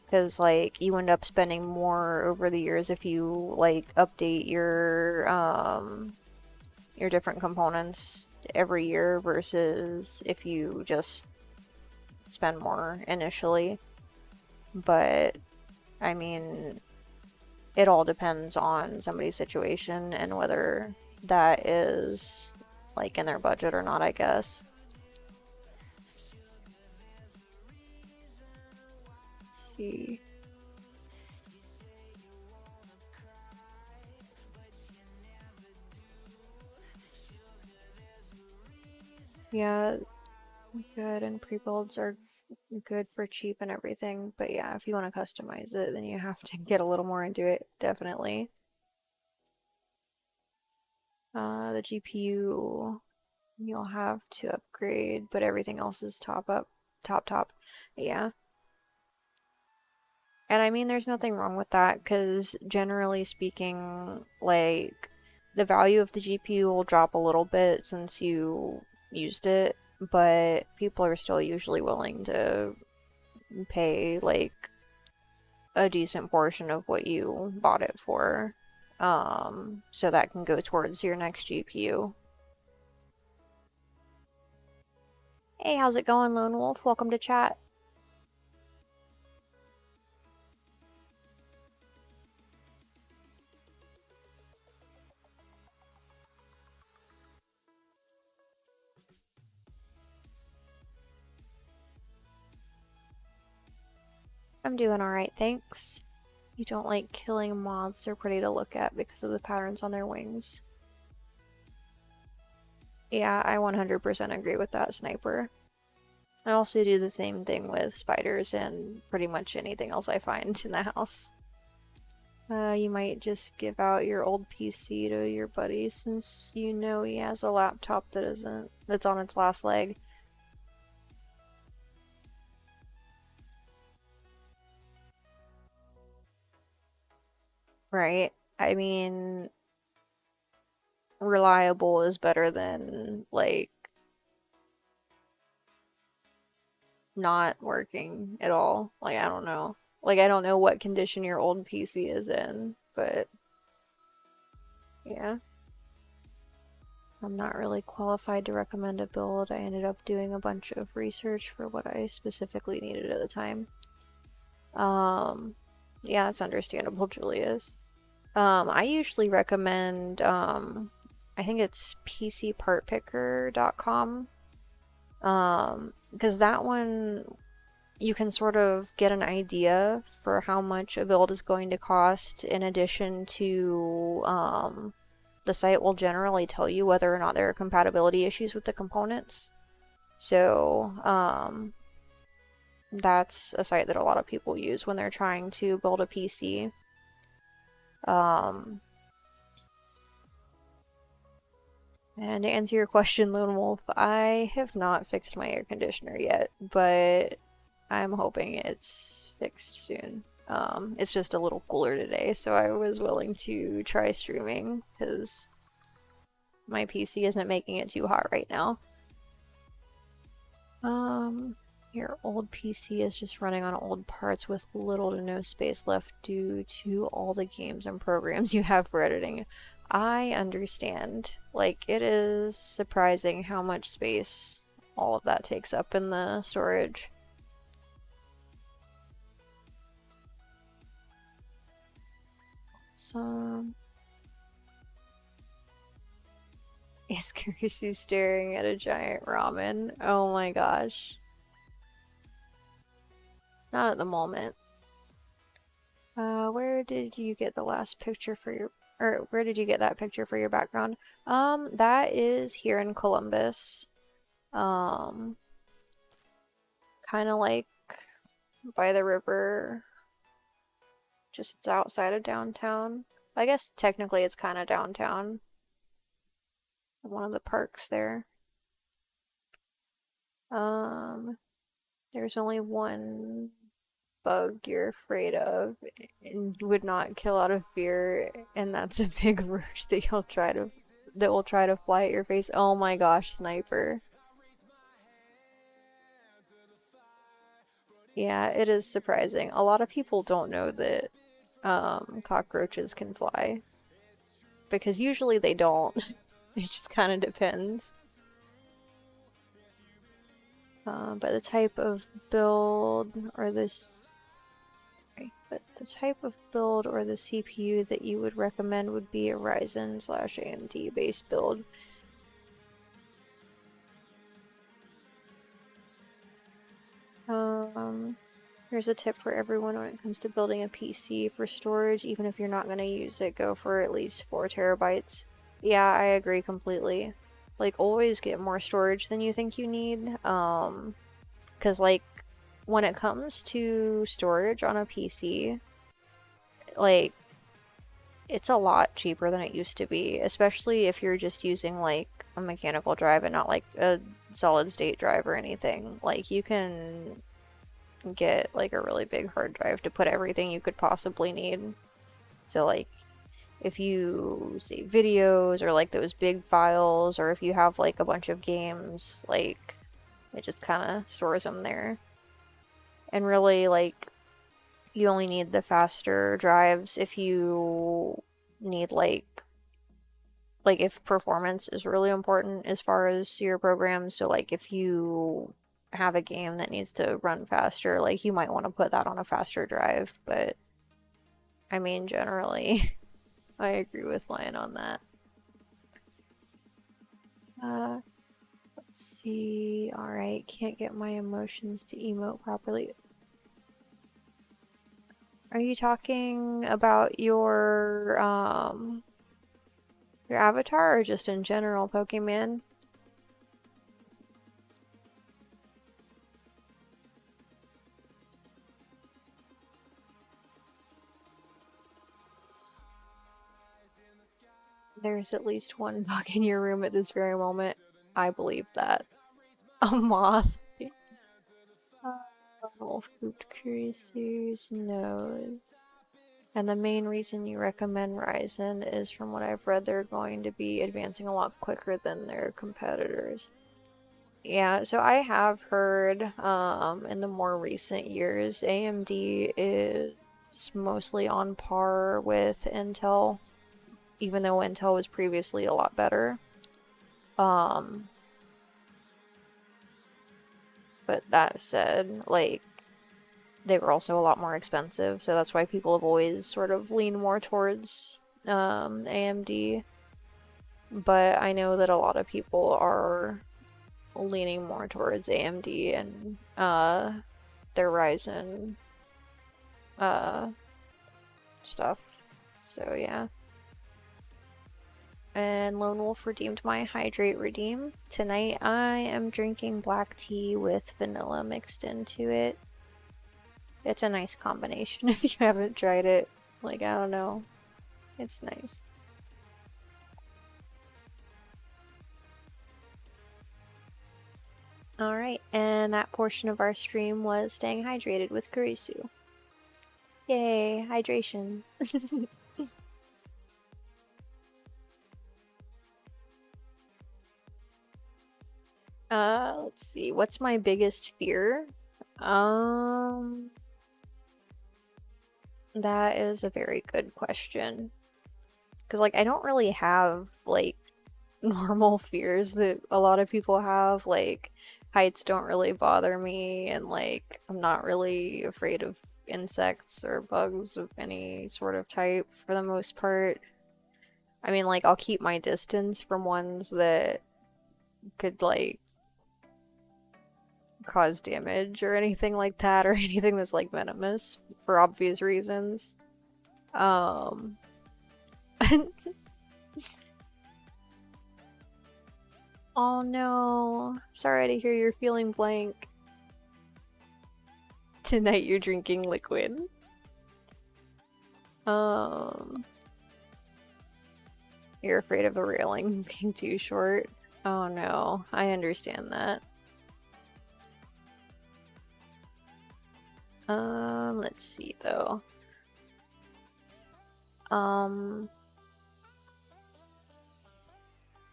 Because like you end up spending more over the years if you like update your different components every year versus if you just spend more initially. But I mean, it all depends on somebody's situation and whether that is like in their budget or not, I guess. Let's see. Yeah, good, and pre-builds are good for cheap and everything, but yeah, if you want to customize it, then you have to get a little more into it, definitely. The GPU you'll have to upgrade, but everything else is top. Yeah. And I mean, there's nothing wrong with that because generally speaking, like the value of the GPU will drop a little bit since you used it, but people are still usually willing to pay like a decent portion of what you bought it for. So that can go towards your next GPU. Hey, how's it going, Lone Wolf? Welcome to chat. I'm doing alright, thanks. You don't like killing moths, they're pretty to look at because of the patterns on their wings. Yeah, I 100% agree with that, Sniper. I also do the same thing with spiders and pretty much anything else I find in the house. You might just give out your old PC to your buddy since you know he has a laptop that's on its last leg. Right? I mean, reliable is better than like not working at all. Like I don't know. Like I don't know what condition your old PC is in, but yeah. I'm not really qualified to recommend a build. I ended up doing a bunch of research for what I specifically needed at the time. Yeah, that's understandable, Julius. I usually recommend, I think it's pcpartpicker.com. Because that one, you can sort of get an idea for how much a build is going to cost in addition to, the site will generally tell you whether or not there are compatibility issues with the components. So, that's a site that a lot of people use when they're trying to build a PC. Um, and to answer your question, Lone Wolf, I have not fixed my air conditioner yet, but I'm hoping it's fixed soon. It's just a little cooler today, so I was willing to try streaming because my PC isn't making it too hot right now. Your old PC is just running on old parts with little to no space left due to all the games and programs you have for editing. I understand. Like, it is surprising how much space all of that takes up in the storage. So, Is Kurisu staring at a giant ramen? Oh my gosh. Not at the moment. Where did you get the last picture for your, or where did you get that picture for your background? That is here in Columbus. Um, kind of like by the river, just outside of downtown. I guess technically it's kind of downtown. One of the parks there. Um, there's only one bug you're afraid of and would not kill out of fear, and that's a big roach that will try to fly at your face. Oh my gosh, sniper. Yeah, it is surprising. A lot of people don't know that cockroaches can fly because usually they don't. It just kind of depends. But the type of build or this but the type of build or the CPU that you would recommend would be a Ryzen/AMD based build. Um, Here's a tip for everyone when it comes to building a PC for storage. Even if you're not going to use it, go for at least 4 terabytes. Yeah, I agree completely. Like, always get more storage than you think you need. Because, like, when it comes to storage on a PC, like, it's a lot cheaper than it used to be, especially if you're just using, like, a mechanical drive and not, like, a solid state drive or anything. Like, you can get like a really big hard drive to put everything you could possibly need. So like if you save videos or like those big files, or if you have like a bunch of games, like it just kind of stores them there. And really like you only need the faster drives if you need like if performance is really important as far as your programs. So like if you have a game that needs to run faster, like you might want to put that on a faster drive. But I mean, generally, I agree with Lion on that. Uh, let's see. All right, can't get my emotions to emote properly. Are you talking about your avatar or just in general Pokemon? There's at least one bug in your room at this very moment. I believe that. A moth. Wolf pooped Kurisu's nose. And the main reason you recommend Ryzen is from what I've read, they're going to be advancing a lot quicker than their competitors. Yeah, so I have heard in the more recent years, AMD is mostly on par with Intel, even though Intel was previously a lot better. Um, but that said, like, they were also a lot more expensive, so that's why people have always sort of leaned more towards AMD. But I know that a lot of people are leaning more towards AMD and their Ryzen uh stuff. So yeah. And Lone Wolf redeemed my hydrate redeem. Tonight I am drinking black tea with vanilla mixed into it. It's a nice combination if you haven't tried it. Like, I don't know. It's nice. Alright, and that portion of our stream was staying hydrated with Kurisu. Yay, hydration. Let's see. What's my biggest fear? Um, that is a very good question. Because, like, I don't really have, like, normal fears that a lot of people have. Like, heights don't really bother me, and, like, I'm not really afraid of insects or bugs of any sort of type for the most part. I mean, like, I'll keep my distance from ones that could, like, cause damage or anything like that, or anything that's, like, venomous for obvious reasons. Um, oh no. Sorry to hear you're feeling blank. Tonight you're drinking liquid. Um, you're afraid of the railing being too short. Oh no, I understand that. Let's see though. Um,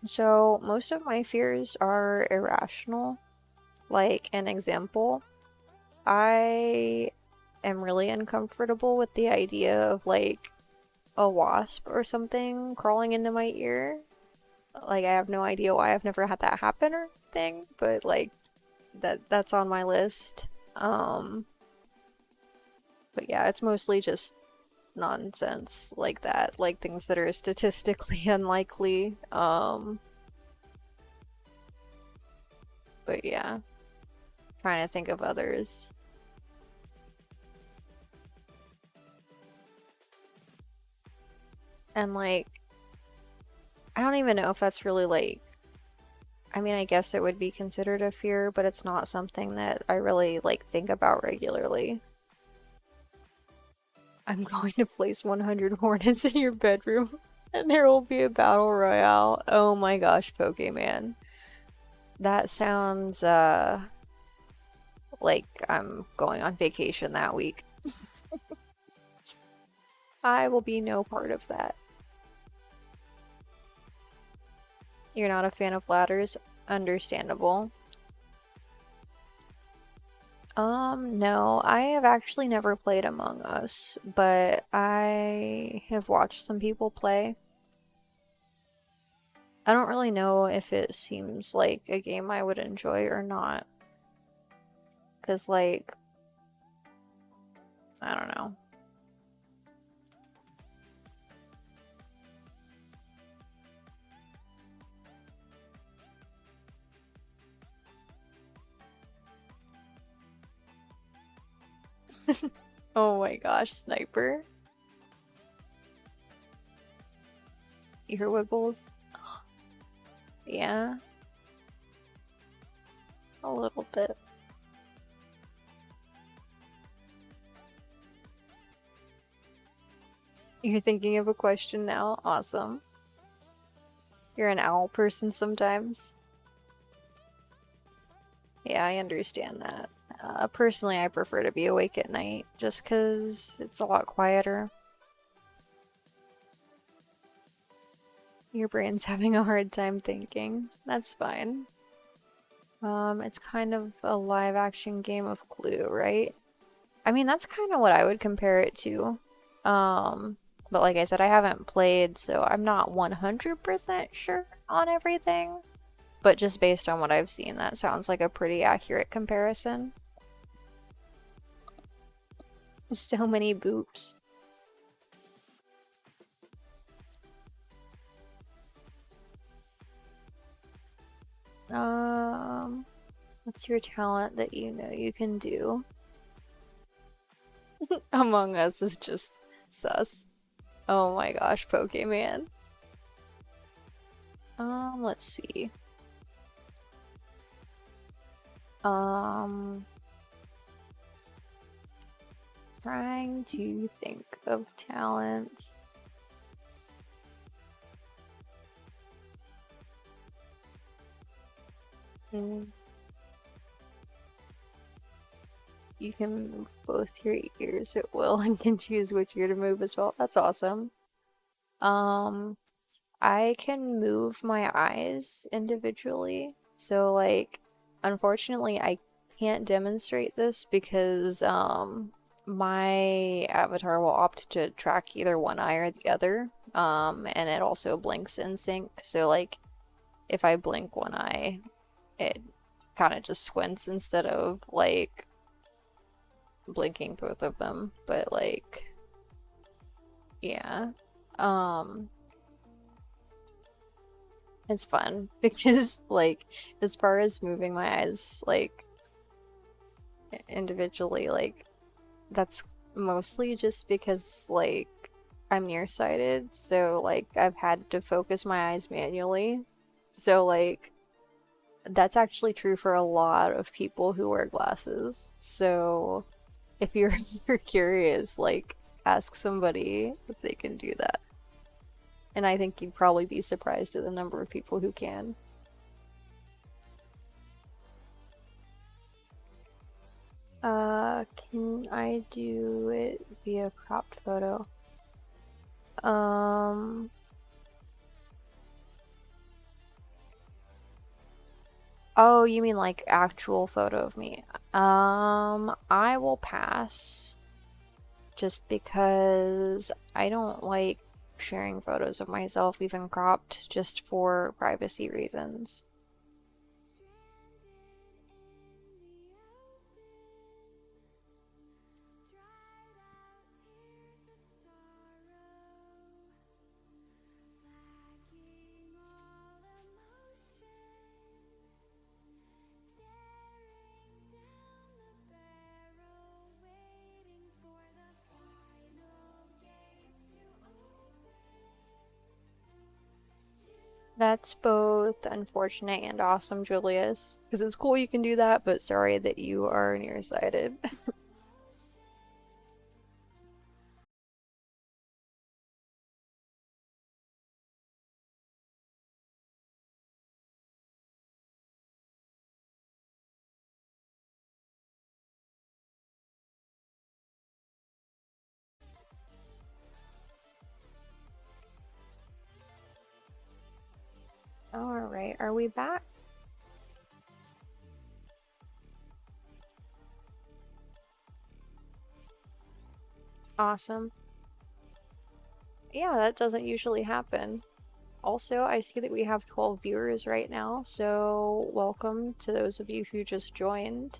so most of my fears are irrational. Like an example, I am really uncomfortable with the idea of like a wasp or something crawling into my ear. Like I have no idea why I've never had that happen or anything, but like that's on my list. But yeah, it's mostly just nonsense like that, like things that are statistically unlikely. But yeah, trying to think of others. And like, I don't even know if that's really like, I mean, I guess it would be considered a fear, but it's not something that I really like think about regularly. I'm going to place 100 hornets in your bedroom and there will be a battle royale. Oh my gosh, Pokemon. That sounds like I'm going on vacation that week. I will be no part of that. You're not a fan of ladders? Understandable. No, I have actually never played Among Us, but I have watched some people play. I don't really know if it seems like a game I would enjoy or not. 'Cause like, I don't know. Oh my gosh, Sniper. Ear wiggles. Yeah, a little bit. You're thinking of a question now? Awesome. You're an owl person sometimes? Yeah, I understand that. Personally, I prefer to be awake at night just because it's a lot quieter. Your brain's having a hard time thinking. That's fine. It's kind of a live action game of Clue, right? I mean, that's kind of what I would compare it to. But like I said, I haven't played, so I'm not 100% sure on everything. But just based on what I've seen, that sounds like a pretty accurate comparison. So many boops. Um, what's your talent that you know you can do? Among Us is just sus. Oh my gosh, Pokemon. Let's see. Um, trying to think of talents. Mm, you can move both your ears at will and can choose which ear to move as well. That's awesome. Um, I can move my eyes individually. So like, unfortunately, I can't demonstrate this because my avatar will opt to track either one eye or the other. And it also blinks in sync. So like, if I blink one eye, it kind of just squints instead of like blinking both of them. But like, yeah. Um, It's fun because, like, as far as moving my eyes, like, individually, like, that's mostly just because, like, I'm nearsighted, so, like, I've had to focus my eyes manually. So, like, that's actually true for a lot of people who wear glasses. So, if you're you're curious, like, ask somebody if they can do that. And I think you'd probably be surprised at the number of people who can. Can I do it via cropped photo? Um, oh, you mean like actual photo of me? I will pass just because I don't like sharing photos of myself, even cropped, just for privacy reasons. That's both unfortunate and awesome, Julius, because it's cool you can do that, but sorry that you are nearsighted. All right, are we back? Awesome. Yeah, that doesn't usually happen. Also, I see that we have 12 viewers right now, so welcome to those of you who just joined.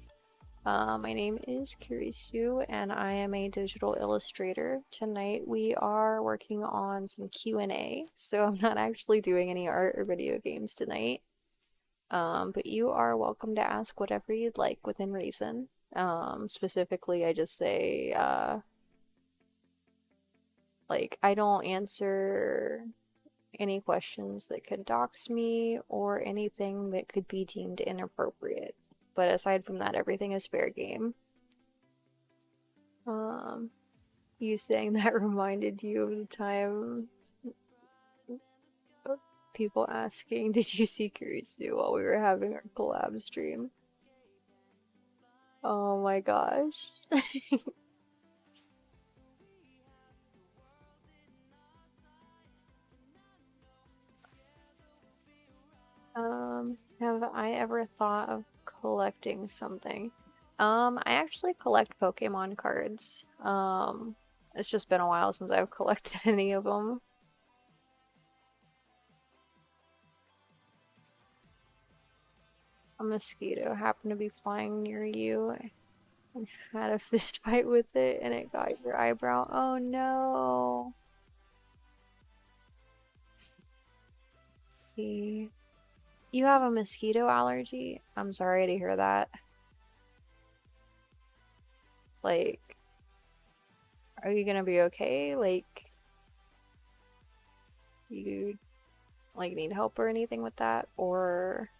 My name is Kurisu, and I am a digital illustrator. Tonight we are working on some Q&A, so I'm not actually doing any art or video games tonight. But you are welcome to ask whatever you'd like within reason. Specifically, I just say, like, I don't answer any questions that could dox me or anything that could be deemed inappropriate. But aside from that, everything is fair game. Um, you saying that reminded you of the time of people asking, did you see Kurisu while we were having our collab stream? Oh my gosh. Have I ever thought of collecting something? I actually collect Pokemon cards. It's just been a while since I've collected any of them. A mosquito happened to be flying near you and had a fist fight with it and it got your eyebrow. Oh no. You have a mosquito allergy? I'm sorry to hear that. Like, are you gonna be okay? Like, you like need help or anything with that? Or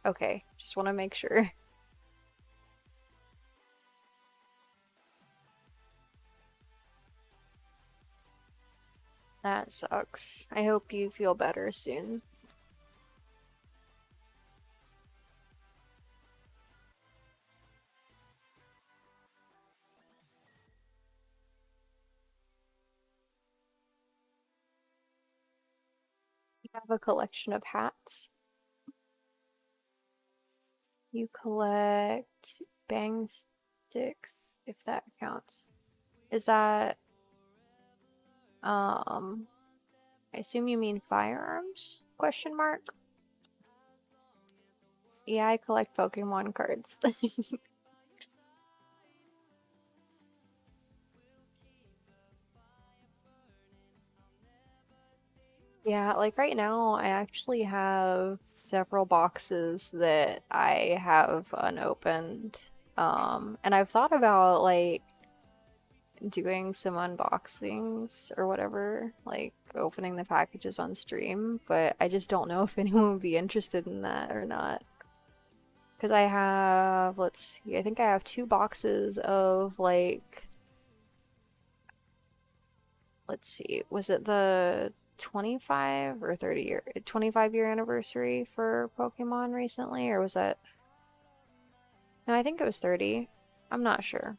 okay, just want to make sure. That sucks. I hope you feel better soon. You have a collection of hats. You collect bang sticks, if that counts. Is that, I assume you mean firearms? Question mark? Yeah, I collect Pokemon cards. Yeah, like right now, I actually have several boxes that I have unopened. And I've thought about like doing some unboxings or whatever, like opening the packages on stream, but I just don't know if anyone would be interested in that or not. Because I have, let's see, I think I have two boxes of like, let's see, was it the 25 or 30 year, 25-year anniversary for Pokemon recently, or was that, no, I think it was 30. I'm not sure.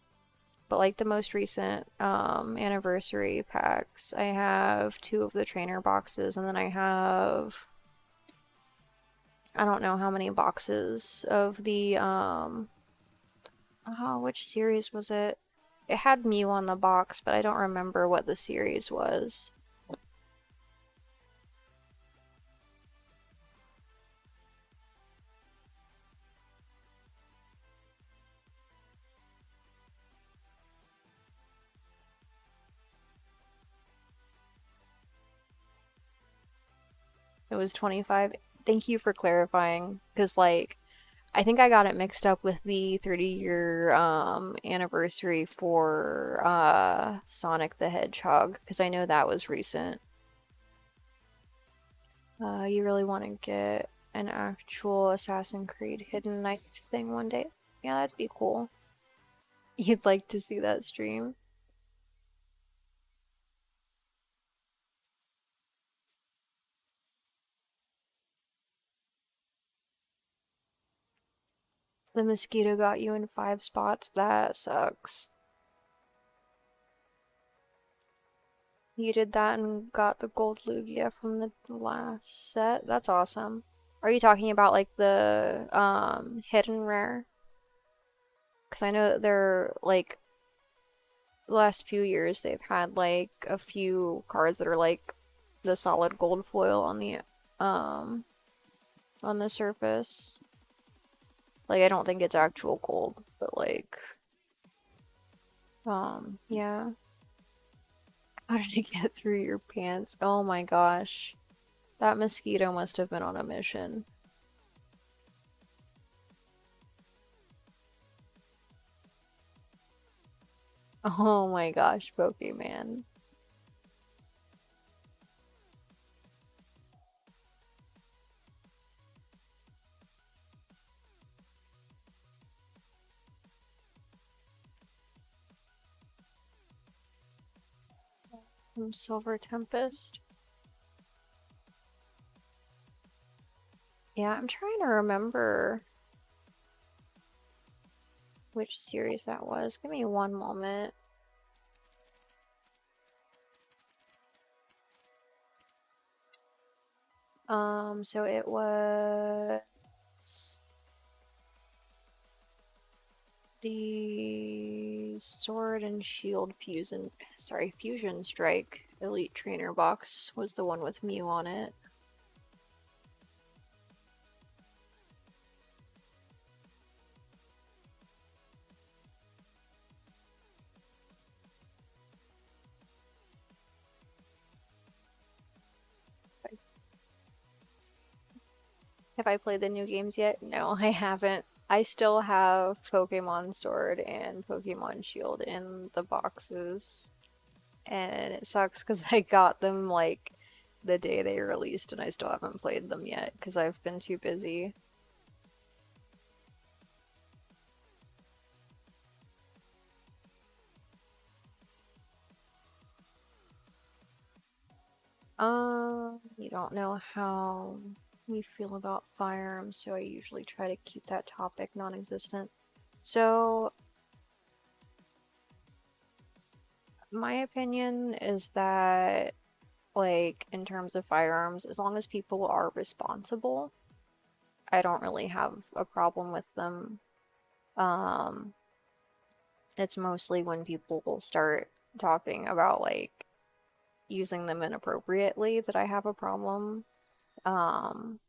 But like the most recent anniversary packs, I have two of the trainer boxes, and then I have, I don't know how many boxes of the oh, which series was it? It had Mew on the box, but I don't remember what the series was. It was 25. Thank you for clarifying, because like I think I got it mixed up with the 30-year anniversary for Sonic the Hedgehog, because I know that was recent. You really want to get an actual Assassin's Creed Hidden Knife thing one day? Yeah, that'd be cool. You'd like to see that stream? The mosquito got you in 5 spots? That sucks. You did that and got the gold Lugia from the last set? That's awesome. Are you talking about like the hidden rare? Because I know that they're like the last few years they've had like a few cards that are like the solid gold foil um on the surface. Like I don't think it's actual gold, but like yeah. How did it get through your pants? Oh my gosh. That mosquito must have been on a mission. Oh my gosh, Pokemon. From Silver Tempest. Yeah, I'm trying to remember which series that was. Give me one moment. So it was the Sword and Shield Fusion Strike Elite Trainer box was the one with Mew on it. Have I played the new games yet? No, I haven't. I still have Pokemon Sword and Pokemon Shield in the boxes, and it sucks because I got them like the day they released, and I still haven't played them yet because I've been too busy. You don't know how we feel about firearms, so I usually try to keep that topic non-existent. So, my opinion is that, like, in terms of firearms, as long as people are responsible, I don't really have a problem with them. Um, it's mostly when people will start talking about, like, using them inappropriately that I have a problem. Um,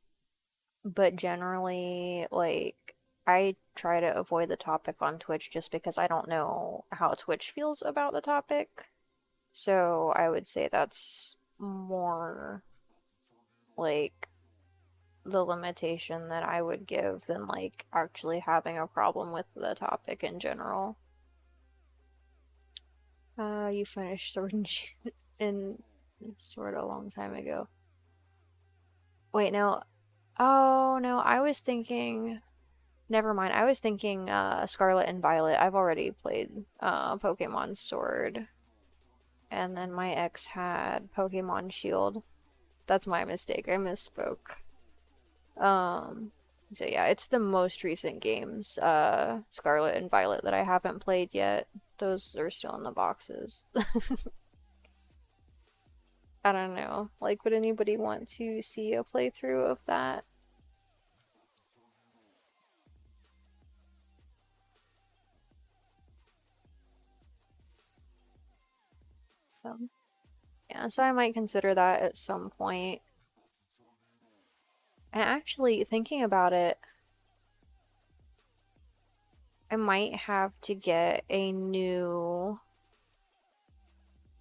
but generally, like, I try to avoid the topic on Twitch just because I don't know how Twitch feels about the topic. So I would say that's more. like the limitation that I would give than like actually having a problem with the topic in general. You finished Sword and Shield in Sword a long time ago. Wait, no. Oh, no, I was thinking. Never mind. I was thinking Scarlet and Violet. I've already played Pokemon Sword. And then my ex had Pokemon Shield. That's my mistake. I misspoke. Um, so yeah, it's the most recent games, Scarlet and Violet, that I haven't played yet. Those are still in the boxes. I don't know. Like, would anybody want to see a playthrough of that? Um, yeah, so I might consider that at some point. And actually, thinking about it, I might have to get a new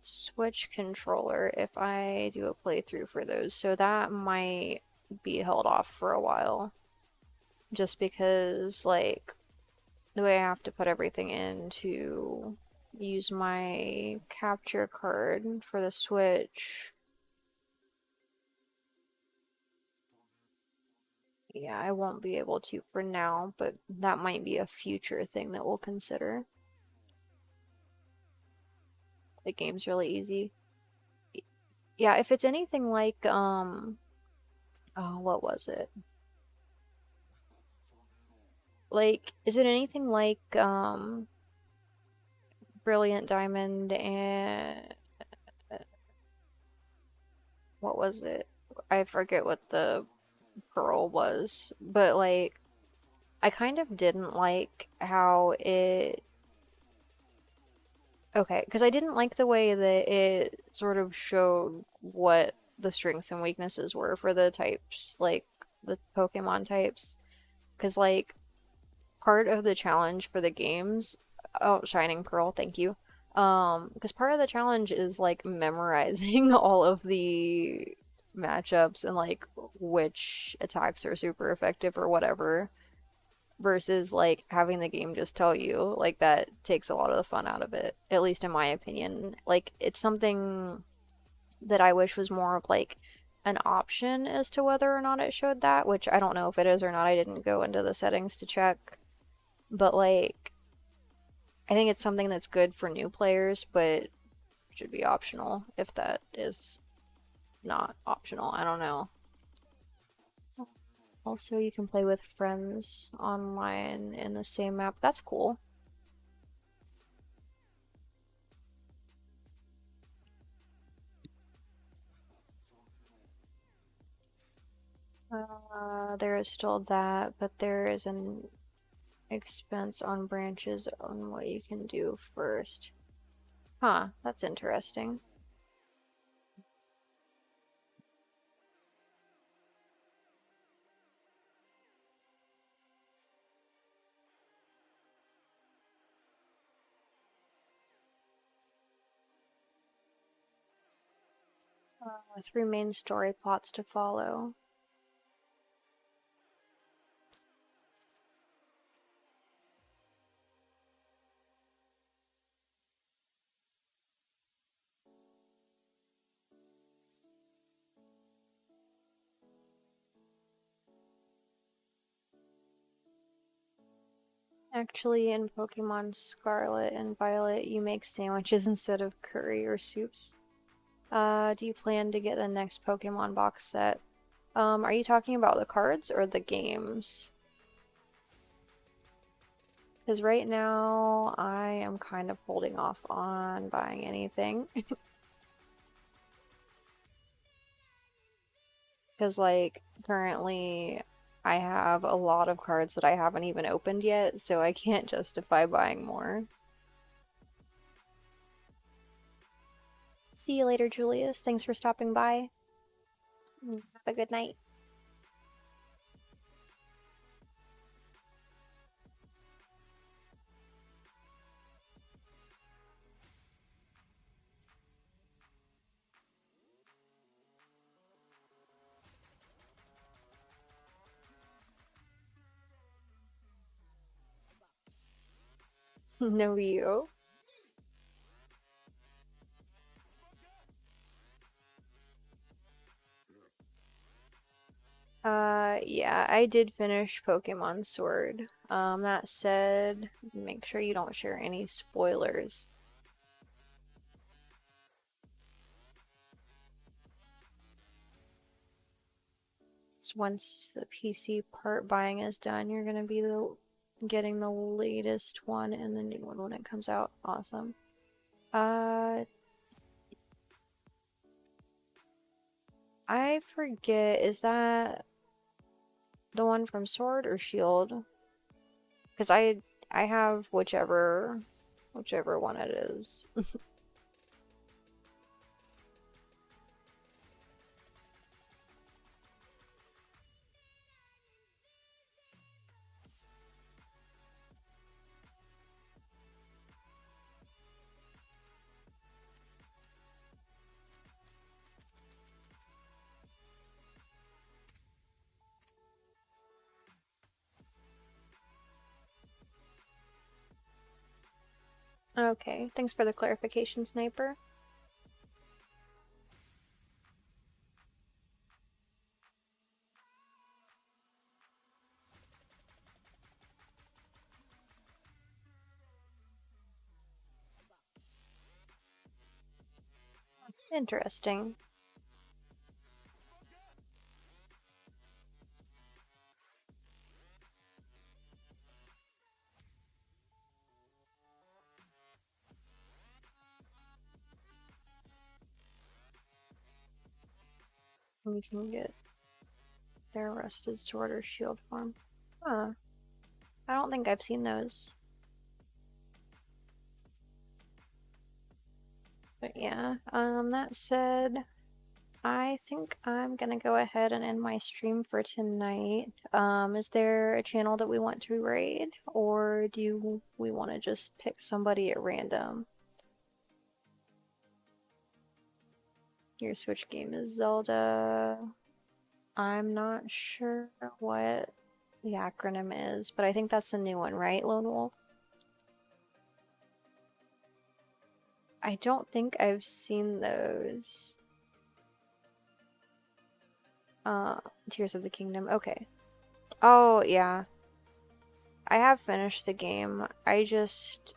Switch controller if I do a playthrough for those. So that might be held off for a while. Just because, like, the way I have to put everything in to use my capture card for the Switch. Yeah, I won't be able to for now, but that might be a future thing that we'll consider. The game's really easy. Yeah, if it's anything like, oh, what was it? Like, is it anything like, Brilliant Diamond and what was it? I forget what the Pearl was, but like, I kind of didn't like how it. Okay, because I didn't like the way that it sort of showed what the strengths and weaknesses were for the types, like the Pokemon types. Because, like, part of the challenge for the games, oh, Shining Pearl, thank you. Because part of the challenge is like memorizing all of the matchups and like which attacks are super effective or whatever versus like having the game just tell you. Like that takes a lot of the fun out of it, at least in my opinion. Like it's something that I wish was more of like an option as to whether or not it showed that, which I don't know if it is or not. I didn't go into the settings to check. But like I think it's something that's good for new players, but should be optional if that is not optional. I don't know. Also, you can play with friends online in the same map. That's cool. There is still that, but there is an expense on branches on what you can do first. Huh, that's interesting. Three main story plots to follow. Actually, in Pokemon Scarlet and Violet, you make sandwiches instead of curry or soups. Do you plan to get the next Pokemon box set? Are you talking about the cards or the games? Because right now, I am kind of holding off on buying anything. Because, like, currently, I have a lot of cards that I haven't even opened yet, so I can't justify buying more. See you later, Julius. Thanks for stopping by. Have a good night. No you. Yeah, I did finish Pokemon Sword. That said, make sure you don't share any spoilers. So once the PC part buying is done, you're gonna be getting the latest one and the new one when it comes out. Awesome. Uh, I forget, is that the one from Sword or Shield? Because I have whichever one it is. Okay, thanks for the clarification, Sniper. Interesting. We can get their rusted sword or shield form. Huh. I don't think I've seen those. But yeah, that said, I think I'm gonna go ahead and end my stream for tonight. Is there a channel that we want to raid, or do we want to just pick somebody at random? Your Switch game is Zelda. I'm not sure what the acronym is, but I think that's the new one, right, Lone Wolf? I don't think I've seen those. Uh, Tears of the Kingdom. Okay. Oh, yeah. I have finished the game. I just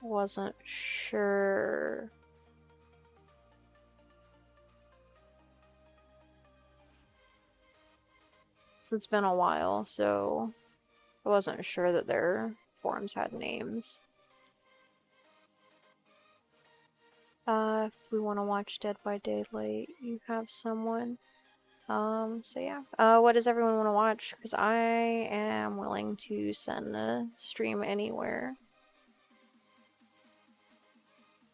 wasn't sure. It's been a while, so I wasn't sure that their forms had names. If we want to watch Dead by Daylight, you have someone. So yeah. What does everyone want to watch? Because I am willing to send the stream anywhere.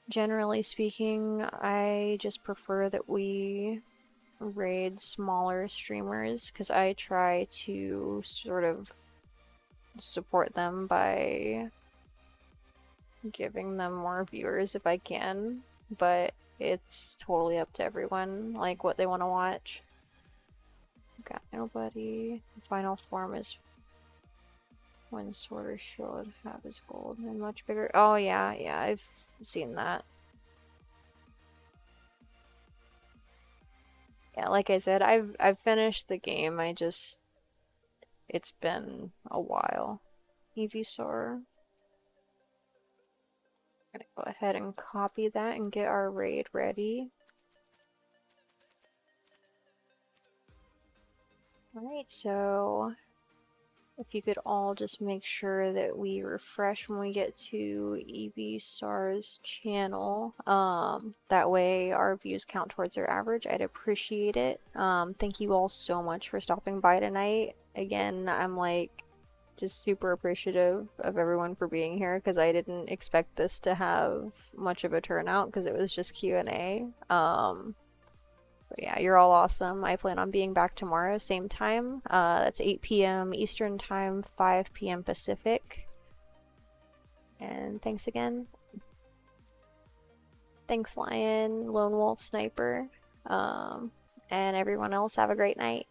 Generally speaking, I just prefer that we raid smaller streamers because I try to sort of support them by giving them more viewers if I can, but it's totally up to everyone, like what they want to watch. Got nobody. The final form is when Sword or Shield have his gold and much bigger. Oh yeah, yeah, I've seen that. Yeah, like I said, I've finished the game. It's been a while. Evisaur. Gonna go ahead and copy that and get our raid ready. Alright, so if you could all just make sure that we refresh when we get to Evisaur's channel. That way our views count towards our average. I'd appreciate it. Thank you all so much for stopping by tonight. Again, I'm like just super appreciative of everyone for being here because I didn't expect this to have much of a turnout because it was just Q&A. But yeah, you're all awesome. I plan on being back tomorrow, same time. That's 8 p.m. Eastern Time, 5 p.m. Pacific. And thanks again. Thanks, Lion, Lone Wolf, Sniper, and everyone else. Have a great night.